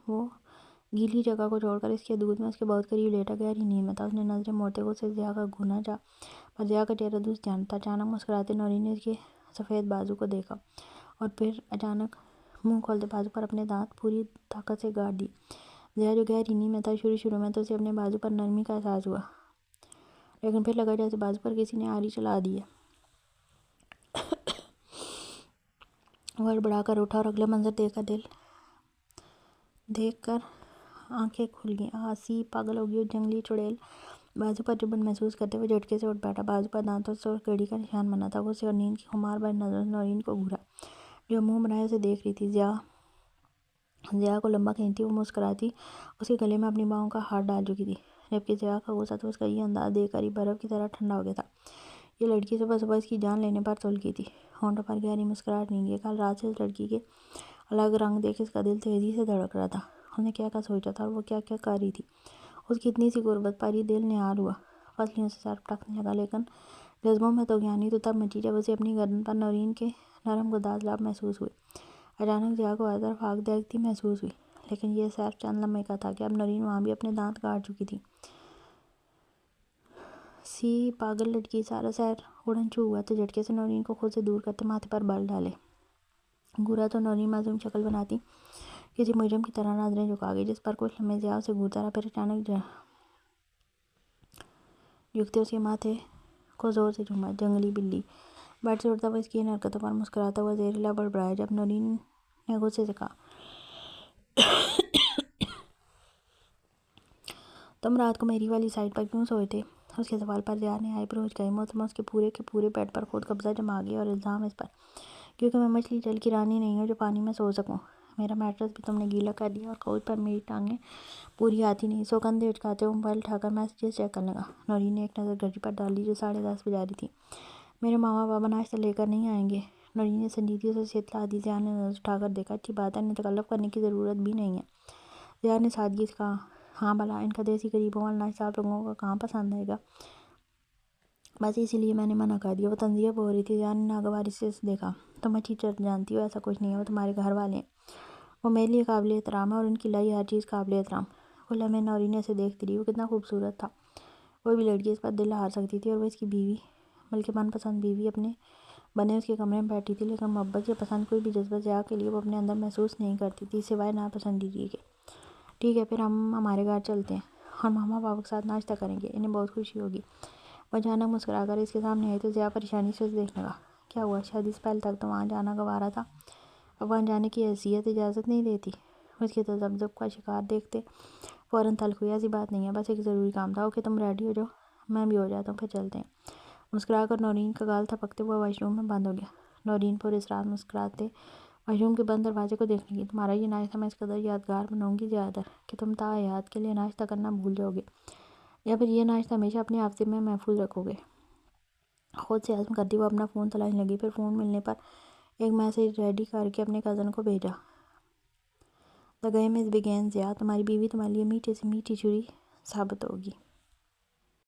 Speaker 1: وہ گیلی جگہ کو چھوڑ کر اس کے دودھ میں اس کے بہت قریب لیٹا گہری نیند میں تھا. اس نے نظریں موڑتے ہوئے اسے ضیاء کا گھنا چاہا پر ضیاء کا چہرہ دوست جانا تھا. اچانک مسکراتے نورین نے اس کے سفید بازو کو دیکھا اور پھر اچانک منہ کھولتے بازو پر اپنے دانت پوری طاقت سے گاڑ دیے. ضیاء جو گہری نیند میں تھا شروع میں تو اسے اپنے بازو پر نرمی کا احساس ہوا لیکن پھر لگا جیسے بازو پر کسی نے آری چلا دی ہے. وہ ہڑبڑا کر اٹھا اور اگلا منظر دیکھ کر آنکھیں کھل گئیں. سی پاگل ہوگی. اور جنگلی چڑیل بازو پر چبھن محسوس کرتے ہوئے جھٹکے سے اٹھ بیٹھا. بازو پر دانتوں سے اور کیڑی کا نشان بنا تھا. وہ اسے اور نیند کی خمار بھری نظروں سے نورین کو گھورا جو منہ بنائے اسے دیکھ رہی تھی. ضیاء کو لمبا کھینچتی وہ مسکراتی اس کے گلے میں اپنی باہوں کا ہاتھ ڈال چکی تھی جبکہ ضیاء کا غصہ تو اس کا یہ انداز دیکھ کر ہی برف کی طرح ٹھنڈا ہو گیا تھا. یہ لڑکی صبح صبح اس کی جان لینے پر تل گئی تھی. ہونٹوں پر گہری مسکراہٹ نہیں گئی. کل رات سے اس لڑکی کے الگ رنگ دیکھ اس کا دل تیزی سے دھڑک رہا تھا. اس نے کیا سوچا تھا اور وہ کیا کر رہی تھی. اس کی اتنی سی غربت پر ہی دل نہال ہوا. پسلیوں سے سر پٹکنے لگا لیکن جذبوں میں طغیانی تو تب مچی جب اسے اپنی گردن پر نورین کے نرم گداز لب محسوس ہوئے. اچانک ضیاء کو ہر طرف آگ دیکھتی محسوس ہوئی لیکن یہ صرف چند لمحے کا تھا کہ اب نورین وہاں بھی اپنے دانت گاڑ چکی تھی. سی پاگل لڑکی. سارا سیر اڑن چھو ہوا تو جھٹکے سے نورین کو خود سے دور کرتے ماتھے پر بل ڈالے. گورا تو نورین معصوم شکل بناتی کسی مجرم کی طرح نظریں جھکا گئی جس پر کچھ لمحے ضیاء اسے گھورتا رہا. پھر اچانک جھکتے اس کے ماتھے کو زور سے چوما. جنگلی بلی. بیڈ سے اٹھتا ہوا اس کی ان حرکتوں پر مسکراتا ہوا زیر لب بڑبڑایا جب نورین نے غصے سے کہا تم رات کو میری والی سائڈ پر کیوں سوئے تھے. اس کے سوال پر ضیاء نے آئی بروچ گئی. موسم اس کے پورے بیڈ پر خود قبضہ جما گیا اور الزام اس پر کیونکہ میں مچھلی جل کی رانی نہیں ہوں جو پانی میں سو سکوں. میرا میٹرس بھی تم نے گیلا کر دیا اور کوچ پر میری ٹانگیں پوری آتی نہیں. سو کندھے اچکاتے ہوئے موبائل اٹھا کر میسیجز چیک کرنے لگا. نورین نے ایک نظر گھڑی پر ڈال دی جو 10:30 بجا رہی تھی. میرے ماما بابا ناشتہ لے کر نہیں آئیں گے. نورین نے سنجیدگی سے اسے اطلاع دی. ضیاء نے نظر اٹھا کر دیکھا. اچھی بات ہے. انہیں تکلف کرنے کی ضرورت بھی نہیں ہے. ضیاء نے سادگی سے کہا ہاں بھلا ان کا دیسی غریبوں والا ناشتہ آپ لوگوں کو کہاں پسند آئے گا. بس اسی لیے میں نے منع کر دیا. وہ تنزیہ ہو رہی تھی. ضیاء نے ناگواری سے اسے دیکھا. تم اچھی طرح جانتی ہو ایسا کچھ نہیں ہے. وہ تمہارے گھر والے ہیں. وہ میرے لیے قابل احترام ہے اور ان کی لائی ہر چیز قابل احترام. وہ لمحے نورین نے اسے دیکھتی رہی. وہ کتنا خوبصورت تھا. کوئی بھی لڑکی اس پر دل ہار سکتی تھی اور وہ اس کی بیوی بلکہ من پسند بیوی اپنے بنے اس کے کمرے میں بیٹھی تھی لیکن محبت یا پسند کوئی بھی جذبہ ضیاء کے لیے وہ اپنے اندر محسوس نہیں کرتی تھی سوائے ناپسندیدگی کے. ٹھیک ہے پھر ہم ہمارے گھر چلتے ہیں اور ماما پاپا کے ساتھ ناشتہ کریں گے. انہیں بہت خوشی ہوگی. وہ اچانک مسکرا کر اس کے سامنے آئی تو ضیاء پریشانی سے اسے دیکھنے لگا. کیا ہوا. شادی سے پہلے تک تو وہاں جانا گوارا تھا. اب وہاں جانے کی حیثیت اجازت نہیں دیتی. اس کے تذبذب کا شکار دیکھتے فوراً تلخ ہوئی. ایسی بات نہیں ہے. بس ایک ضروری کام تھا. اوکے تم ریڈی ہو جاؤ. میں بھی ہو جاتا ہوں. پھر چلتے ہیں. مسکرا کر نورین کا گال تھپکتے ہوا واش روم میں بند ہو گیا. نورین پر اس رات مسکراتے واش روم کے بند دروازے کو دیکھنے لگی. تمہارا یہ ناشتہ میں اس قدر یادگار بناؤں گی زیادہ کہ تم تا حیات کے لیے ناشتہ کرنا بھول جاؤ گے یا پھر یہ ناشتہ ہمیشہ اپنے حافظے میں محفوظ رکھو گے. خود سے عزم کرتی وہ اپنا فون تلاشنے لگی. پھر فون ملنے پر ایک میسیج ریڈی کر کے اپنے کزن کو بھیجا. The game is begin Zia. تمہاری بیوی تمہارے لیے میٹھے سے میٹھی چھری ثابت ہوگی.